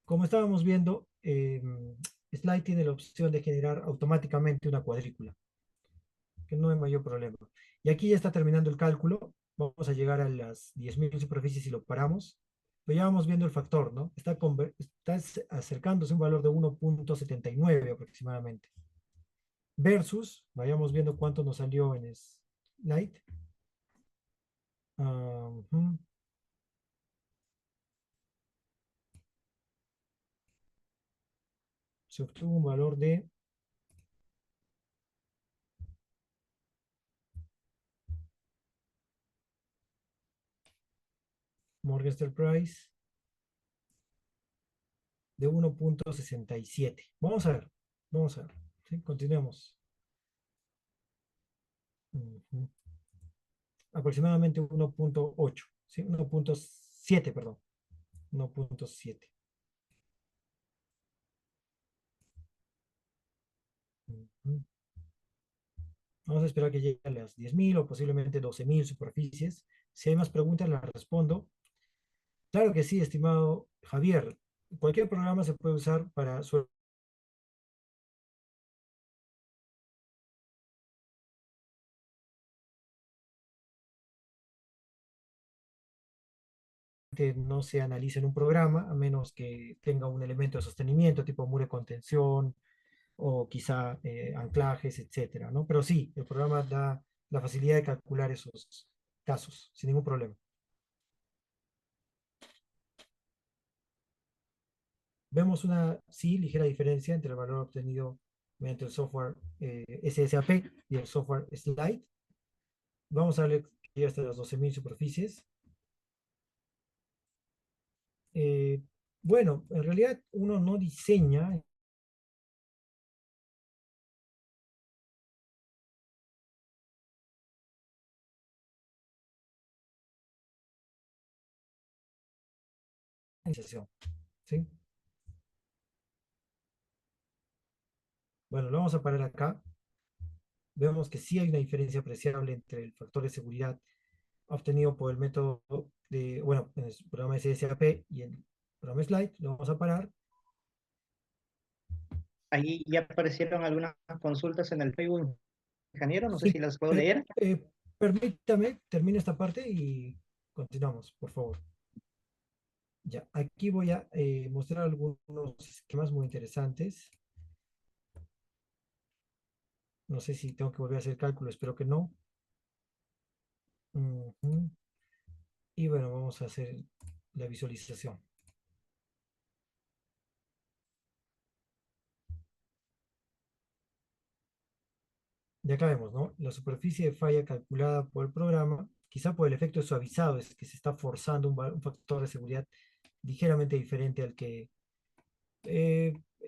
Como estábamos viendo, Slide tiene la opción de generar automáticamente una cuadrícula, que no hay mayor problema. Y aquí ya está terminando el cálculo. Vamos a llegar a las 10.000 superficies si lo paramos. Pero ya vamos viendo el factor, ¿no? Está acercándose a un valor de 1.79 aproximadamente. Versus, vayamos viendo cuánto nos salió en Slide. Se obtuvo un valor de Morgenstern Price de 1.67. Vamos a ver, vamos a ver. ¿Sí? Continuemos. Aproximadamente 1.8, ¿sí? 1.7, perdón. 1.7. Vamos a esperar que llegue a las 10.000 o posiblemente 12.000 superficies. Si hay más preguntas, las respondo. Claro que sí, estimado Javier. Cualquier programa se puede usar para que no se analice en un programa, a menos que tenga un elemento de sostenimiento, tipo muro de contención o quizá anclajes, etcétera, ¿no? Pero sí, el programa da la facilidad de calcular esos casos sin ningún problema. Vemos una, sí, ligera diferencia entre el valor obtenido mediante el software SSAP y el software Slide. Vamos a darle que hasta las 12.000 superficies. Eh, bueno, en realidad uno no diseña iniciación, ¿sí? Bueno, lo vamos a parar acá. Vemos que sí hay una diferencia apreciable entre el factor de seguridad obtenido por el método de, bueno, en el programa SSAP y el programa Slide. Lo vamos a parar. Ahí ya aparecieron algunas consultas en el Facebook, ingeniero. No sé Sí, si las puedo leer. permítame, termino esta parte y continuamos, por favor. Ya, aquí voy a mostrar algunos esquemas muy interesantes. No sé si tengo que volver a hacer cálculo, espero que no. Y bueno, vamos a hacer la visualización. Y acá vemos, ¿no? La superficie de falla calculada por el programa, quizá por el efecto de suavizado, es que se está forzando un factor de seguridad ligeramente diferente al que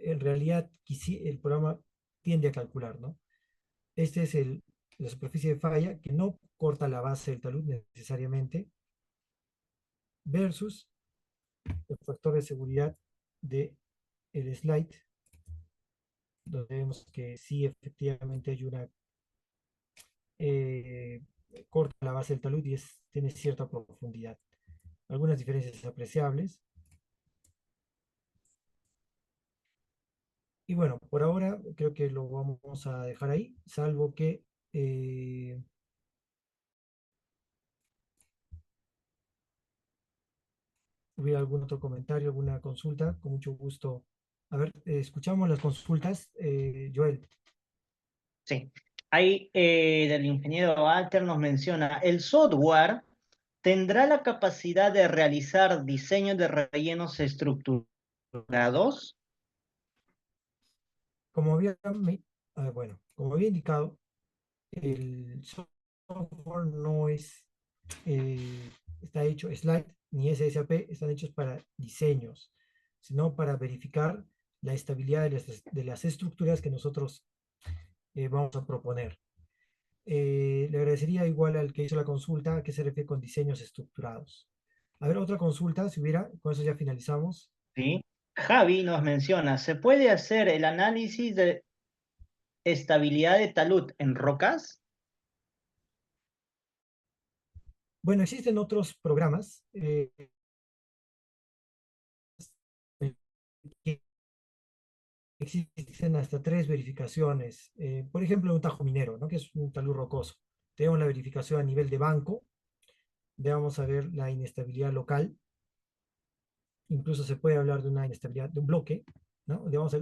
en realidad el programa tiende a calcular, ¿no? Este es la superficie de falla que no corta la base del talud necesariamente versus el factor de seguridad del slide, donde vemos que sí efectivamente hay una eh, corta la base del talud y tiene cierta profundidad. Algunas diferencias apreciables. Y bueno, por ahora creo que lo vamos a dejar ahí, salvo que hubiera algún otro comentario, alguna consulta, con mucho gusto. A ver, escuchamos las consultas. Joel. Sí. Ahí del ingeniero Alter nos menciona, el software tendrá la capacidad de realizar diseños de rellenos estructurados. Como había, bueno, como había indicado, el software no está hecho, Slide ni SSAP están hechos para diseños, sino para verificar la estabilidad de las estructuras que nosotros vamos a proponer. Le agradecería igual al que hizo la consulta a qué se refiere con diseños estructurados. A ver, otra consulta, si hubiera, con eso ya finalizamos. ¿Sí? Javi nos menciona, ¿se puede hacer el análisis de estabilidad de talud en rocas? Bueno, existen otros programas que existen hasta 3 verificaciones. Por ejemplo, un tajo minero, ¿no? Que es un talud rocoso. Tenemos la verificación a nivel de banco, vamos a ver la inestabilidad local, incluso se puede hablar de una inestabilidad de un bloque, ¿no? Digamos,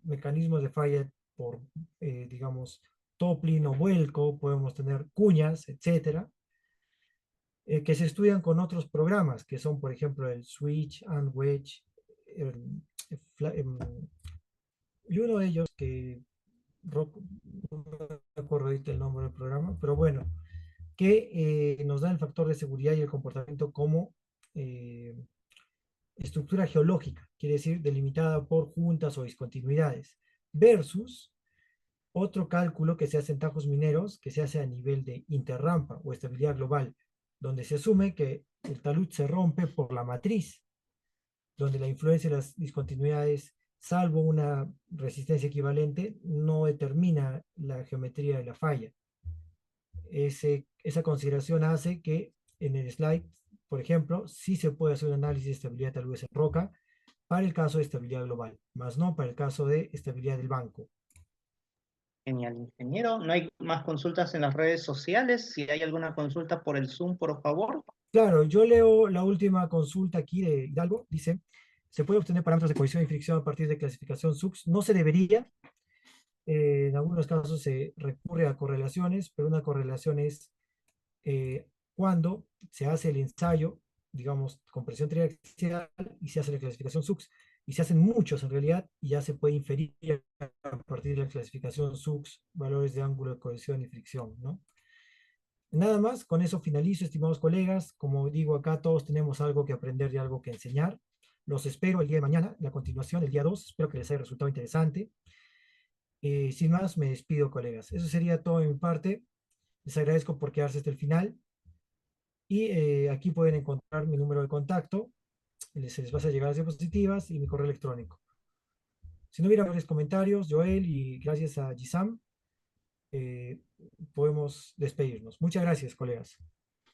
mecanismos de falla por, digamos, toppling o vuelco, podemos tener cuñas, etcétera, que se estudian con otros programas, que son, por ejemplo, el Switch and Wedge, y uno de ellos que no me acuerdo ahorita el nombre del programa, pero bueno, que nos da el factor de seguridad y el comportamiento como eh, estructura geológica, quiere decir delimitada por juntas o discontinuidades, versus otro cálculo que se hace en tajos mineros, que se hace a nivel de interrampa o estabilidad global, donde se asume que el talud se rompe por la matriz, donde la influencia de las discontinuidades, salvo una resistencia equivalente, no determina la geometría de la falla. Esa consideración hace que en el slide, por ejemplo, sí se puede hacer un análisis de estabilidad tal vez en roca para el caso de estabilidad global, más no para el caso de estabilidad del banco. Genial, ingeniero. ¿No hay más consultas en las redes sociales? Si hay alguna consulta por el Zoom, por favor. Claro, yo leo la última consulta aquí de Hidalgo. Dice, ¿se puede obtener parámetros de cohesión y fricción a partir de clasificación SUX? No se debería. En algunos casos se recurre a correlaciones, pero una correlación es cuando se hace el ensayo, digamos, con presión triaxial y se hace la clasificación SUX. Y se hacen muchos en realidad y ya se puede inferir a partir de la clasificación SUX valores de ángulo de cohesión y fricción, ¿no? Nada más, con eso finalizo, estimados colegas. Como digo acá, todos tenemos algo que aprender y algo que enseñar. Los espero el día de mañana, la continuación, el día 2. Espero que les haya resultado interesante. Sin más, me despido, colegas. Eso sería todo de mi parte. Les agradezco por quedarse hasta el final. Y aquí pueden encontrar mi número de contacto. Se les va a llegar las diapositivas y mi correo electrónico. Si no hubiera varios comentarios, Joel, y gracias a Gisam, eh, podemos despedirnos. Muchas gracias, colegas.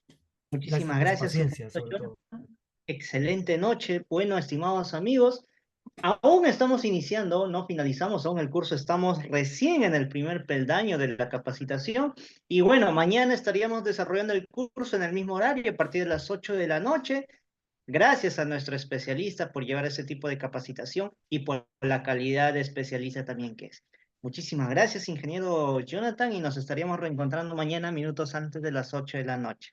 Gracias Muchísimas por su gracias, paciencia, ingeniero sobre todo. Jonathan. Excelente noche. Bueno, estimados amigos, aún estamos iniciando, no finalizamos aún el curso, estamos recién en el primer peldaño de la capacitación y bueno, mañana estaríamos desarrollando el curso en el mismo horario a partir de las 8 de la noche. Gracias a nuestro especialista por llevar ese tipo de capacitación y por la calidad de especialista también que es. Muchísimas gracias, ingeniero Jonathan, y nos estaríamos reencontrando mañana minutos antes de las 8 de la noche.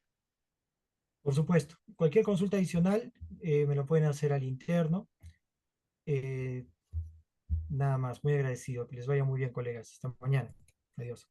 Por supuesto, cualquier consulta adicional me lo pueden hacer al interno. Eh, Nada más, muy agradecido. Que les vaya muy bien, colegas. Hasta mañana. Adiós.